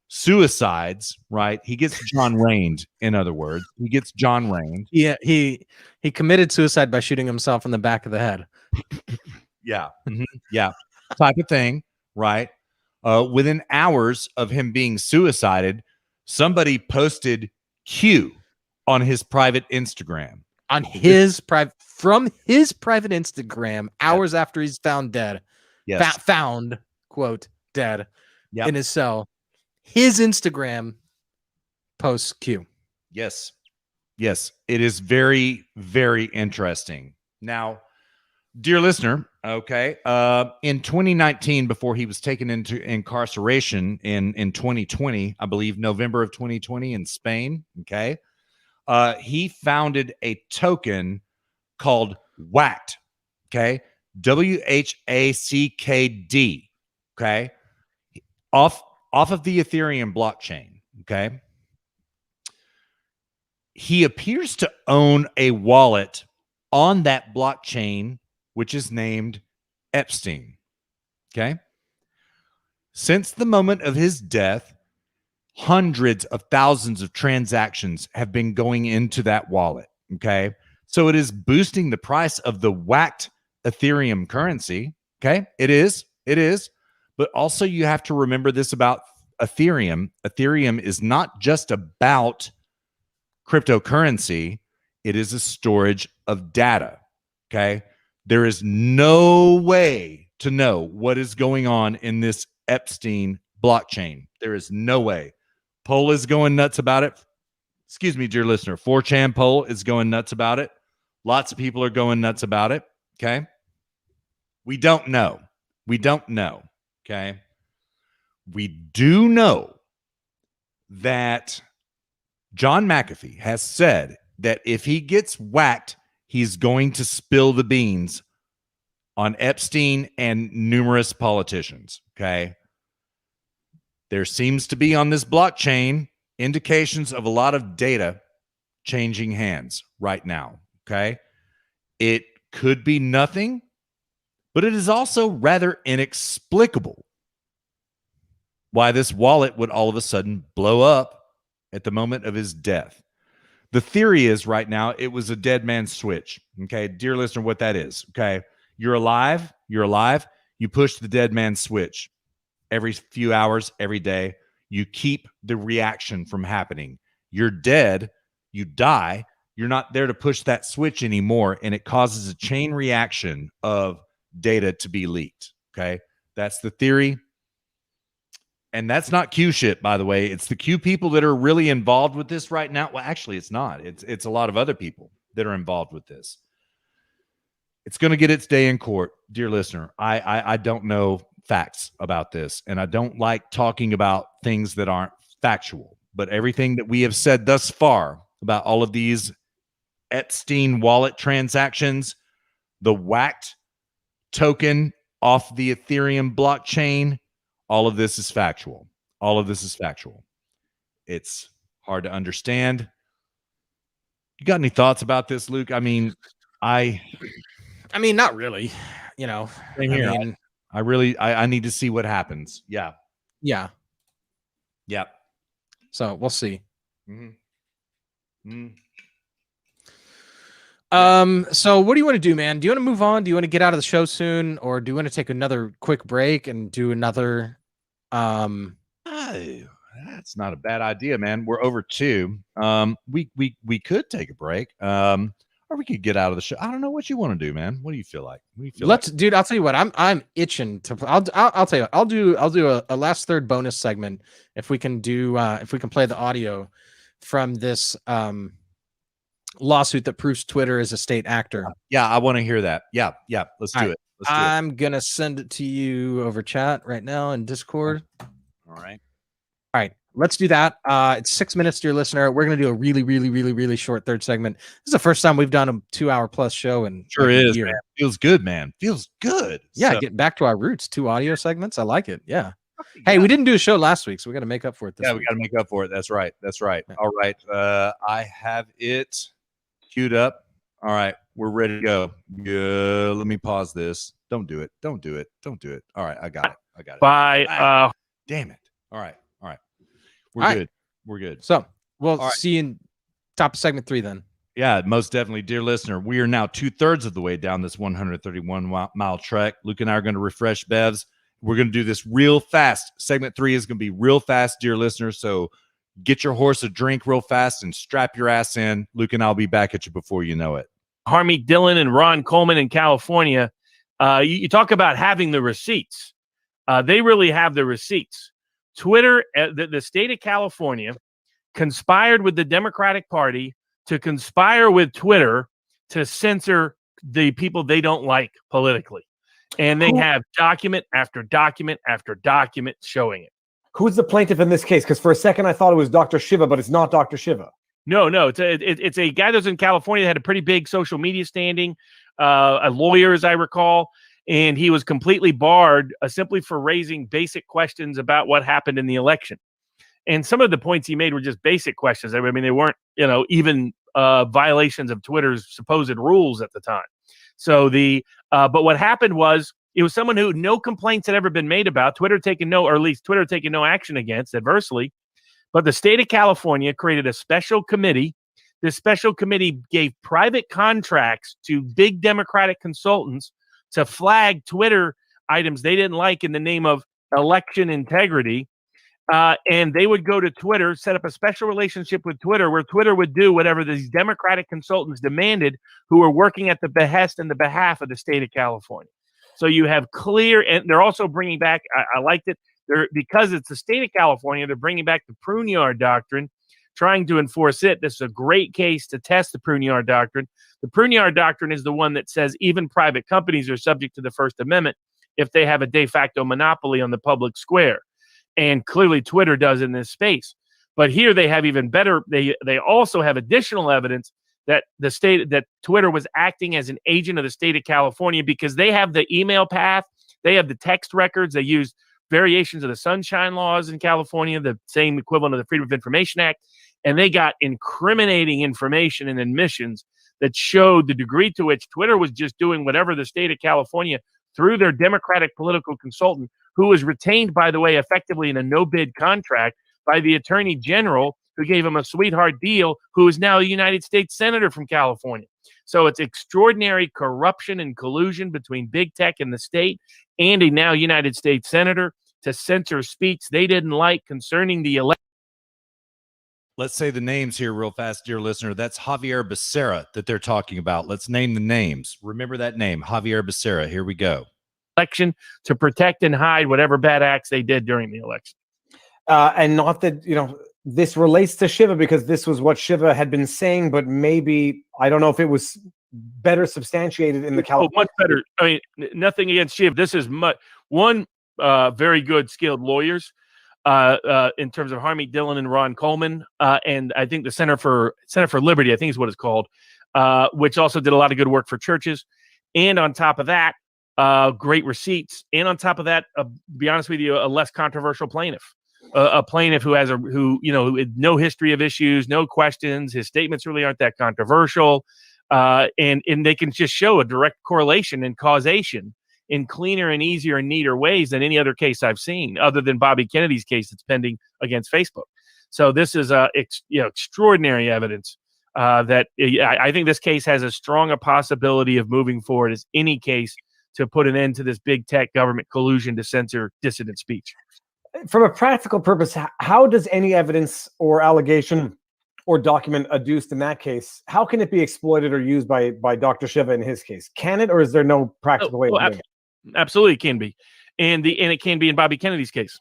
suicides, right? He gets John Rained, in other words. He gets John Rained. Yeah, he committed suicide by shooting himself in the back of the head. Yeah. Yeah. Type of thing, right? Within hours of him being suicided, somebody posted Q on his private Instagram. From his private Instagram, hours after he's found dead. Yes. Found, quote, dead in his cell. His Instagram posts Q. Yes. Yes, it is very, very interesting. Now, dear listener, okay, in 2019, before he was taken into incarceration in 2020, I believe November of 2020 in Spain, okay, he founded a token called WHACKD, okay, WHACKD, okay, off of the Ethereum blockchain, okay. He appears to own a wallet on that blockchain, which is named Epstein. Okay. Since the moment of his death, hundreds of thousands of transactions have been going into that wallet. Okay. So it is boosting the price of the whacked Ethereum currency. Okay. It is. But also, you have to remember this about Ethereum. Ethereum is not just about cryptocurrency, it is a storage of data. Okay. There is no way to know what is going on in this Epstein blockchain. There is no way. Poll is going nuts about it. Excuse me, dear listener. 4chan poll is going nuts about it. Lots of people are going nuts about it. Okay. We don't know. Okay. We do know that John McAfee has said that if he gets whacked, he's going to spill the beans on Epstein and numerous politicians. Okay. There seems to be on this blockchain indications of a lot of data changing hands right now. Okay. It could be nothing, but it is also rather inexplicable why this wallet would all of a sudden blow up at the moment of his death. The theory is right now it was a dead man's switch. Okay, dear listener, what that is. Okay, you're alive. You push the dead man's switch every few hours, every day. You keep the reaction from happening. You're dead. You die. You're not there to push that switch anymore, and it causes a chain reaction of data to be leaked. Okay, that's the theory. And that's not Q shit, by the way. It's the Q people that are really involved with this right now. Well, actually, it's not. It's a lot of other people that are involved with this. It's going to get its day in court, dear listener. I don't know facts about this, and I don't like talking about things that aren't factual. But everything that we have said thus far about all of these Epstein wallet transactions, the whacked token off the Ethereum blockchain, all of this is factual. It's hard to understand. You got any thoughts about this, Luke? I mean, not really. You know, same here. I need to see what happens. Yeah. So we'll see. Mm-hmm. So what do you want to do, man? Do you want to move on? Do you want to get out of the show soon, or do you want to take another quick break and do another? That's not a bad idea, man. We're over 2. We could take a break. Or we could get out of the show. I don't know what you want to do, man. What do you feel like? Dude, I'll tell you what. I'm itching to. I'll tell you. I'll do a last third bonus segment if we can do. If we can play the audio from this lawsuit that proves Twitter is a state actor. Yeah, I want to hear that. Yeah. Let's do it. I'm gonna send it to you over chat right now in Discord. All right. Let's do that. It's 6 minutes, dear listener. We're gonna do a really short third segment. This is the first time we've done a 2-hour plus show, and sure is. Man. Feels good, man. Feels good. Yeah, getting back to our roots. 2 audio segments. I like it. Yeah. Hey, we didn't do a show last week, so we got to make up for it this week. We got to make up for it. That's right. Yeah. All right. I have it queued up. All right. We're ready to go. Yeah, let me pause this. Don't do it. All right. I got it. Bye. Damn it. All right. We're good. So we'll see you in top of segment 3 then. Yeah, most definitely. Dear listener, we are now 2/3 of the way down this 131-mile trek. Luke and I are going to refresh Bevs. We're going to do this real fast. Segment 3 is going to be real fast, dear listener. So get your horse a drink real fast and strap your ass in. Luke and I'll be back at you before you know it. Harmy Dillon and Ron Coleman in California. You talk about having the receipts. They really have the receipts. Twitter, the state of California, conspired with the Democratic Party to conspire with Twitter to censor the people they don't like politically. And they have document after document after document showing it. Who's the plaintiff in this case? Because for a second I thought it was Dr. Shiva, but it's not Dr. Shiva. No, it's a guy that's in California that had a pretty big social media standing, a lawyer, as I recall, and he was completely barred simply for raising basic questions about what happened in the election. And some of the points he made were just basic questions. I mean, they weren't, even violations of Twitter's supposed rules at the time. So but what happened was it was someone who no complaints had ever been made about. Twitter taking no action against adversely. But the state of California created a special committee. This special committee gave private contracts to big Democratic consultants to flag Twitter items they didn't like in the name of election integrity. And they would go to Twitter, set up a special relationship with Twitter where Twitter would do whatever these Democratic consultants demanded, who were working at the behest and the behalf of the state of California. So you have clear, and they're also bringing back, I liked it, because it's the state of California, they're bringing back the Pruneyard Doctrine, trying to enforce it. This is a great case to test the Pruneyard Doctrine. The Pruneyard Doctrine is the one that says even private companies are subject to the First Amendment if they have a de facto monopoly on the public square. And clearly Twitter does in this space. But here they have even better, they also have additional evidence that that Twitter was acting as an agent of the state of California, because they have the email path, they have the text records, they use variations of the Sunshine Laws in California, the same equivalent of the Freedom of Information Act, and they got incriminating information and admissions that showed the degree to which Twitter was just doing whatever the state of California through their Democratic political consultant, who was retained, by the way, effectively in a no-bid contract by the Attorney General, who gave him a sweetheart deal, who is now a United States Senator from California. So it's extraordinary corruption and collusion between big tech and the state and a now United States Senator to censor speech they didn't like concerning the election. Let's say the names here real fast, dear listener. That's Javier Becerra that they're talking about. Let's name the names. Remember that name, Javier Becerra. Here we go. Election to protect and hide whatever bad acts they did during the election. And not that, this relates to Shiva, because this was what Shiva had been saying, but maybe, I don't know if it was better substantiated in the California. Much better. I mean, nothing against Shiva. This is one very good, skilled lawyers in terms of Harmeet Dillon and Ron Coleman. And I think the Center for Liberty, I think is what it's called, which also did a lot of good work for churches. And on top of that, great receipts. And on top of that, to be honest with you, a less controversial plaintiff. A plaintiff who has who had no history of issues, no questions. His statements really aren't that controversial, and they can just show a direct correlation and causation in cleaner and easier and neater ways than any other case I've seen, other than Bobby Kennedy's case that's pending against Facebook. So this is extraordinary evidence that I think this case has as strong a possibility of moving forward as any case to put an end to this big tech government collusion to censor dissident speech. From a practical purpose, how does any evidence or allegation or document adduced in that case, how can it be exploited or used by Dr. Shiva in his case? Can it, or is there no practical way of doing it? Absolutely, it can be, and it can be in Bobby Kennedy's case.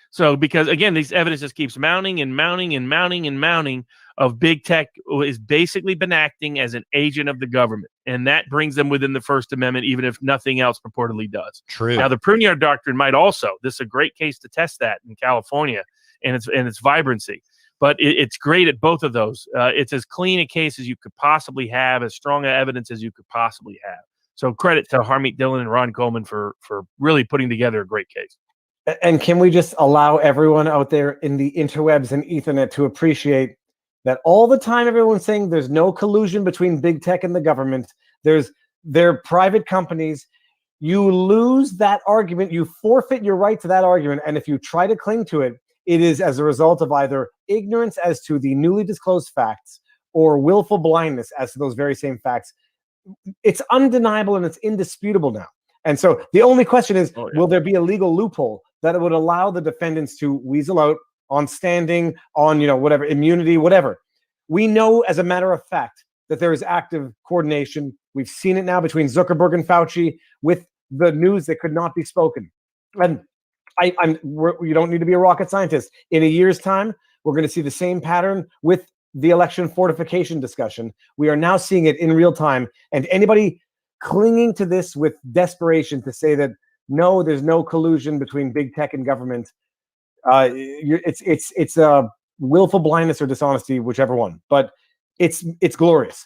So, because again, these evidence just keeps mounting and mounting and mounting and mounting of big tech is basically been acting as an agent of the government, and that brings them within the First Amendment, even if nothing else purportedly does. True. Now, the Pruneyard Doctrine might also. This is a great case to test that in California and its vibrancy. But it's great at both of those. It's as clean a case as you could possibly have, as strong evidence as you could possibly have. So credit to Harmeet Dillon and Ron Coleman for really putting together a great case. And can we just allow everyone out there in the interwebs and Ethernet to appreciate that all the time everyone's saying there's no collusion between big tech and the government. They're private companies. You lose that argument. You forfeit your right to that argument. And if you try to cling to it, it is as a result of either ignorance as to the newly disclosed facts or willful blindness as to those very same facts. It's undeniable and it's indisputable now. And so the only question is, will there be a legal loophole that would allow the defendants to weasel out on standing, on, whatever, immunity, whatever? We know as a matter of fact that there is active coordination. We've seen it now between Zuckerberg and Fauci with the news that could not be spoken. And you don't need to be a rocket scientist. In a year's time, we're going to see the same pattern with the election fortification discussion. We are now seeing it in real time. And anybody clinging to this with desperation to say that, no, there's no collusion between big tech and government, it's a willful blindness or dishonesty, whichever one. But it's glorious.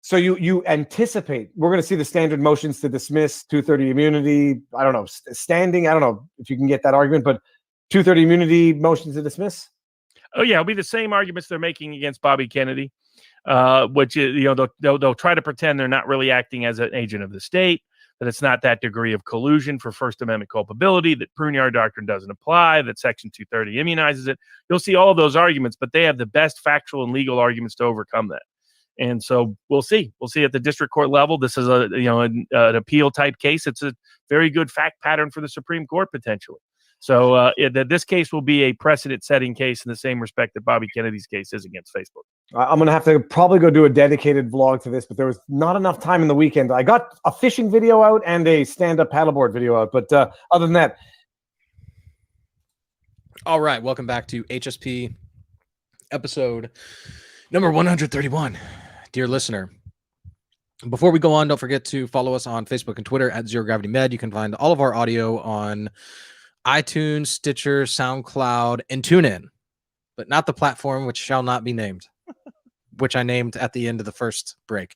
So you anticipate we're going to see the standard motions to dismiss, 230 immunity. I don't know, standing. I don't know if you can get that argument, but 230 immunity motions to dismiss. Oh yeah, it'll be the same arguments they're making against Bobby Kennedy, which is, they'll try to pretend they're not really acting as an agent of the state, that it's not that degree of collusion for First Amendment culpability, that Pruneyard doctrine doesn't apply, that Section 230 immunizes it. You'll see all of those arguments, but they have the best factual and legal arguments to overcome that. And so we'll see. We'll see at the district court level. This is an appeal type case. It's a very good fact pattern for the Supreme Court potentially. So this case will be a precedent-setting case in the same respect that Bobby Kennedy's case is against Facebook. I'm going to have to probably go do a dedicated vlog to this, but there was not enough time in the weekend. I got a fishing video out and a stand-up paddleboard video out, but other than that. All right, welcome back to HSP episode number 131. Dear listener, before we go on, don't forget to follow us on Facebook and Twitter at Zero Gravity Med. You can find all of our audio on iTunes, Stitcher, SoundCloud, and TuneIn, but not the platform which shall not be named, which I named at the end of the first break.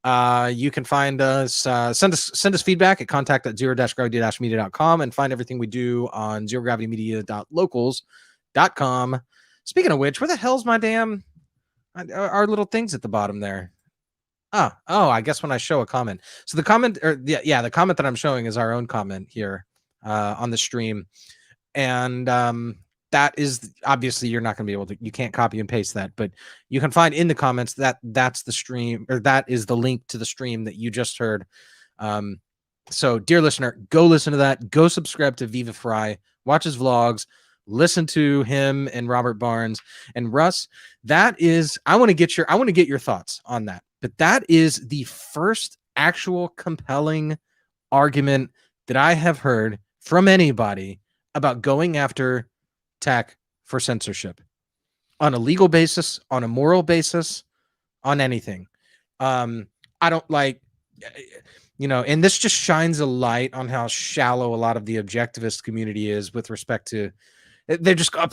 You can find us, send us feedback at contact@zero-gravity-media.com, and find everything we do on zerogravitymedia.locals.com. Speaking of which, where the hell's my damn our little things at the bottom there? Oh, I guess when I show a comment. So the comment, the comment that I'm showing is our own comment here on the stream, and that is obviously you're not going to be able to. You can't copy and paste that, but you can find in the comments that's the stream, or that is the link to the stream that you just heard. So, dear listener, go listen to that. Go subscribe to Viva Fry. Watch his vlogs. Listen to him and Robert Barnes and Russ. That is, I want to get your thoughts on that. But that is the first actual compelling argument that I have heard from anybody about going after tech for censorship on a legal basis, on a moral basis, on anything. I don't like, and this just shines a light on how shallow a lot of the objectivist community is with respect to. They're just a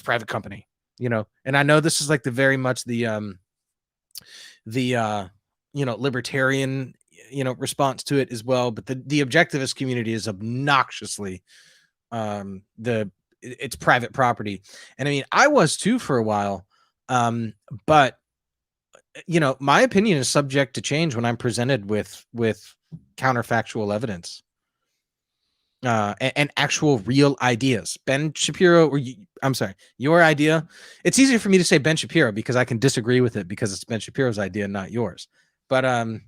private company, and I know this is like the very much the libertarian, response to it as well. But the objectivist community is obnoxiously, it's private property. And I mean, I was too for a while. But my opinion is subject to change when I'm presented with counterfactual evidence. And actual real ideas. Ben Shapiro, your idea. It's easier for me to say Ben Shapiro because I can disagree with it because it's Ben Shapiro's idea, not yours. But I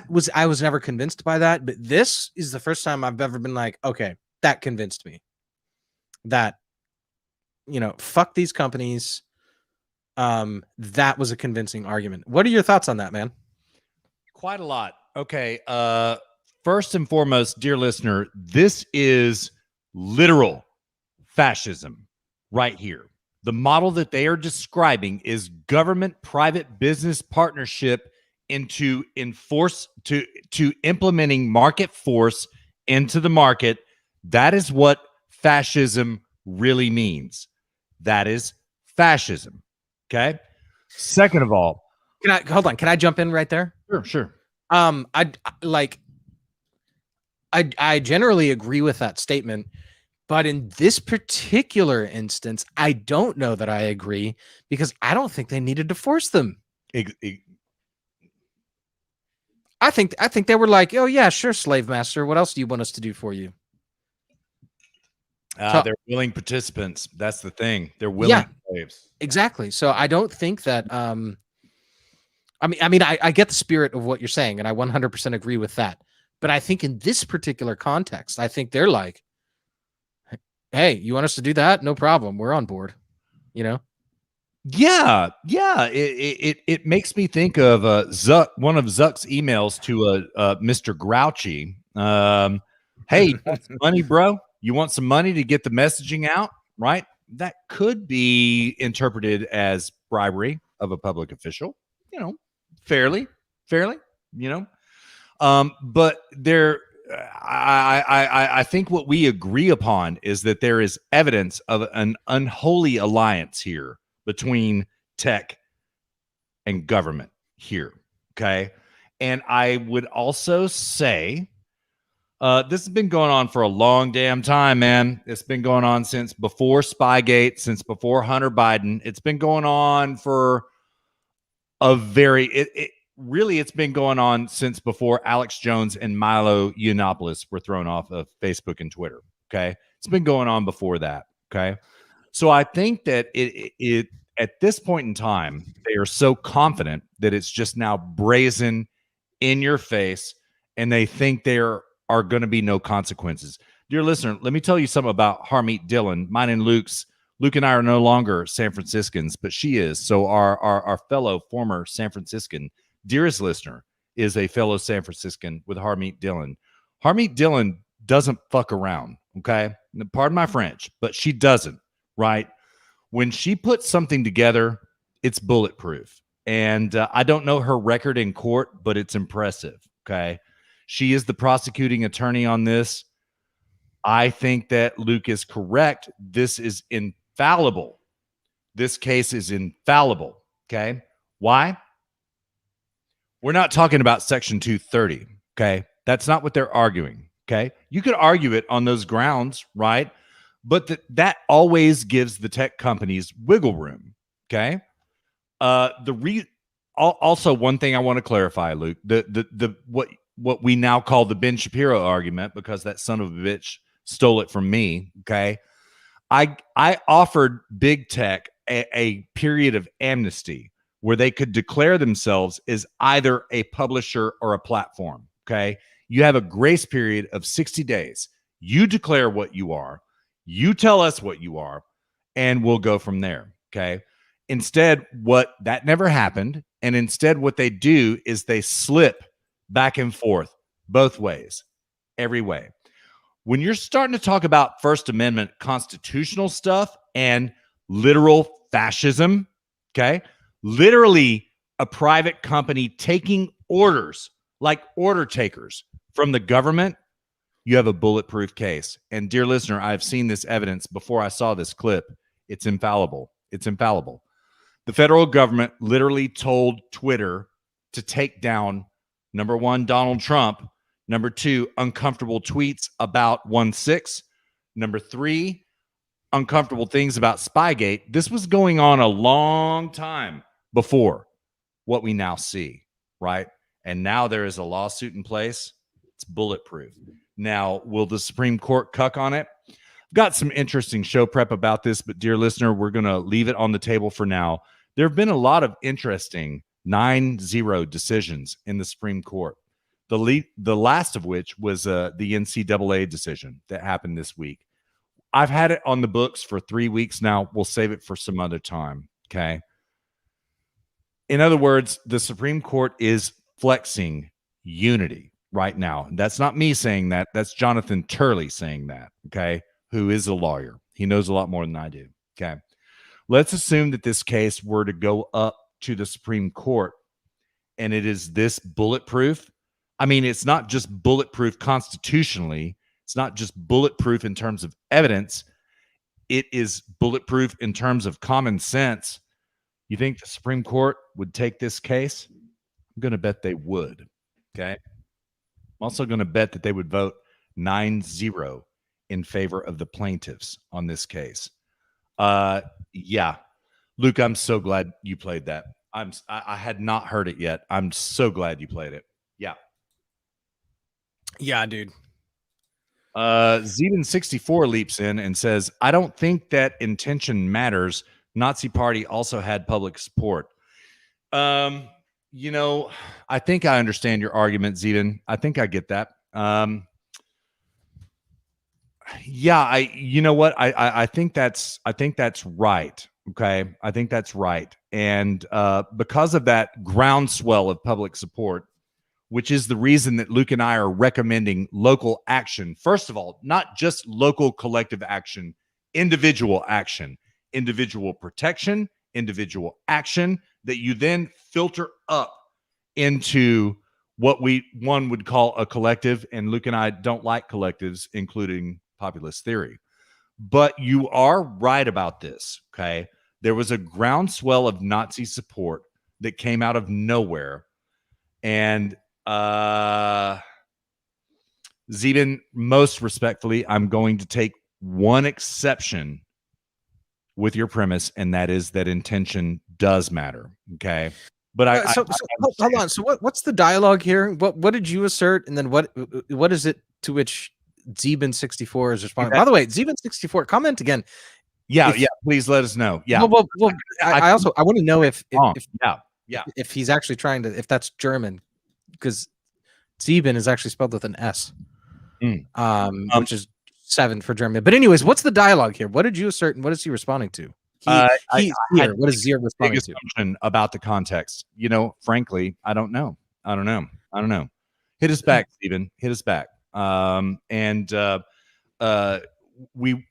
was never convinced by that. But this is the first time I've ever been like, okay, that convinced me. That, fuck these companies. That was a convincing argument. What are your thoughts on that, man? Quite a lot. Okay. First and foremost, dear listener, this is literal fascism right here. The model that they are describing is government-private business partnership into implementing market force into the market. That is what fascism really means. That is fascism. Okay. Second of all, Can I jump in right there? Sure. I generally agree with that statement, but in this particular instance, I don't know that I agree because I don't think they needed to force them. I think they were like, oh yeah, sure, slave master. What else do you want us to do for you? They're willing participants. That's the thing. They're willing slaves. Exactly. So I don't think that. I get the spirit of what you're saying, and I 100% agree with that. But I think in this particular context, I think they're like, hey, you want us to do that? No problem. We're on board. Yeah. It makes me think of Zuck, one of Zuck's emails to Mr. Grouchy. Hey, you want some money, bro? You want some money to get the messaging out, right? that could be interpreted as bribery of a public official, fairly, but there, I think what we agree upon is that there is evidence of an unholy alliance here between tech and government here. Okay. And I would also say, this has been going on for a long damn time, man. It's been going on since before Spygate, since before Hunter Biden. It's been going on for a it's been going on since before Alex Jones and Milo Yiannopoulos were thrown off of Facebook and Twitter. Okay. It's been going on before that. Okay. So I think that it at this point in time, they are so confident that it's just now brazen in your face, and they think there are going to be no consequences. Dear listener, let me tell you something about Harmeet Dillon. Mine and Luke's. Luke and I are no longer San Franciscans, but she is. So our fellow former San Franciscan, dearest listener, is a fellow San Franciscan with Harmeet Dillon. Harmeet Dillon doesn't fuck around, okay? Pardon my French, but she doesn't, right? When she puts something together, it's bulletproof. And I don't know her record in court, but it's impressive, okay? She is the prosecuting attorney on this. I think that Luke is correct. This is infallible. This case is infallible, okay? Why? We're not talking about Section 230, okay? That's not what they're arguing, okay? You could argue it on those grounds, right? But that always gives the tech companies wiggle room, okay? Also, one thing I want to clarify, Luke, what we now call the Ben Shapiro argument, because that son of a bitch stole it from me, okay? I offered big tech a period of amnesty where they could declare themselves as either a publisher or a platform, okay? You have a grace period of 60 days. You declare what you are. You tell us what you are, and we'll go from there, okay? Instead, that never happened, and instead what they do is they slip back and forth both ways, every way. When you're starting to talk about First Amendment constitutional stuff and literal fascism, okay? Literally a private company taking orders, like order takers from the government, you have a bulletproof case. And dear listener, I've seen this evidence before I saw this clip. It's infallible. It's infallible. The federal government literally told Twitter to take down, number one, Donald Trump. Number two, uncomfortable tweets about 1/6. Number three, uncomfortable things about Spygate. This was going on a long time before what we now see, right? And now there is a lawsuit in place. It's bulletproof. Now, will the Supreme Court cuck on it? I've got some interesting show prep about this, but dear listener, we're going to leave it on the table for now. There have been a lot of interesting 9-0 decisions in the Supreme Court. The last of which was the NCAA decision that happened this week. I've had it on the books for 3 weeks now. We'll save it for some other time, okay? In other words, the Supreme Court is flexing unity right now. That's not me saying that. That's Jonathan Turley saying that, okay, who is a lawyer. He knows a lot more than I do, okay? Let's assume that this case were to go up to the Supreme Court and it is this bulletproof. I mean, it's not just bulletproof constitutionally. It's not just bulletproof in terms of evidence. It is bulletproof in terms of common sense. You think the Supreme Court would take this case? I'm going to bet they would, okay? I'm also going to bet that they would vote 9-0 in favor of the plaintiffs on this case. Yeah. Luke, I'm so glad you played that. I had not heard it yet. I'm so glad you played it. Yeah. Yeah, dude. Zeden64 leaps in and says, I don't think that intention matters. Nazi Party also had public support. You know, I think I understand your argument, Zeden. I think I get that. Yeah, you know what? I think that's right. Okay. I think that's right. And because of that groundswell of public support, which is the reason that Luke and I are recommending local action. First of all, not just local collective action individual action, individual protection, individual action that you then filter up into what one would call a collective. And Luke and I don't like collectives, including populist theory. But you are right about this, okay? There was a groundswell of Nazi support that came out of nowhere. And Zeben, most respectfully, I'm going to take one exception with your premise, and that is that intention does matter. Okay. But hold on. So what's the dialogue here? What did you assert? And then what is it to which Zeben 64 is responding? By the way, Zeben 64, comment again. Yeah. Please let us know. Yeah. Well, I want to know if he's actually trying to, if that's German, because Zeben is actually spelled with an S, which is 7 for German. But anyways, what's the dialogue here? What did you assert, and what is he responding to? What is Zier responding to? About the context. Frankly, I don't know. Hit us back, Zeben. Hit us back. We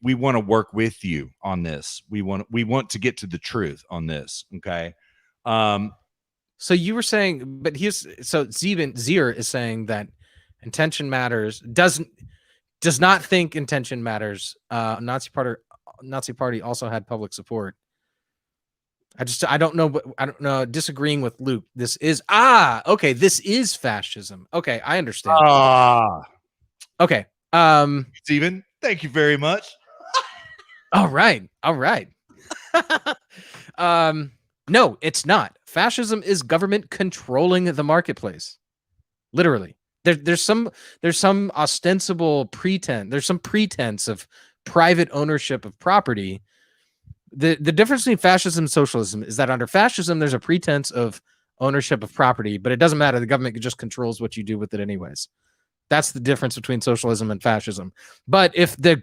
want to work with you on this. We want to get to the truth on this. Okay. So you were saying, but Zier is saying that intention matters. Does not think intention matters. Nazi Party also had public support. I don't know. Disagreeing with Luke. This is okay. This is fascism. Okay, I understand. Okay. Steven, thank you very much. All right. No, it's not. Fascism is government controlling the marketplace. Literally. There's some ostensible pretense. There's some pretense of private ownership of property. The difference between fascism and socialism is that under fascism, there's a pretense of ownership of property, but it doesn't matter. The government just controls what you do with it anyways. That's the difference between socialism and fascism. But if the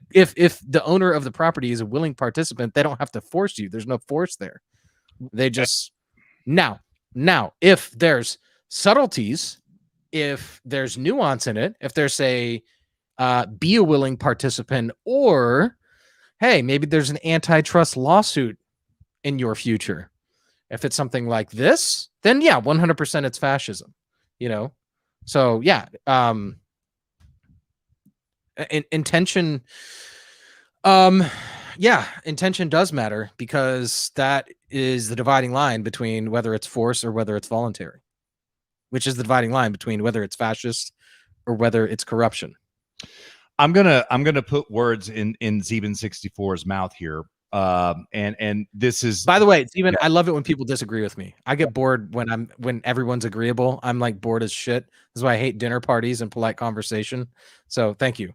owner of the property is a willing participant, they don't have to force you. There's no force there. They just now if there's subtleties, if there's nuance in it, if there's be a willing participant, or hey, maybe there's an antitrust lawsuit in your future. If it's something like this, then yeah, 100% it's fascism. So yeah, intention. Intention does matter, because that is the dividing line between whether it's force or whether it's voluntary, which is the dividing line between whether it's fascist or whether it's corruption. I'm gonna put words in Zeben 64's mouth here. And this is, by the way, Zeben, I love it when people disagree with me. I get bored when everyone's agreeable. I'm like bored as shit. This is why I hate dinner parties and polite conversation. So thank you.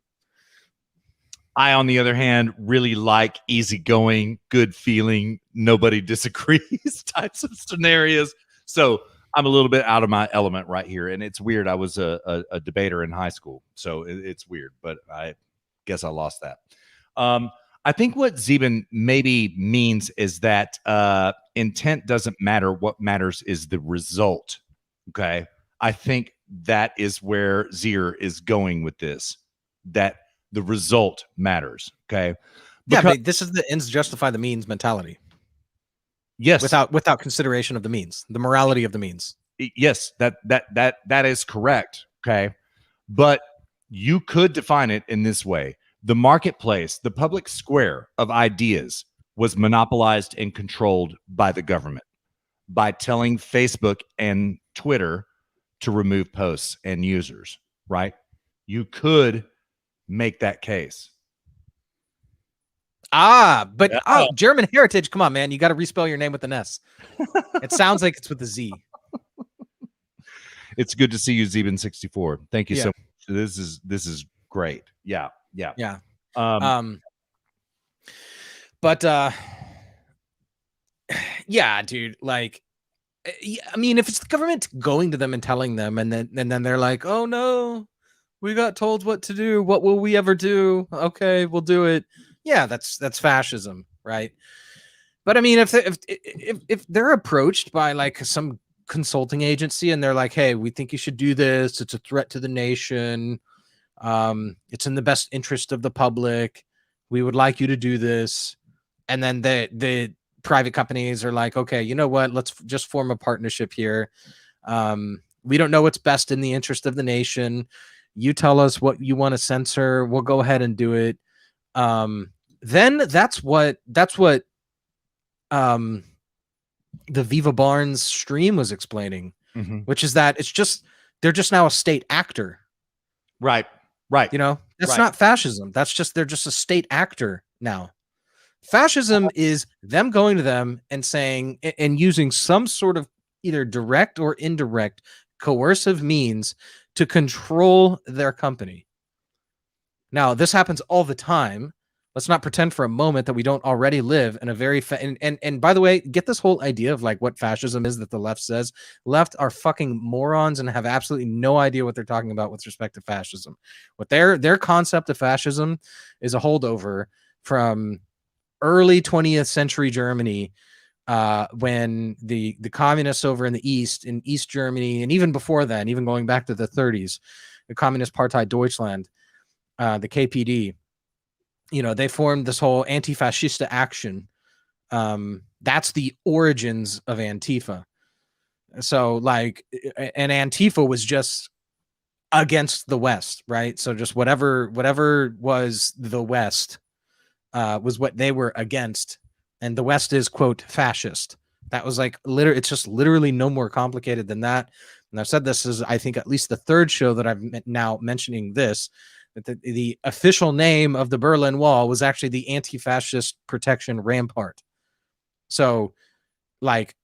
I, on the other hand, really like easygoing, good feeling, nobody disagrees types of scenarios. So I'm a little bit out of my element right here. And it's weird. I was a debater in high school, so it's weird, but I guess I lost that. I think what Zeben maybe means is that intent doesn't matter. What matters is the result. Okay. I think that is where Zier is going with this, that the result matters. Okay. But this is the ends justify the means mentality. Yes. Without consideration of the means, the morality of the means. Yes, that is correct. Okay. But you could define it in this way. The marketplace, the public square of ideas, was monopolized and controlled by the government by telling Facebook and Twitter to remove posts and users, right? You could make that case. German heritage. Come on, man. You got to respell your name with an S. It sounds like it's with a Z. It's good to see you, Zeben 64. Thank you so much. This is great. Yeah. Dude, like, I mean, if it's the government going to them and telling them, and then they're like, oh no, we got told what to do. What will we ever do? Okay, we'll do it. Yeah, that's fascism, right? But I mean, if they're approached by like some consulting agency and they're like, hey, we think you should do this. It's a threat to the nation. It's in the best interest of the public. We would like you to do this. And then the private companies are like, okay, you know what? Let's just form a partnership here. We don't know what's best in the interest of the nation. You tell us what you want to censor. We'll go ahead and do it. Then that's what the Viva Barnes stream was explaining, which is that they're just now a state actor. Right. You know, that's Right. not fascism. They're just a state actor now. Fascism is them going to them and saying, and using some sort of either direct or indirect coercive means to control their company. Now, this happens all the time. Let's not pretend for a moment that we don't already live in a very and by the way, get this whole idea of like what fascism is that the left says. Left are fucking morons and have absolutely no idea what they're talking about with respect to fascism. What their concept of fascism is a holdover from early 20th century Germany, when the communists over in the East, in East Germany, and even before then, even going back to the 30s, the Communist Partei Deutschland, the KPD, you know, they formed this whole anti-fascista action. That's the origins of Antifa. So like, and Antifa was just against the West, right? So just whatever was the West was what they were against. And the West is, quote, fascist. That was like it's just literally no more complicated than that. And I've said this is, I think, at least the third show that I'm now mentioning this, that the official name of the Berlin Wall was actually the Anti-Fascist Protection Rampart. So, like,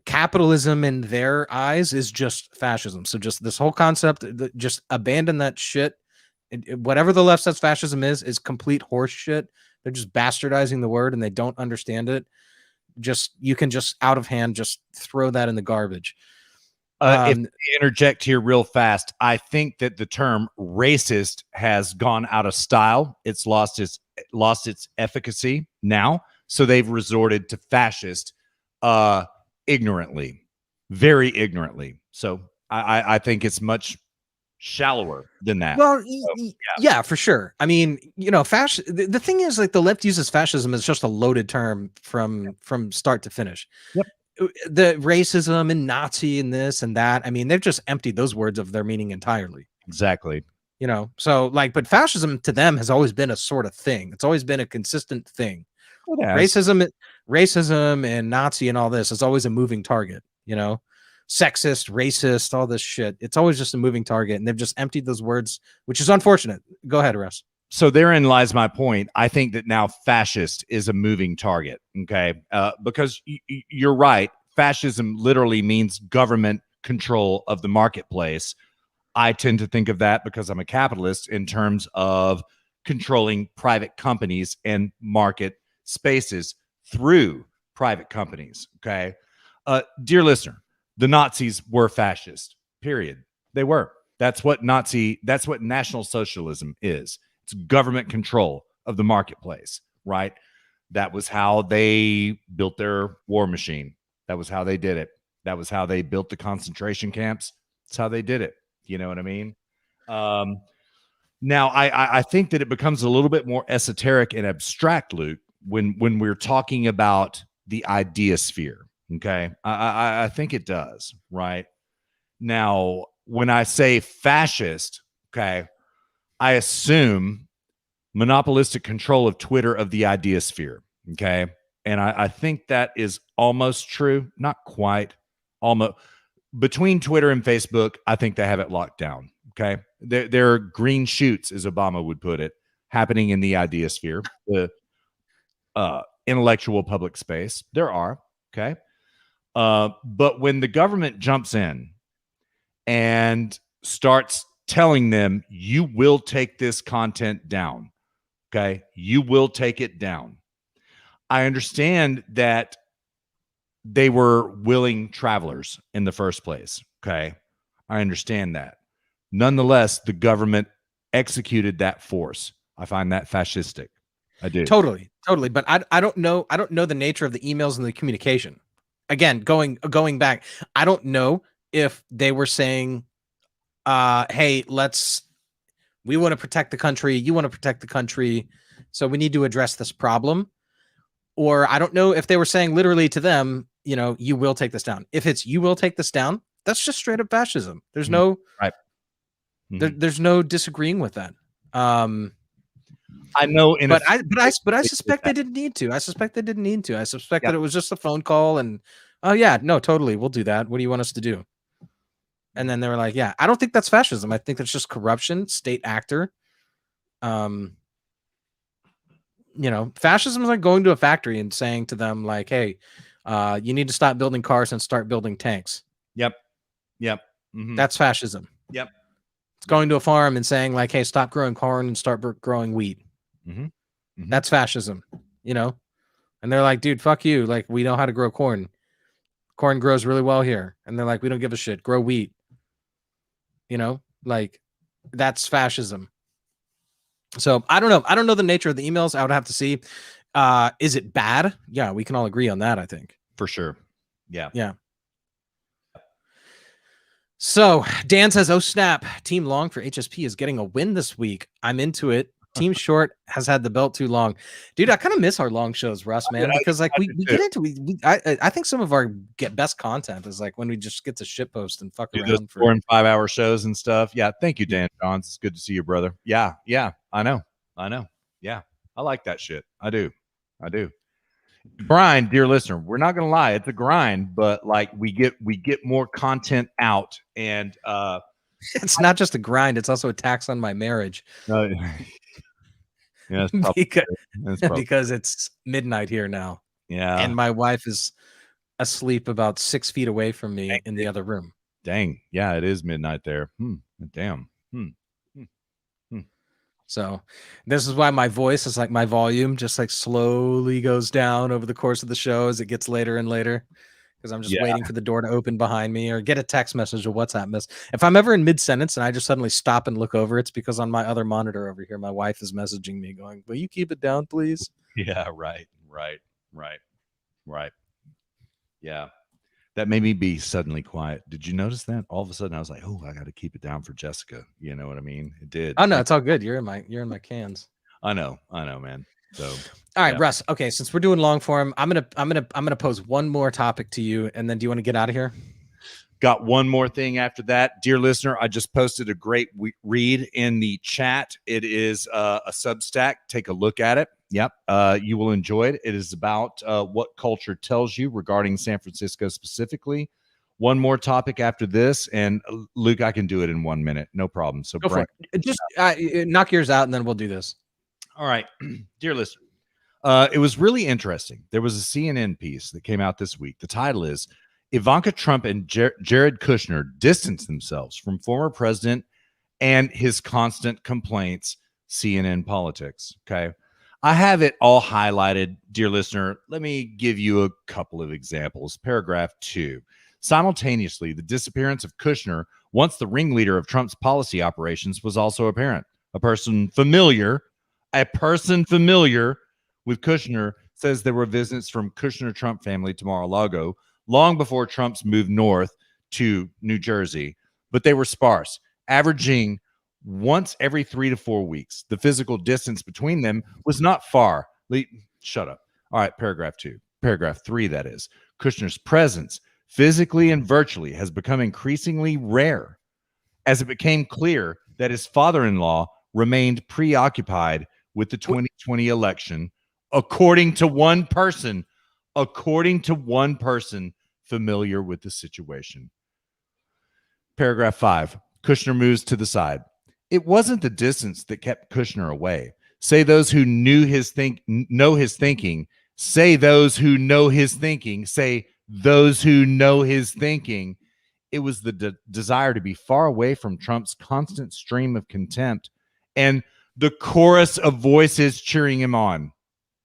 capitalism in their eyes is just fascism. So just this whole concept, just abandon that shit. Whatever the left says fascism is complete horse shit. They're just bastardizing the word and they don't understand it. You can just out of hand, just throw that in the garbage. If I interject here real fast, I think that the term racist has gone out of style. It's lost its efficacy now. So they've resorted to fascist ignorantly, very ignorantly. So I think it's much shallower than that. Well, yeah, for sure. I mean, you know, the thing is, like, the left uses fascism as just a loaded term from start to finish. Yep. The racism and Nazi and this and that. I mean, they've just emptied those words of their meaning entirely. Exactly. You know, so like, but fascism to them has always been a sort of thing. It's always been a consistent thing. Racism and Nazi and all this is always a moving target, you know, sexist, racist, all this shit. It's always just a moving target. And they've just emptied those words, which is unfortunate. Go ahead, Russ. So therein lies my point. I think that now fascist is a moving target. Okay. Because you're right. Fascism literally means government control of the marketplace. I tend to think of that, because I'm a capitalist, in terms of controlling private companies and market spaces through private companies. Okay. Dear listener, the Nazis were fascist, period. They were. That's what National Socialism is. It's government control of the marketplace, right? That was how they built their war machine. That was how they did it. That was how they built the concentration camps. That's how they did it. You know what I mean? Now, I think that it becomes a little bit more esoteric and abstract, Luke, when we're talking about the idea sphere. Okay, I think it does, right? Now, when I say fascist, okay, I assume monopolistic control of Twitter, of the idea sphere. Okay. And I think that is almost true. Not quite. Almost. Between Twitter and Facebook, I think they have it locked down. Okay. There are green shoots, as Obama would put it, happening in the idea sphere, the intellectual public space. There are. Okay. But when the government jumps in and starts telling them, you will take this content down. Okay. You will take it down. I understand that they were willing travelers in the first place. Okay. I understand that. Nonetheless, the government executed that force. I find that fascistic. I do. Totally. But I don't know the nature of the emails and the communication. Again, going back, I don't know if they were saying, hey, let's we want to protect the country. You want to protect the country. So we need to address this problem. Or I don't know if they were saying literally to them, you know, you will take this down. If it's you will take this down, that's just straight up fascism. There's no right. There's no disagreeing with that. I know, but I suspect they didn't need to. I suspect that it was just a phone call and oh yeah, no, totally, we'll do that. What do you want us to do? And then they were like, yeah, I don't think that's fascism. I think that's just corruption, state actor. You know, fascism is like going to a factory and saying to them like, hey, you need to stop building cars and start building tanks. Yep. That's fascism. Yep. It's going to a farm and saying like, hey, stop growing corn and start growing wheat. That's fascism, you know? And they're like, dude, fuck you. Like, we know how to grow corn. Corn grows really well here. And they're like, we don't give a shit. Grow wheat. You know, like that's fascism. So I don't know. I don't know the nature of the emails. I would have to see. Is it bad? Yeah, we can all agree on that, I think. For sure. Yeah. Yeah. So Dan says, oh, snap. Team Long for HSP is getting a win this week. I'm into it. Team Short has had the belt too long. Dude, I kind of miss our long shows, Russ, man, because like we get into I think some of our best content is like when we just get to shitpost and fuck around for 4 and 5 hour shows and stuff. Yeah. Thank you, Dan Johns. It's good to see you, brother. Yeah. I know. Yeah. I like that shit. I do. Grind, dear listener. We're not gonna lie, it's a grind, but like we get more content out, and it's not just a grind, it's also a tax on my marriage. Yeah, because it's midnight here now. Yeah. And my wife is asleep about 6 feet away from me in the other room. Dang. Yeah, it is midnight there. Damn. So this is why my voice is like my volume just like slowly goes down over the course of the show as it gets later and later. Because I'm just waiting for the door to open behind me or get a text message or WhatsApp message. If I'm ever in mid-sentence and I just suddenly stop and look over, it's because on my other monitor over here, my wife is messaging me going, will you keep it down, please? Yeah, right. Yeah. That made me be suddenly quiet. Did you notice that? All of a sudden I was like, oh, I got to keep it down for Jessica. You know what I mean? It did. Oh no, it's all good. You're in my cans. I know, man. So all right, Russ. Okay, since we're doing long form, I'm gonna pose one more topic to you, and then do you want to get out of here? Got one more thing after that, dear listener. I just posted a great read in the chat. It is a Substack. Take a look at it. Yep, you will enjoy it. It is about what culture tells you regarding San Francisco specifically. One more topic after this, and Luke, I can do it in 1 minute, no problem. So go for it. Just knock yours out, and then we'll do this. All right, dear listener. It was really interesting. There was a CNN piece that came out this week. The title is Ivanka Trump and Jared Kushner distance themselves from former president and his constant complaints, CNN politics. Okay. I have it all highlighted, dear listener. Let me give you a couple of examples. Paragraph 2. Simultaneously, the disappearance of Kushner, once the ringleader of Trump's policy operations, was also apparent. A person familiar with Kushner says there were visits from Kushner-Trump family to Mar-a-Lago long before Trump's moved north to New Jersey, but they were sparse, averaging once every 3 to 4 weeks. The physical distance between them was not far. Shut up. All right, paragraph 2. Paragraph 3, that is. Kushner's presence, physically and virtually, has become increasingly rare as it became clear that his father-in-law remained preoccupied with the 2020 election, according to one person familiar with the situation. Paragraph 5. Kushner moves to the side. It wasn't the distance that kept Kushner away. Say those who know his thinking. Say those who know his thinking. Say those who know his thinking. It was the desire to be far away from Trump's constant stream of contempt and the chorus of voices cheering him on.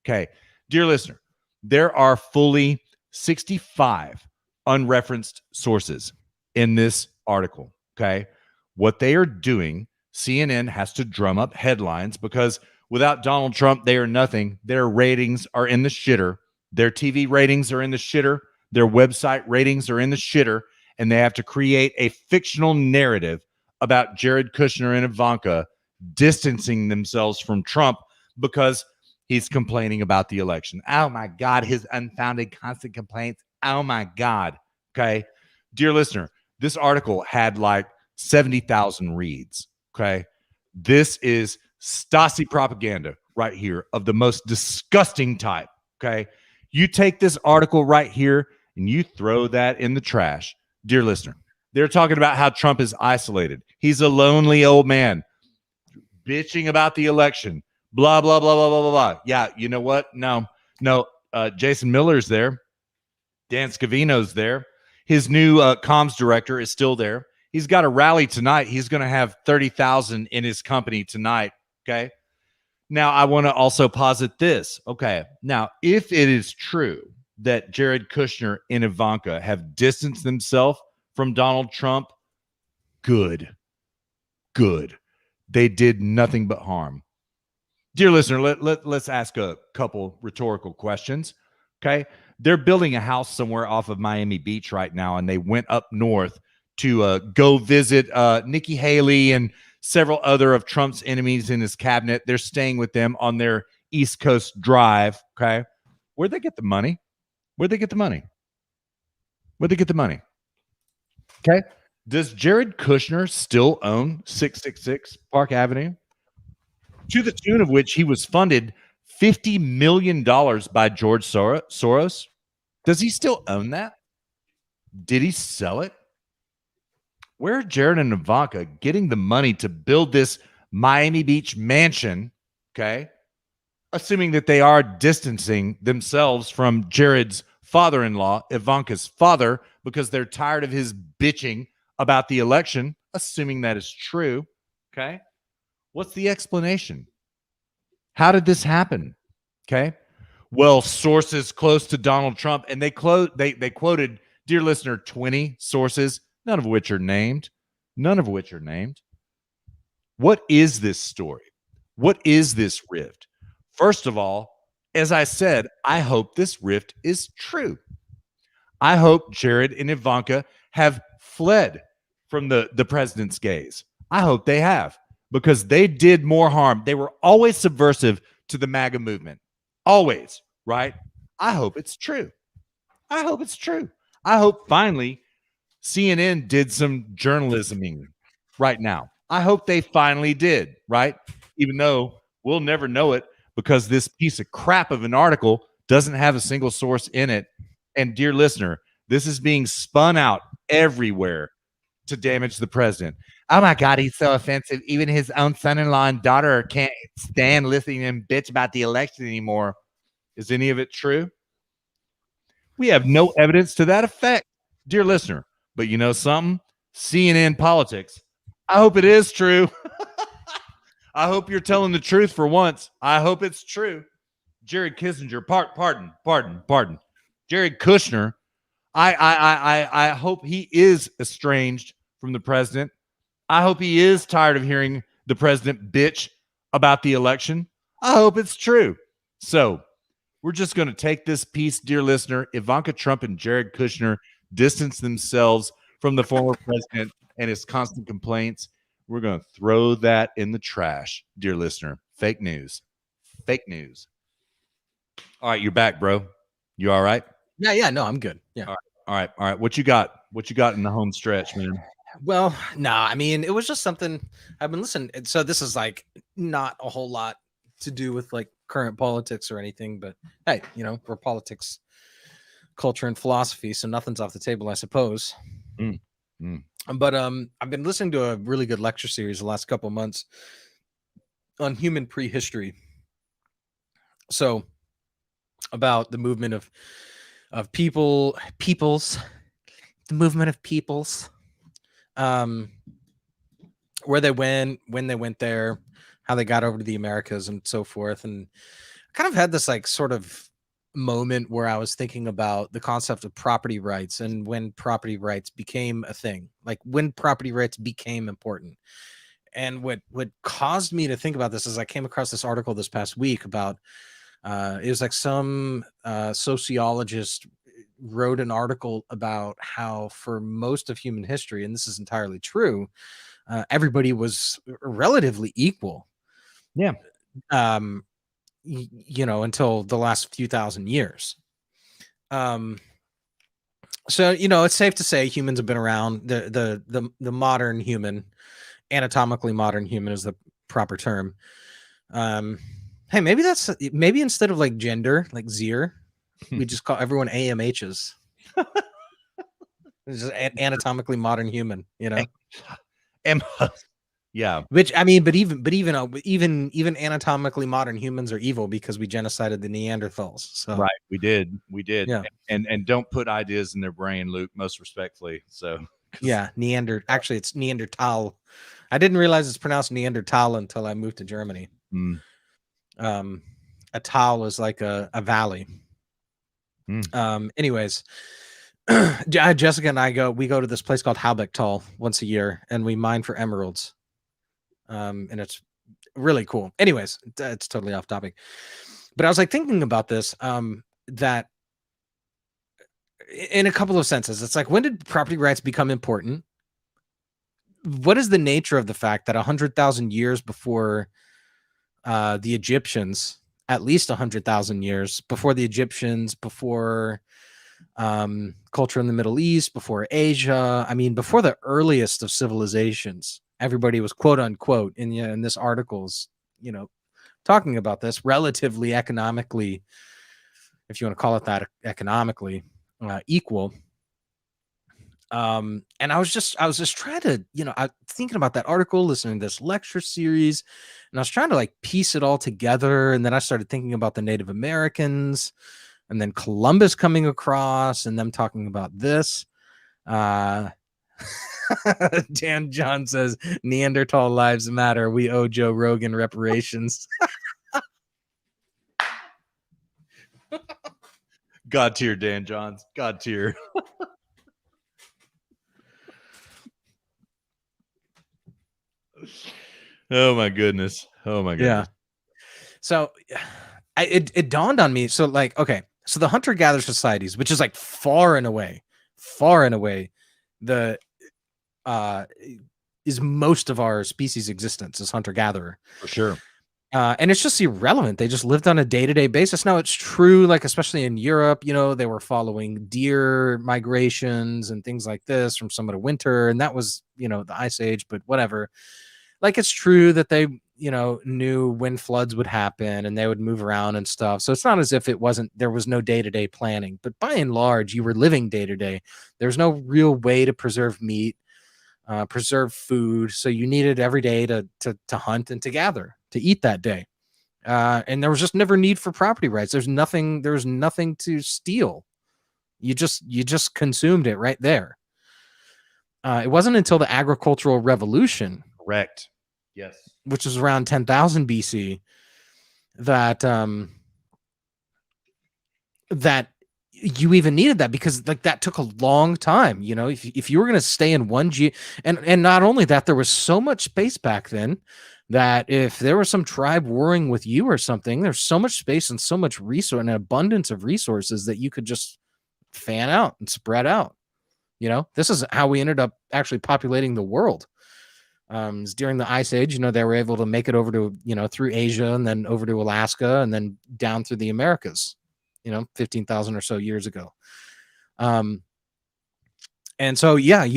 Okay, dear listener, there are fully 65 unreferenced sources in this article. Okay, what they are doing, CNN has to drum up headlines because without Donald Trump, they are nothing. Their ratings are in the shitter. Their TV ratings are in the shitter. Their website ratings are in the shitter. And they have to create a fictional narrative about Jared Kushner and Ivanka distancing themselves from Trump because he's complaining about the election. Oh my God, his unfounded constant complaints. Oh my God. Okay. Dear listener, this article had like 70,000 reads. Okay. This is Stasi propaganda right here of the most disgusting type. Okay. You take this article right here and you throw that in the trash. Dear listener, they're talking about how Trump is isolated. He's a lonely old man bitching about the election. Blah, blah, blah, blah, blah, blah, blah. Yeah, you know what? No. Jason Miller's there. Dan Scavino's there. His new comms director is still there. He's got a rally tonight. He's going to have 30,000 in his company tonight. Okay. Now, I want to also posit this. Okay. Now, if it is true that Jared Kushner and Ivanka have distanced themselves from Donald Trump, good. They did nothing but harm. Dear listener, let's ask a couple rhetorical questions. Okay. They're building a house somewhere off of Miami Beach right now, and they went up north to go visit Nikki Haley and several other of Trump's enemies in his cabinet. They're staying with them on their East Coast drive. Okay. Where'd they get the money? Okay. Does Jared Kushner still own 666 Park Avenue? To the tune of which he was funded $50 million by George Soros. Does he still own that? Did he sell it? Where are Jared and Ivanka getting the money to build this Miami Beach mansion? Okay. Assuming that they are distancing themselves from Jared's father-in-law, Ivanka's father, because they're tired of his bitching about the election, assuming that is true. Okay. What's the explanation? How did this happen? Okay. Well, sources close to Donald Trump, and they quoted, dear listener, 20 sources, none of which are named. What is this story? What is this rift? First of all, as I said, I hope this rift is true. I hope Jared and Ivanka have fled from the president's gaze. I hope they have, because they did more harm. They were always subversive to the MAGA movement. Always, right? I hope it's true. I hope finally CNN did some journalisming right now. I hope they finally did, right? Even though we'll never know it because this piece of crap of an article doesn't have a single source in it. And dear listener, this is being spun out everywhere to damage the president. Oh my God, he's so offensive. Even his own son-in-law and daughter can't stand listening to him bitch about the election anymore. Is any of it true? We have no evidence to that effect, dear listener. But you know something? CNN politics. I hope it is true. I hope you're telling the truth for once. I hope it's true. Jared Kissinger, pardon. Jared Kushner. I hope he is estranged from the president. I hope he is tired of hearing the president bitch about the election. I hope it's true. So we're just going to take this piece, dear listener. Ivanka Trump and Jared Kushner distance themselves from the former president and his constant complaints. We're going to throw that in the trash, dear listener. Fake news. All right, you're back, bro. You all right? Yeah, no, I'm good. Yeah. All right. What you got in the home stretch, man? Well, I mean, it was just something I've been listening. So this is like not a whole lot to do with like current politics or anything, but hey, we're politics, culture, and philosophy, so nothing's off the table, I suppose. But I've been listening to a really good lecture series the last couple of months on human prehistory. So about the movement of peoples, where they went, when they went there, how they got over to the Americas and so forth. And I kind of had this like sort of moment where I was thinking about the concept of property rights and when property rights became a thing, like when property rights became important. And what caused me to think about this is I came across this article this past week about it was like some sociologist wrote an article about how for most of human history, and this is entirely true, everybody was relatively equal. Yeah. You know, until the last few thousand years. So, you know, it's safe to say humans have been around. The modern human, anatomically modern human is the proper term. Hey, maybe instead of like gender, like Zier, we just call everyone AMHs. It's just anatomically modern human, you know. Yeah. Which I mean, but even anatomically modern humans are evil because we genocided the Neanderthals. So Right, we did. Yeah. And don't put ideas in their brain, Luke, most respectfully. So yeah, actually it's Neanderthal. I didn't realize it's pronounced Neanderthal until I moved to Germany. A tal is like a valley. Anyways, Jessica and I we go to this place called Halbecktal once a year, and we mine for emeralds. And it's really cool. Anyways, it's totally off topic. But I was like thinking about this, that in a couple of senses, it's like, when did property rights become important? What is the nature of the fact that 100,000 years before the Egyptians, at least 100,000 years before the Egyptians, before culture in the Middle East, before Asia, I mean, before the earliest of civilizations, everybody was quote unquote in this articles, you know, talking about this relatively economically, if you want to call it that, economically equal. And I was just trying to, you know, thinking about that article, listening to this lecture series, and I was trying to like piece it all together. And then I started thinking about the Native Americans, and then Columbus coming across, and them talking about this. Dan John says Neanderthal lives matter. We owe Joe Rogan reparations. God tier, Dan Johns. God tier. Oh my goodness. Oh my goodness. Yeah. So it dawned on me. So like, okay, so the hunter-gatherer societies, which is like far and away the is most of our species existence is hunter-gatherer. For sure. And it's just irrelevant. They just lived on a day-to-day basis. Now it's true, like especially in Europe, you know, they were following deer migrations and things like this from summer to winter, and that was, you know, the Ice Age, but whatever. Like it's true that they, you know, knew when floods would happen and they would move around and stuff. So it's not as if there was no day-to-day planning, but by and large, you were living day-to-day. There's no real way to preserve meat, preserve food. So you needed every day to hunt and to gather, to eat that day. And there was just never need for property rights. There was nothing to steal. You just consumed it right there. It wasn't until the agricultural revolution, correct, yes, which was around 10,000 BC, that that you even needed that, because like that took a long time. You know, if you were going to stay in one and not only that, there was so much space back then that if there was some tribe warring with you or something, there's so much space and so much resource and an abundance of resources that you could just fan out and spread out. You know, this is how we ended up actually populating the world. During the Ice Age, you know, they were able to make it over to, you know, through Asia and then over to Alaska and then down through the Americas, you know, 15,000 or so years ago. And so, yeah,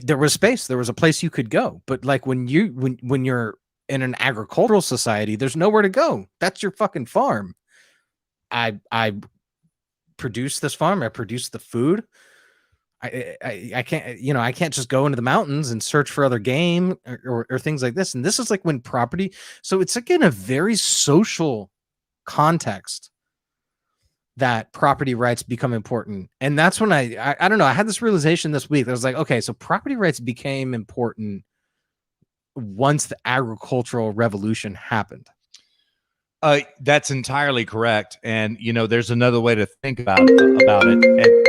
there was space, there was a place you could go. But like when you're in an agricultural society, there's nowhere to go. That's your fucking farm. I produce this farm. I produce the food. I can't, you know, I can't just go into the mountains and search for other game or things like this. And this is like when property, so it's like in a very social context that property rights become important. And that's when I don't know, I had this realization this week. I was like, okay, so property rights became important once the agricultural revolution happened. That's entirely correct. And, you know, there's another way to think about it.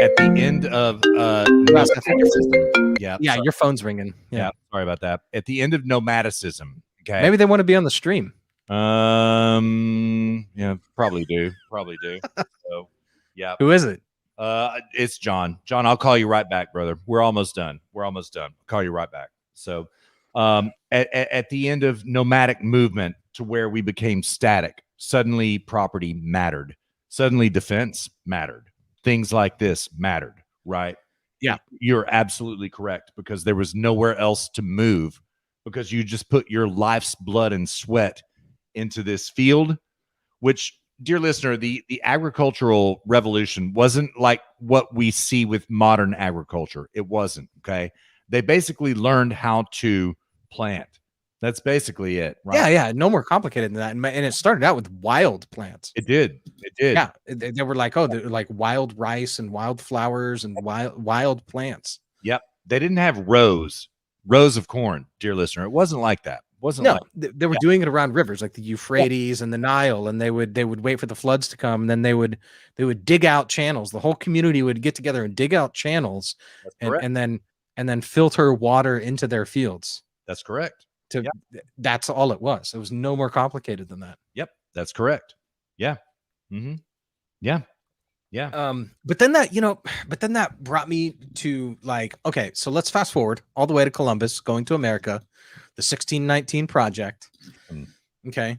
At the end of nomadicism. Yeah, your phone's ringing. Yeah, sorry about that. At the end of nomadicism. Okay. Maybe they want to be on the stream. Yeah, probably do. So, yeah. Who is it? It's John. John, I'll call you right back, brother. We're almost done. I'll call you right back. So, At the end of nomadic movement to where we became static, suddenly property mattered. Suddenly defense mattered. Things like this mattered, right? Yeah. You're absolutely correct, because there was nowhere else to move, because you just put your life's blood and sweat into this field, which, dear listener, the agricultural revolution wasn't like what we see with modern agriculture. It wasn't, okay? They basically learned how to plant. That's basically it, right? Yeah, no more complicated than that. And it started out with wild plants. It did. Yeah, they were like, they're like wild rice and wild flowers and wild plants. Yep. They didn't have rows of corn, dear listener. It wasn't like that. It wasn't No, like they were doing it around rivers like the Euphrates and the Nile, and they would wait for the floods to come, and then they would dig out channels. The whole community would get together and dig out channels, and then filter water into their fields. That's correct. That's all it was. It was no more complicated than that. Yep, that's correct. Yeah. Mm-hmm. Yeah. Yeah. But then that brought me to like, okay, so let's fast forward all the way to Columbus going to America, the 1619 project. Okay.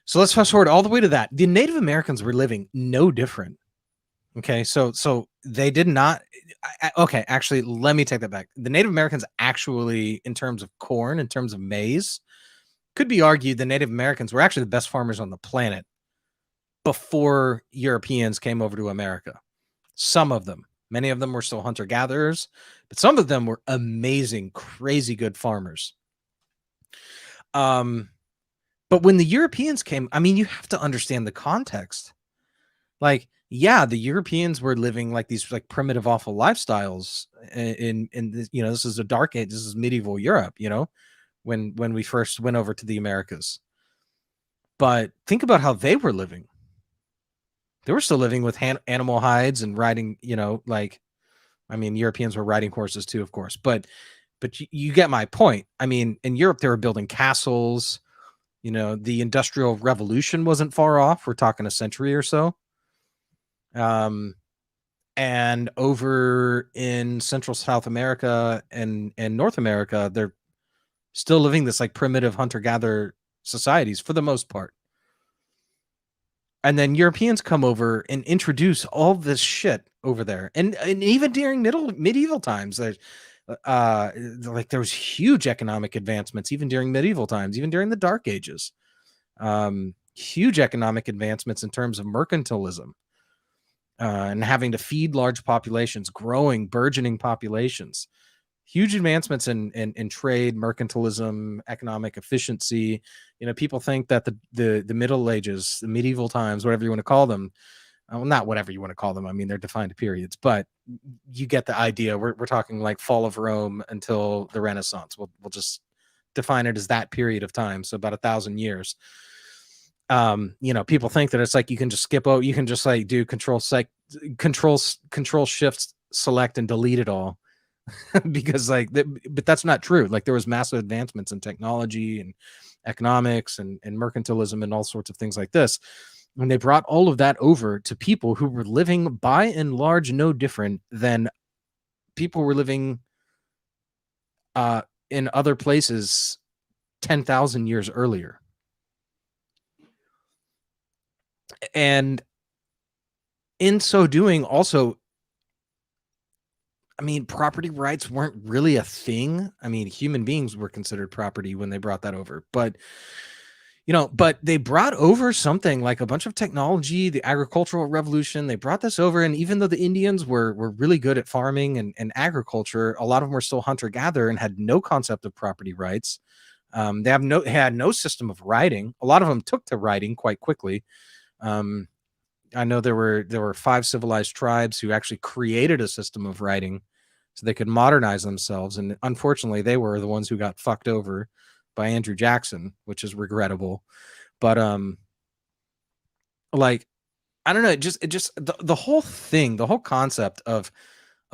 So let's fast forward all the way to that. The Native Americans were living no different. Okay. So they did not. Okay. Actually, let me take that back. The Native Americans actually, in terms of corn, in terms of maize, could be argued the Native Americans were actually the best farmers on the planet before Europeans came over to America. Some of them, many of them were still hunter-gatherers, but some of them were amazing, crazy good farmers. But when the Europeans came, I mean, you have to understand the context. Like, yeah, the Europeans were living like these like primitive, awful lifestyles in this, this is a dark age. This is medieval Europe, when we first went over to the Americas. But think about how they were living. They were still living with animal hides and riding, Europeans were riding horses too, of course, but you get my point. I mean, in Europe, they were building castles, the Industrial Revolution wasn't far off. We're talking a century or so. And over in Central South America and North America, they're still living this like primitive hunter-gatherer societies for the most part. And then Europeans come over and introduce all this shit over there. And even during medieval times, there was huge economic advancements, even during medieval times, even during the Dark Ages. Huge economic advancements in terms of mercantilism and having to feed large populations, growing, burgeoning populations. Huge advancements in trade, mercantilism, economic efficiency. People think that the Middle Ages, the medieval times, whatever you want to call them, well, not whatever you want to call them. I mean, they're defined periods, but you get the idea. We're talking like fall of Rome until the Renaissance. We'll just define it as that period of time. So about 1,000 years. People think that it's like you can just skip out. You can just like do control shift, select, and delete it all. Because but that's not true. Like there was massive advancements in technology and economics and mercantilism and all sorts of things like this. And they brought all of that over to people who were living by and large no different than people were living in other places 10,000 years earlier. And in so doing, also, I mean, property rights weren't really a thing. I mean, human beings were considered property when they brought that over. But, but they brought over something like a bunch of technology, the agricultural revolution. They brought this over. And even though the Indians were really good at farming and agriculture, a lot of them were still hunter-gatherer and had no concept of property rights. They had no system of writing. A lot of them took to writing quite quickly. I know there were 5 civilized tribes who actually created a system of writing so they could modernize themselves. And unfortunately, they were the ones who got fucked over by Andrew Jackson, which is regrettable. But I don't know, it just the whole thing, the whole concept of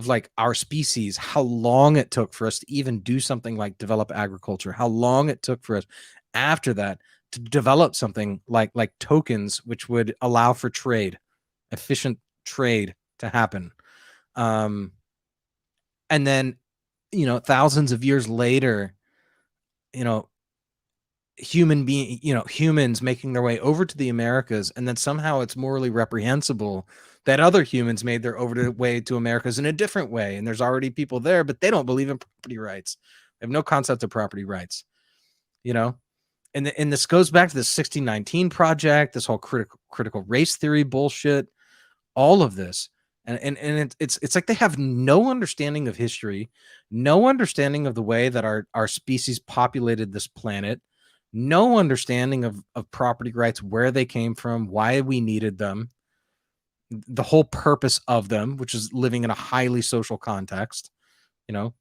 like our species, how long it took for us to even do something like develop agriculture, how long it took for us after that to develop something like tokens, which would allow for trade, efficient trade to happen. And then, thousands of years later, humans making their way over to the Americas, and then somehow it's morally reprehensible that other humans made their way to Americas in a different way, and there's already people there, but they don't believe in property rights. They have no concept of property rights, and this goes back to the 1619 project, this whole critical race theory bullshit, all of this. And it's like they have no understanding of history, no understanding of the way that our species populated this planet, no understanding of property rights, where they came from, why we needed them, the whole purpose of them, which is living in a highly social context. You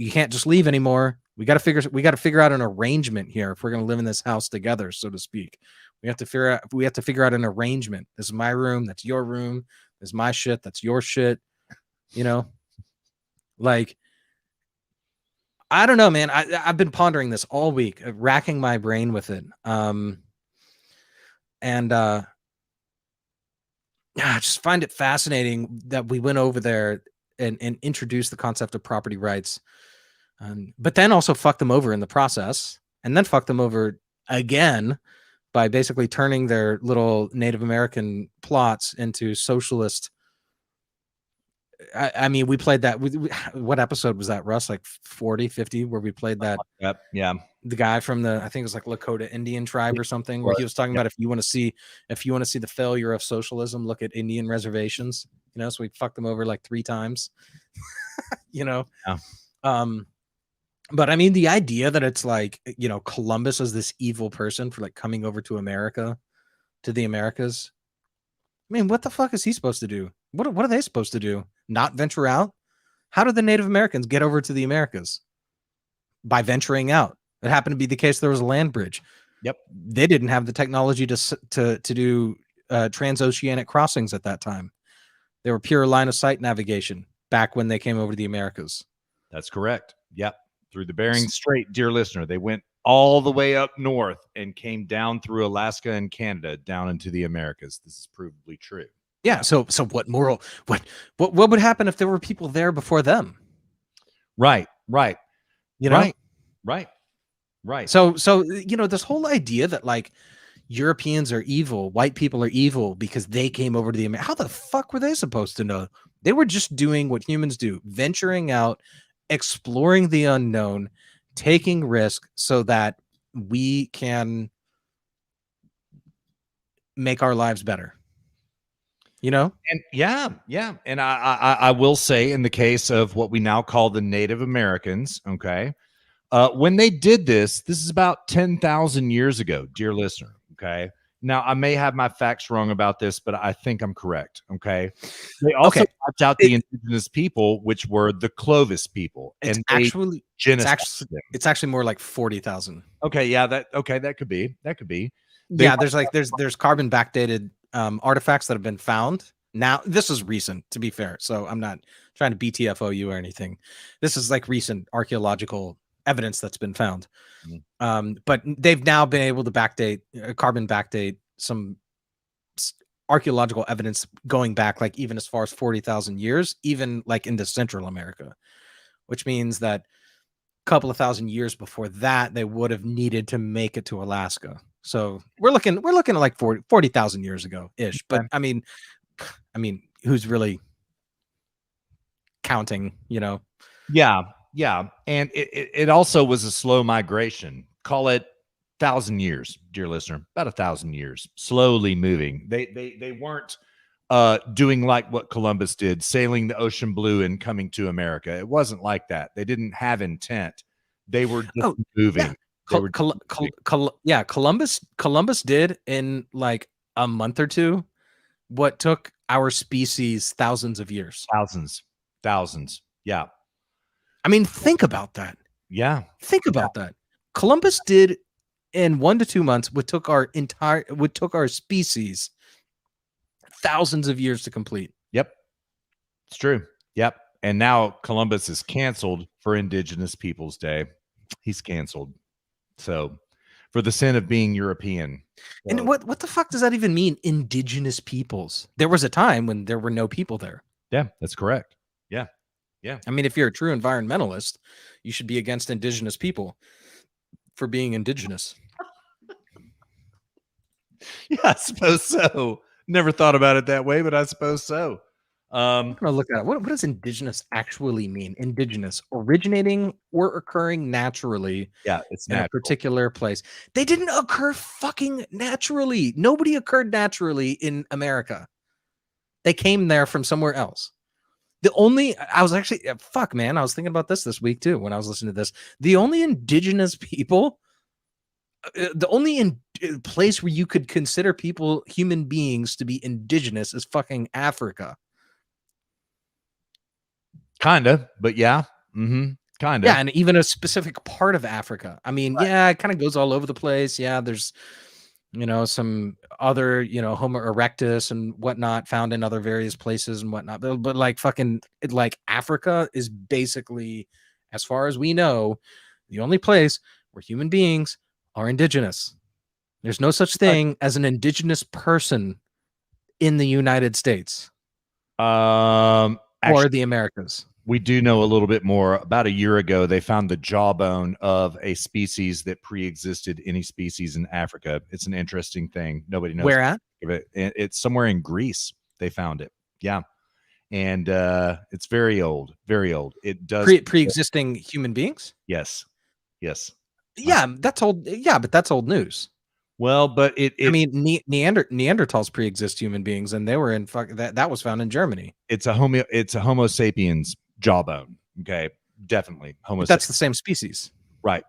can't just leave anymore. We got to figure out an arrangement here if we're going to live in this house together, so to speak. We have to figure out an arrangement. This is my room, that's your room. This is my shit, that's your shit. Like, I don't know, man. I've been pondering this all week, racking my brain with it. I just find it fascinating that we went over there and introduced the concept of property rights, but then also fucked them over in the process, and then fucked them over again by basically turning their little Native American plots into socialist. I mean, we played that. What episode was that, Russ? Like 40, 50, where we played that. Yep. Yeah. The guy from I think it was like Lakota Indian tribe or something, where he was talking about if you want to see the failure of socialism, look at Indian reservations. So we fucked them over like 3 times. Yeah. But I mean, the idea that it's like, Columbus is this evil person for like coming over to the Americas. I mean, what the fuck is he supposed to do? What are they supposed to do? Not venture out? How did the Native Americans get over to the Americas? By venturing out. It happened to be the case there was a land bridge. Yep. They didn't have the technology to do transoceanic crossings at that time. They were pure line of sight navigation back when they came over to the Americas. That's correct. Yep. Through the Bering Strait, dear listener. They went all the way up north and came down through Alaska and Canada down into the Americas. This is provably true. Yeah. So what would happen if there were people there before them? Right. Right. So this whole idea that like Europeans are evil, white people are evil because they came over to the Americas. How the fuck were they supposed to know? They were just doing what humans do, venturing out, exploring the unknown, taking risk so that we can make our lives better. And yeah. And I will say, in the case of what we now call the Native Americans, okay, when they did this is about 10,000 years ago, dear listener. Okay. Now, I may have my facts wrong about this, but I think I'm correct. Okay. They also wiped out the indigenous people, which were the Clovis people. It's actually more like 40,000. Okay. Yeah. That could be. There's carbon backdated artifacts that have been found. Now, this is recent, to be fair. So I'm not trying to BTFO you or anything. This is like recent archaeological evidence that's been found. But they've now been able to carbon backdate some archaeological evidence going back like even as far as 40,000 years, even like into Central America, which means that a couple of thousand years before that, they would have needed to make it to Alaska. So we're looking at like 40,000 years ago ish. But I mean, who's really counting, Yeah. And it also was a slow migration. Call it 1,000 years, dear listener, about 1,000 years, slowly moving. They weren't doing like what Columbus did, sailing the ocean blue and coming to America. It wasn't like that. They didn't have intent. They were just moving. Yeah. Columbus did in like a month or two what took our species thousands of years. Thousands. Yeah. I mean, think about that. Yeah. Think about that. Columbus did in 1 to 2 months what took our species thousands of years to complete. Yep. It's true. Yep. And now Columbus is canceled for Indigenous Peoples Day. He's canceled. So for the sin of being European. And what the fuck does that even mean? Indigenous peoples. There was a time when there were no people there. Yeah, that's correct. Yeah. I mean, if you're a true environmentalist, you should be against indigenous people. for being indigenous. Yeah, I suppose so. Never thought about it that way, but I suppose so. I'm gonna look at it. What does indigenous actually mean? Indigenous, originating or occurring naturally Yeah, it's in a natural. particular place. They didn't occur fucking naturally. Nobody occurred naturally in America. They came there from somewhere else. I was actually, fuck, man. I was thinking about this week too when I was listening to this. The only indigenous people, the only place where you could consider people, human beings, to be indigenous is fucking Africa. Kinda, but yeah. Mm-hmm. Kinda. Yeah, and even a specific part of Africa. I mean, yeah, it kind of goes all over the place. Yeah, there's, some other, Homo erectus and whatnot found in other various places and whatnot. But like fucking, like Africa is basically, as far as we know, the only place where human beings are indigenous. There's no such thing as an indigenous person in the United States or the Americas. We do know a little bit more. About a year ago, they found the jawbone of a species that pre-existed any species in Africa. It's an interesting thing. Nobody knows where at. It's somewhere in Greece. They found it. Yeah, and it's very old. Very old. It does pre-existing human beings. Yes. Yes. Yeah, that's old. Yeah, but that's old news. Well, but I mean, Neanderthals pre-exist human beings, and they were in that was found in Germany. It's a Homo sapiens jawbone. Okay, definitely Homo. But that's the same species, right?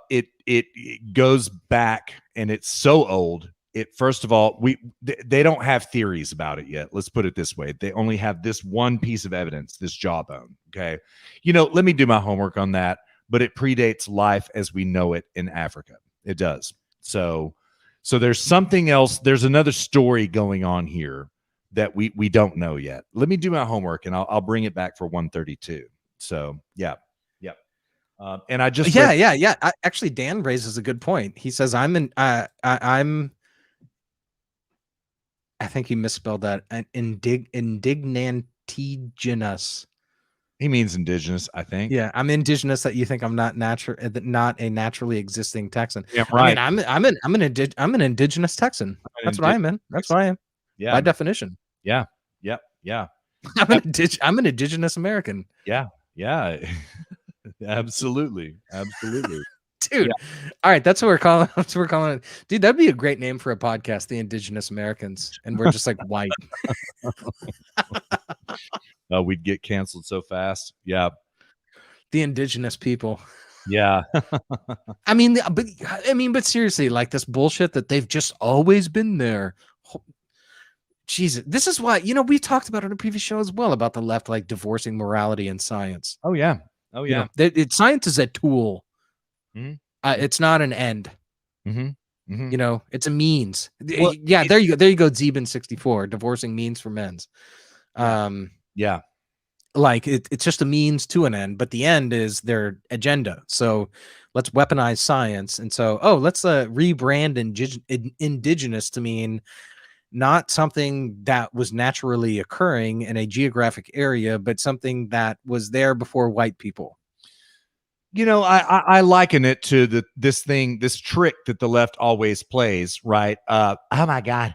It goes back, and it's so old. First of all, they don't have theories about it yet. Let's put it this way: they only have this one piece of evidence, this jawbone. Okay, let me do my homework on that. But it predates life as we know it in Africa. It does. So there's something else. There's another story going on here that we don't know yet. Let me do my homework, and I'll bring it back for 132. So yeah. And I just yeah. Actually, Dan raises a good point. He says I think he misspelled that. Indignantigenous. He means indigenous, I think. Yeah, I'm indigenous. That you think I'm not a naturally existing Texan. Yeah, right. I mean, I'm an indigenous Texan. That's what I am. That's what I am. Yeah, by definition. Yeah. Yep. Yeah. I'm an indigenous American. Yeah. Yeah. Absolutely. Dude. Yeah. All right, that's what we're calling. That's what we're calling it. Dude, that'd be a great name for a podcast, The Indigenous Americans, and we're just like white. We'd get canceled so fast. Yeah. The indigenous people. Yeah. I mean, but seriously, like this bullshit that they've just always been there. Jesus, this is why, we talked about it on a previous show as well about the left, like divorcing morality and science. Oh yeah. Science is a tool. Mm-hmm. It's not an end. Mm-hmm. Mm-hmm. It's a means. Well, yeah, there you go. Zeben 64, divorcing means for men's. Yeah. Like it's just a means to an end, but the end is their agenda. So let's weaponize science. And so, let's rebrand indigenous to mean not something that was naturally occurring in a geographic area, but something that was there before white people. I liken it to this trick that the left always plays, right? Oh my God.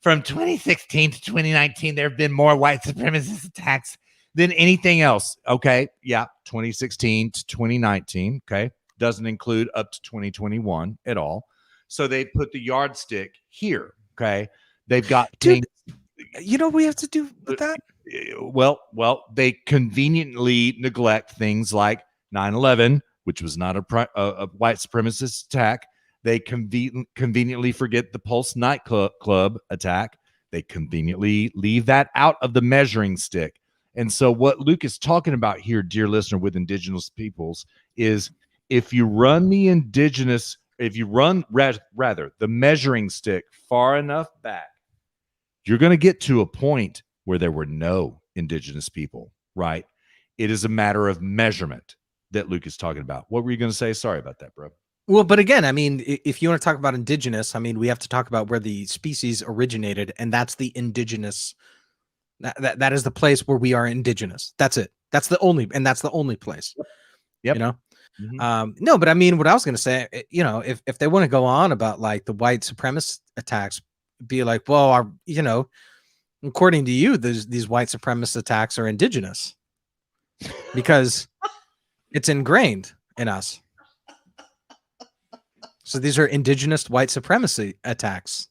From 2016 to 2019, there have been more white supremacist attacks than anything else. Okay. Yeah. 2016 to 2019. Okay. Doesn't include up to 2021 at all. So they put the yardstick here. Okay. They've got things. What we have to do with that? Well, they conveniently neglect things like 9/11, which was not a white supremacist attack. They conveniently forget the Pulse nightclub attack. They conveniently leave that out of the measuring stick. And so what Luke is talking about here, dear listener, with indigenous peoples is if you run the measuring stick far enough back, you're going to get to a point where there were no indigenous people, right? It is a matter of measurement that Luke is talking about. What were you going to say? Sorry about that, bro. Well, but again, I mean, if you want to talk about indigenous, I mean, we have to talk about where the species originated, and that's the indigenous. That is the place where we are indigenous. That's it. That's the only place. Yep. No, but I mean, what I was going to say, you know, if they want to go on about like the white supremacist attacks, be like, well, you know, according to you, these white supremacist attacks are indigenous because it's ingrained in us. So these are indigenous white supremacy attacks.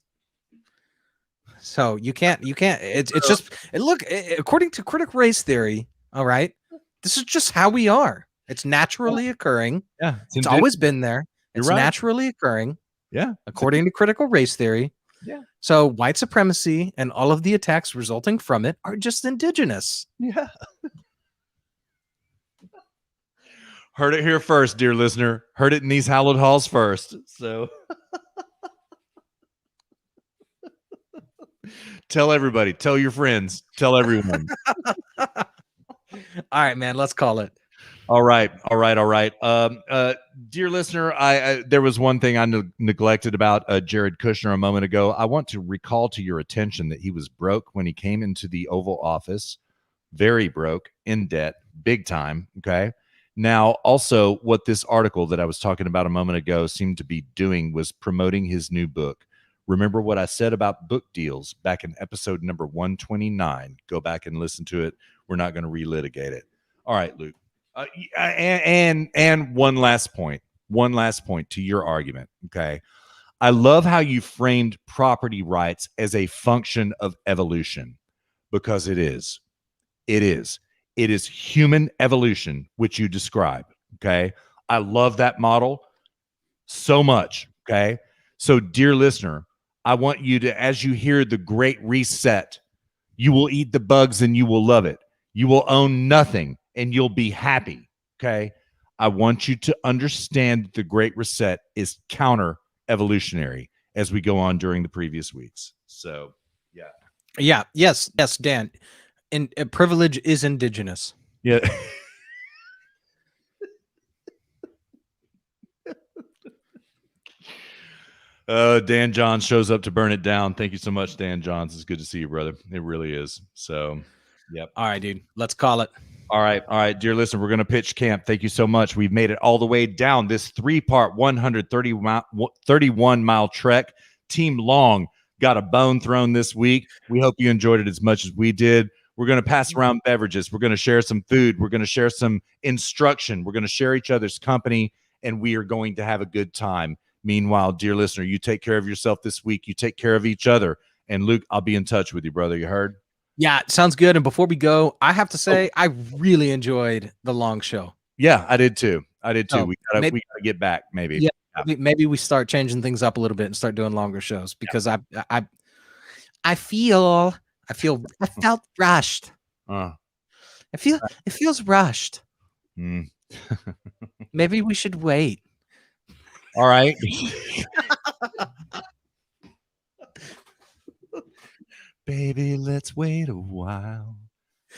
So you can't, it's just, look, according to critical race theory, all right, this is just how we are. It's naturally occurring. Yeah. It's always been there. It's right. naturally occurring. Yeah. According to critical race theory. Yeah. So white supremacy and all of the attacks resulting from it are just indigenous. Yeah. Heard it here first, dear listener. Heard it in these hallowed halls first. So tell everybody, tell your friends, tell everyone. All right, man, let's call it. All right. Dear listener, I there was one thing I neglected about Jared Kushner a moment ago. I want to recall to your attention that he was broke when he came into the Oval Office, very broke, in debt, big time. Okay. Now, also, what this article that I was talking about a moment ago seemed to be doing was promoting his new book. Remember what I said about book deals back in episode number 129. Go back and listen to it. We're not going to relitigate it. All right, Luke. And one last point to your argument. Okay. I love how you framed property rights as a function of evolution, because it is human evolution, which you describe. Okay. I love that model so much. Okay. So, dear listener, I want you to, as you hear the great reset, you will eat the bugs and you will love it. You will own nothing and you'll be happy. Okay. I want you to understand that the great reset is counter evolutionary as we go on during the previous weeks. So, yeah. Yeah. Yes, Dan. And privilege is indigenous. Yeah. Dan Johns shows up to burn it down. Thank you so much, Dan Johns. It's good to see you, brother. It really is. So, yep. All right, dude. Let's call it. All right, dear listener, we're going to pitch camp. Thank you so much. We've made it all the way down this 3-part 131-mile trek. Team Long got a bone thrown this week. We hope you enjoyed it as much as we did. We're going to pass around beverages. We're going to share some food. We're going to share some instruction. We're going to share each other's company, and we are going to have a good time. Meanwhile, dear listener, you take care of yourself this week. You take care of each other. And Luke, I'll be in touch with you, brother. You heard? Yeah, sounds good. And before we go, I have to say, I really enjoyed the Long show. Yeah, I did too. Oh, we gotta get back, maybe. Yeah, maybe we start changing things up a little bit and start doing longer shows, because I felt rushed. It feels rushed. Maybe we should wait. All right. Baby, let's wait a while.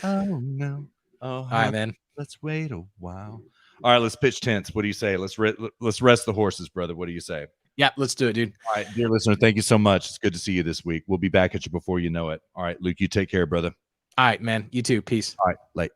Oh no. Oh, all right, man. Let's wait a while. All right, let's pitch tents. What do you say? Let's rest the horses, brother. What do you say? Yeah, let's do it, dude. All right, dear listener, thank you so much. It's good to see you this week. We'll be back at you before you know it. All right, Luke, you take care, brother. All right, man. You too. Peace. All right, late.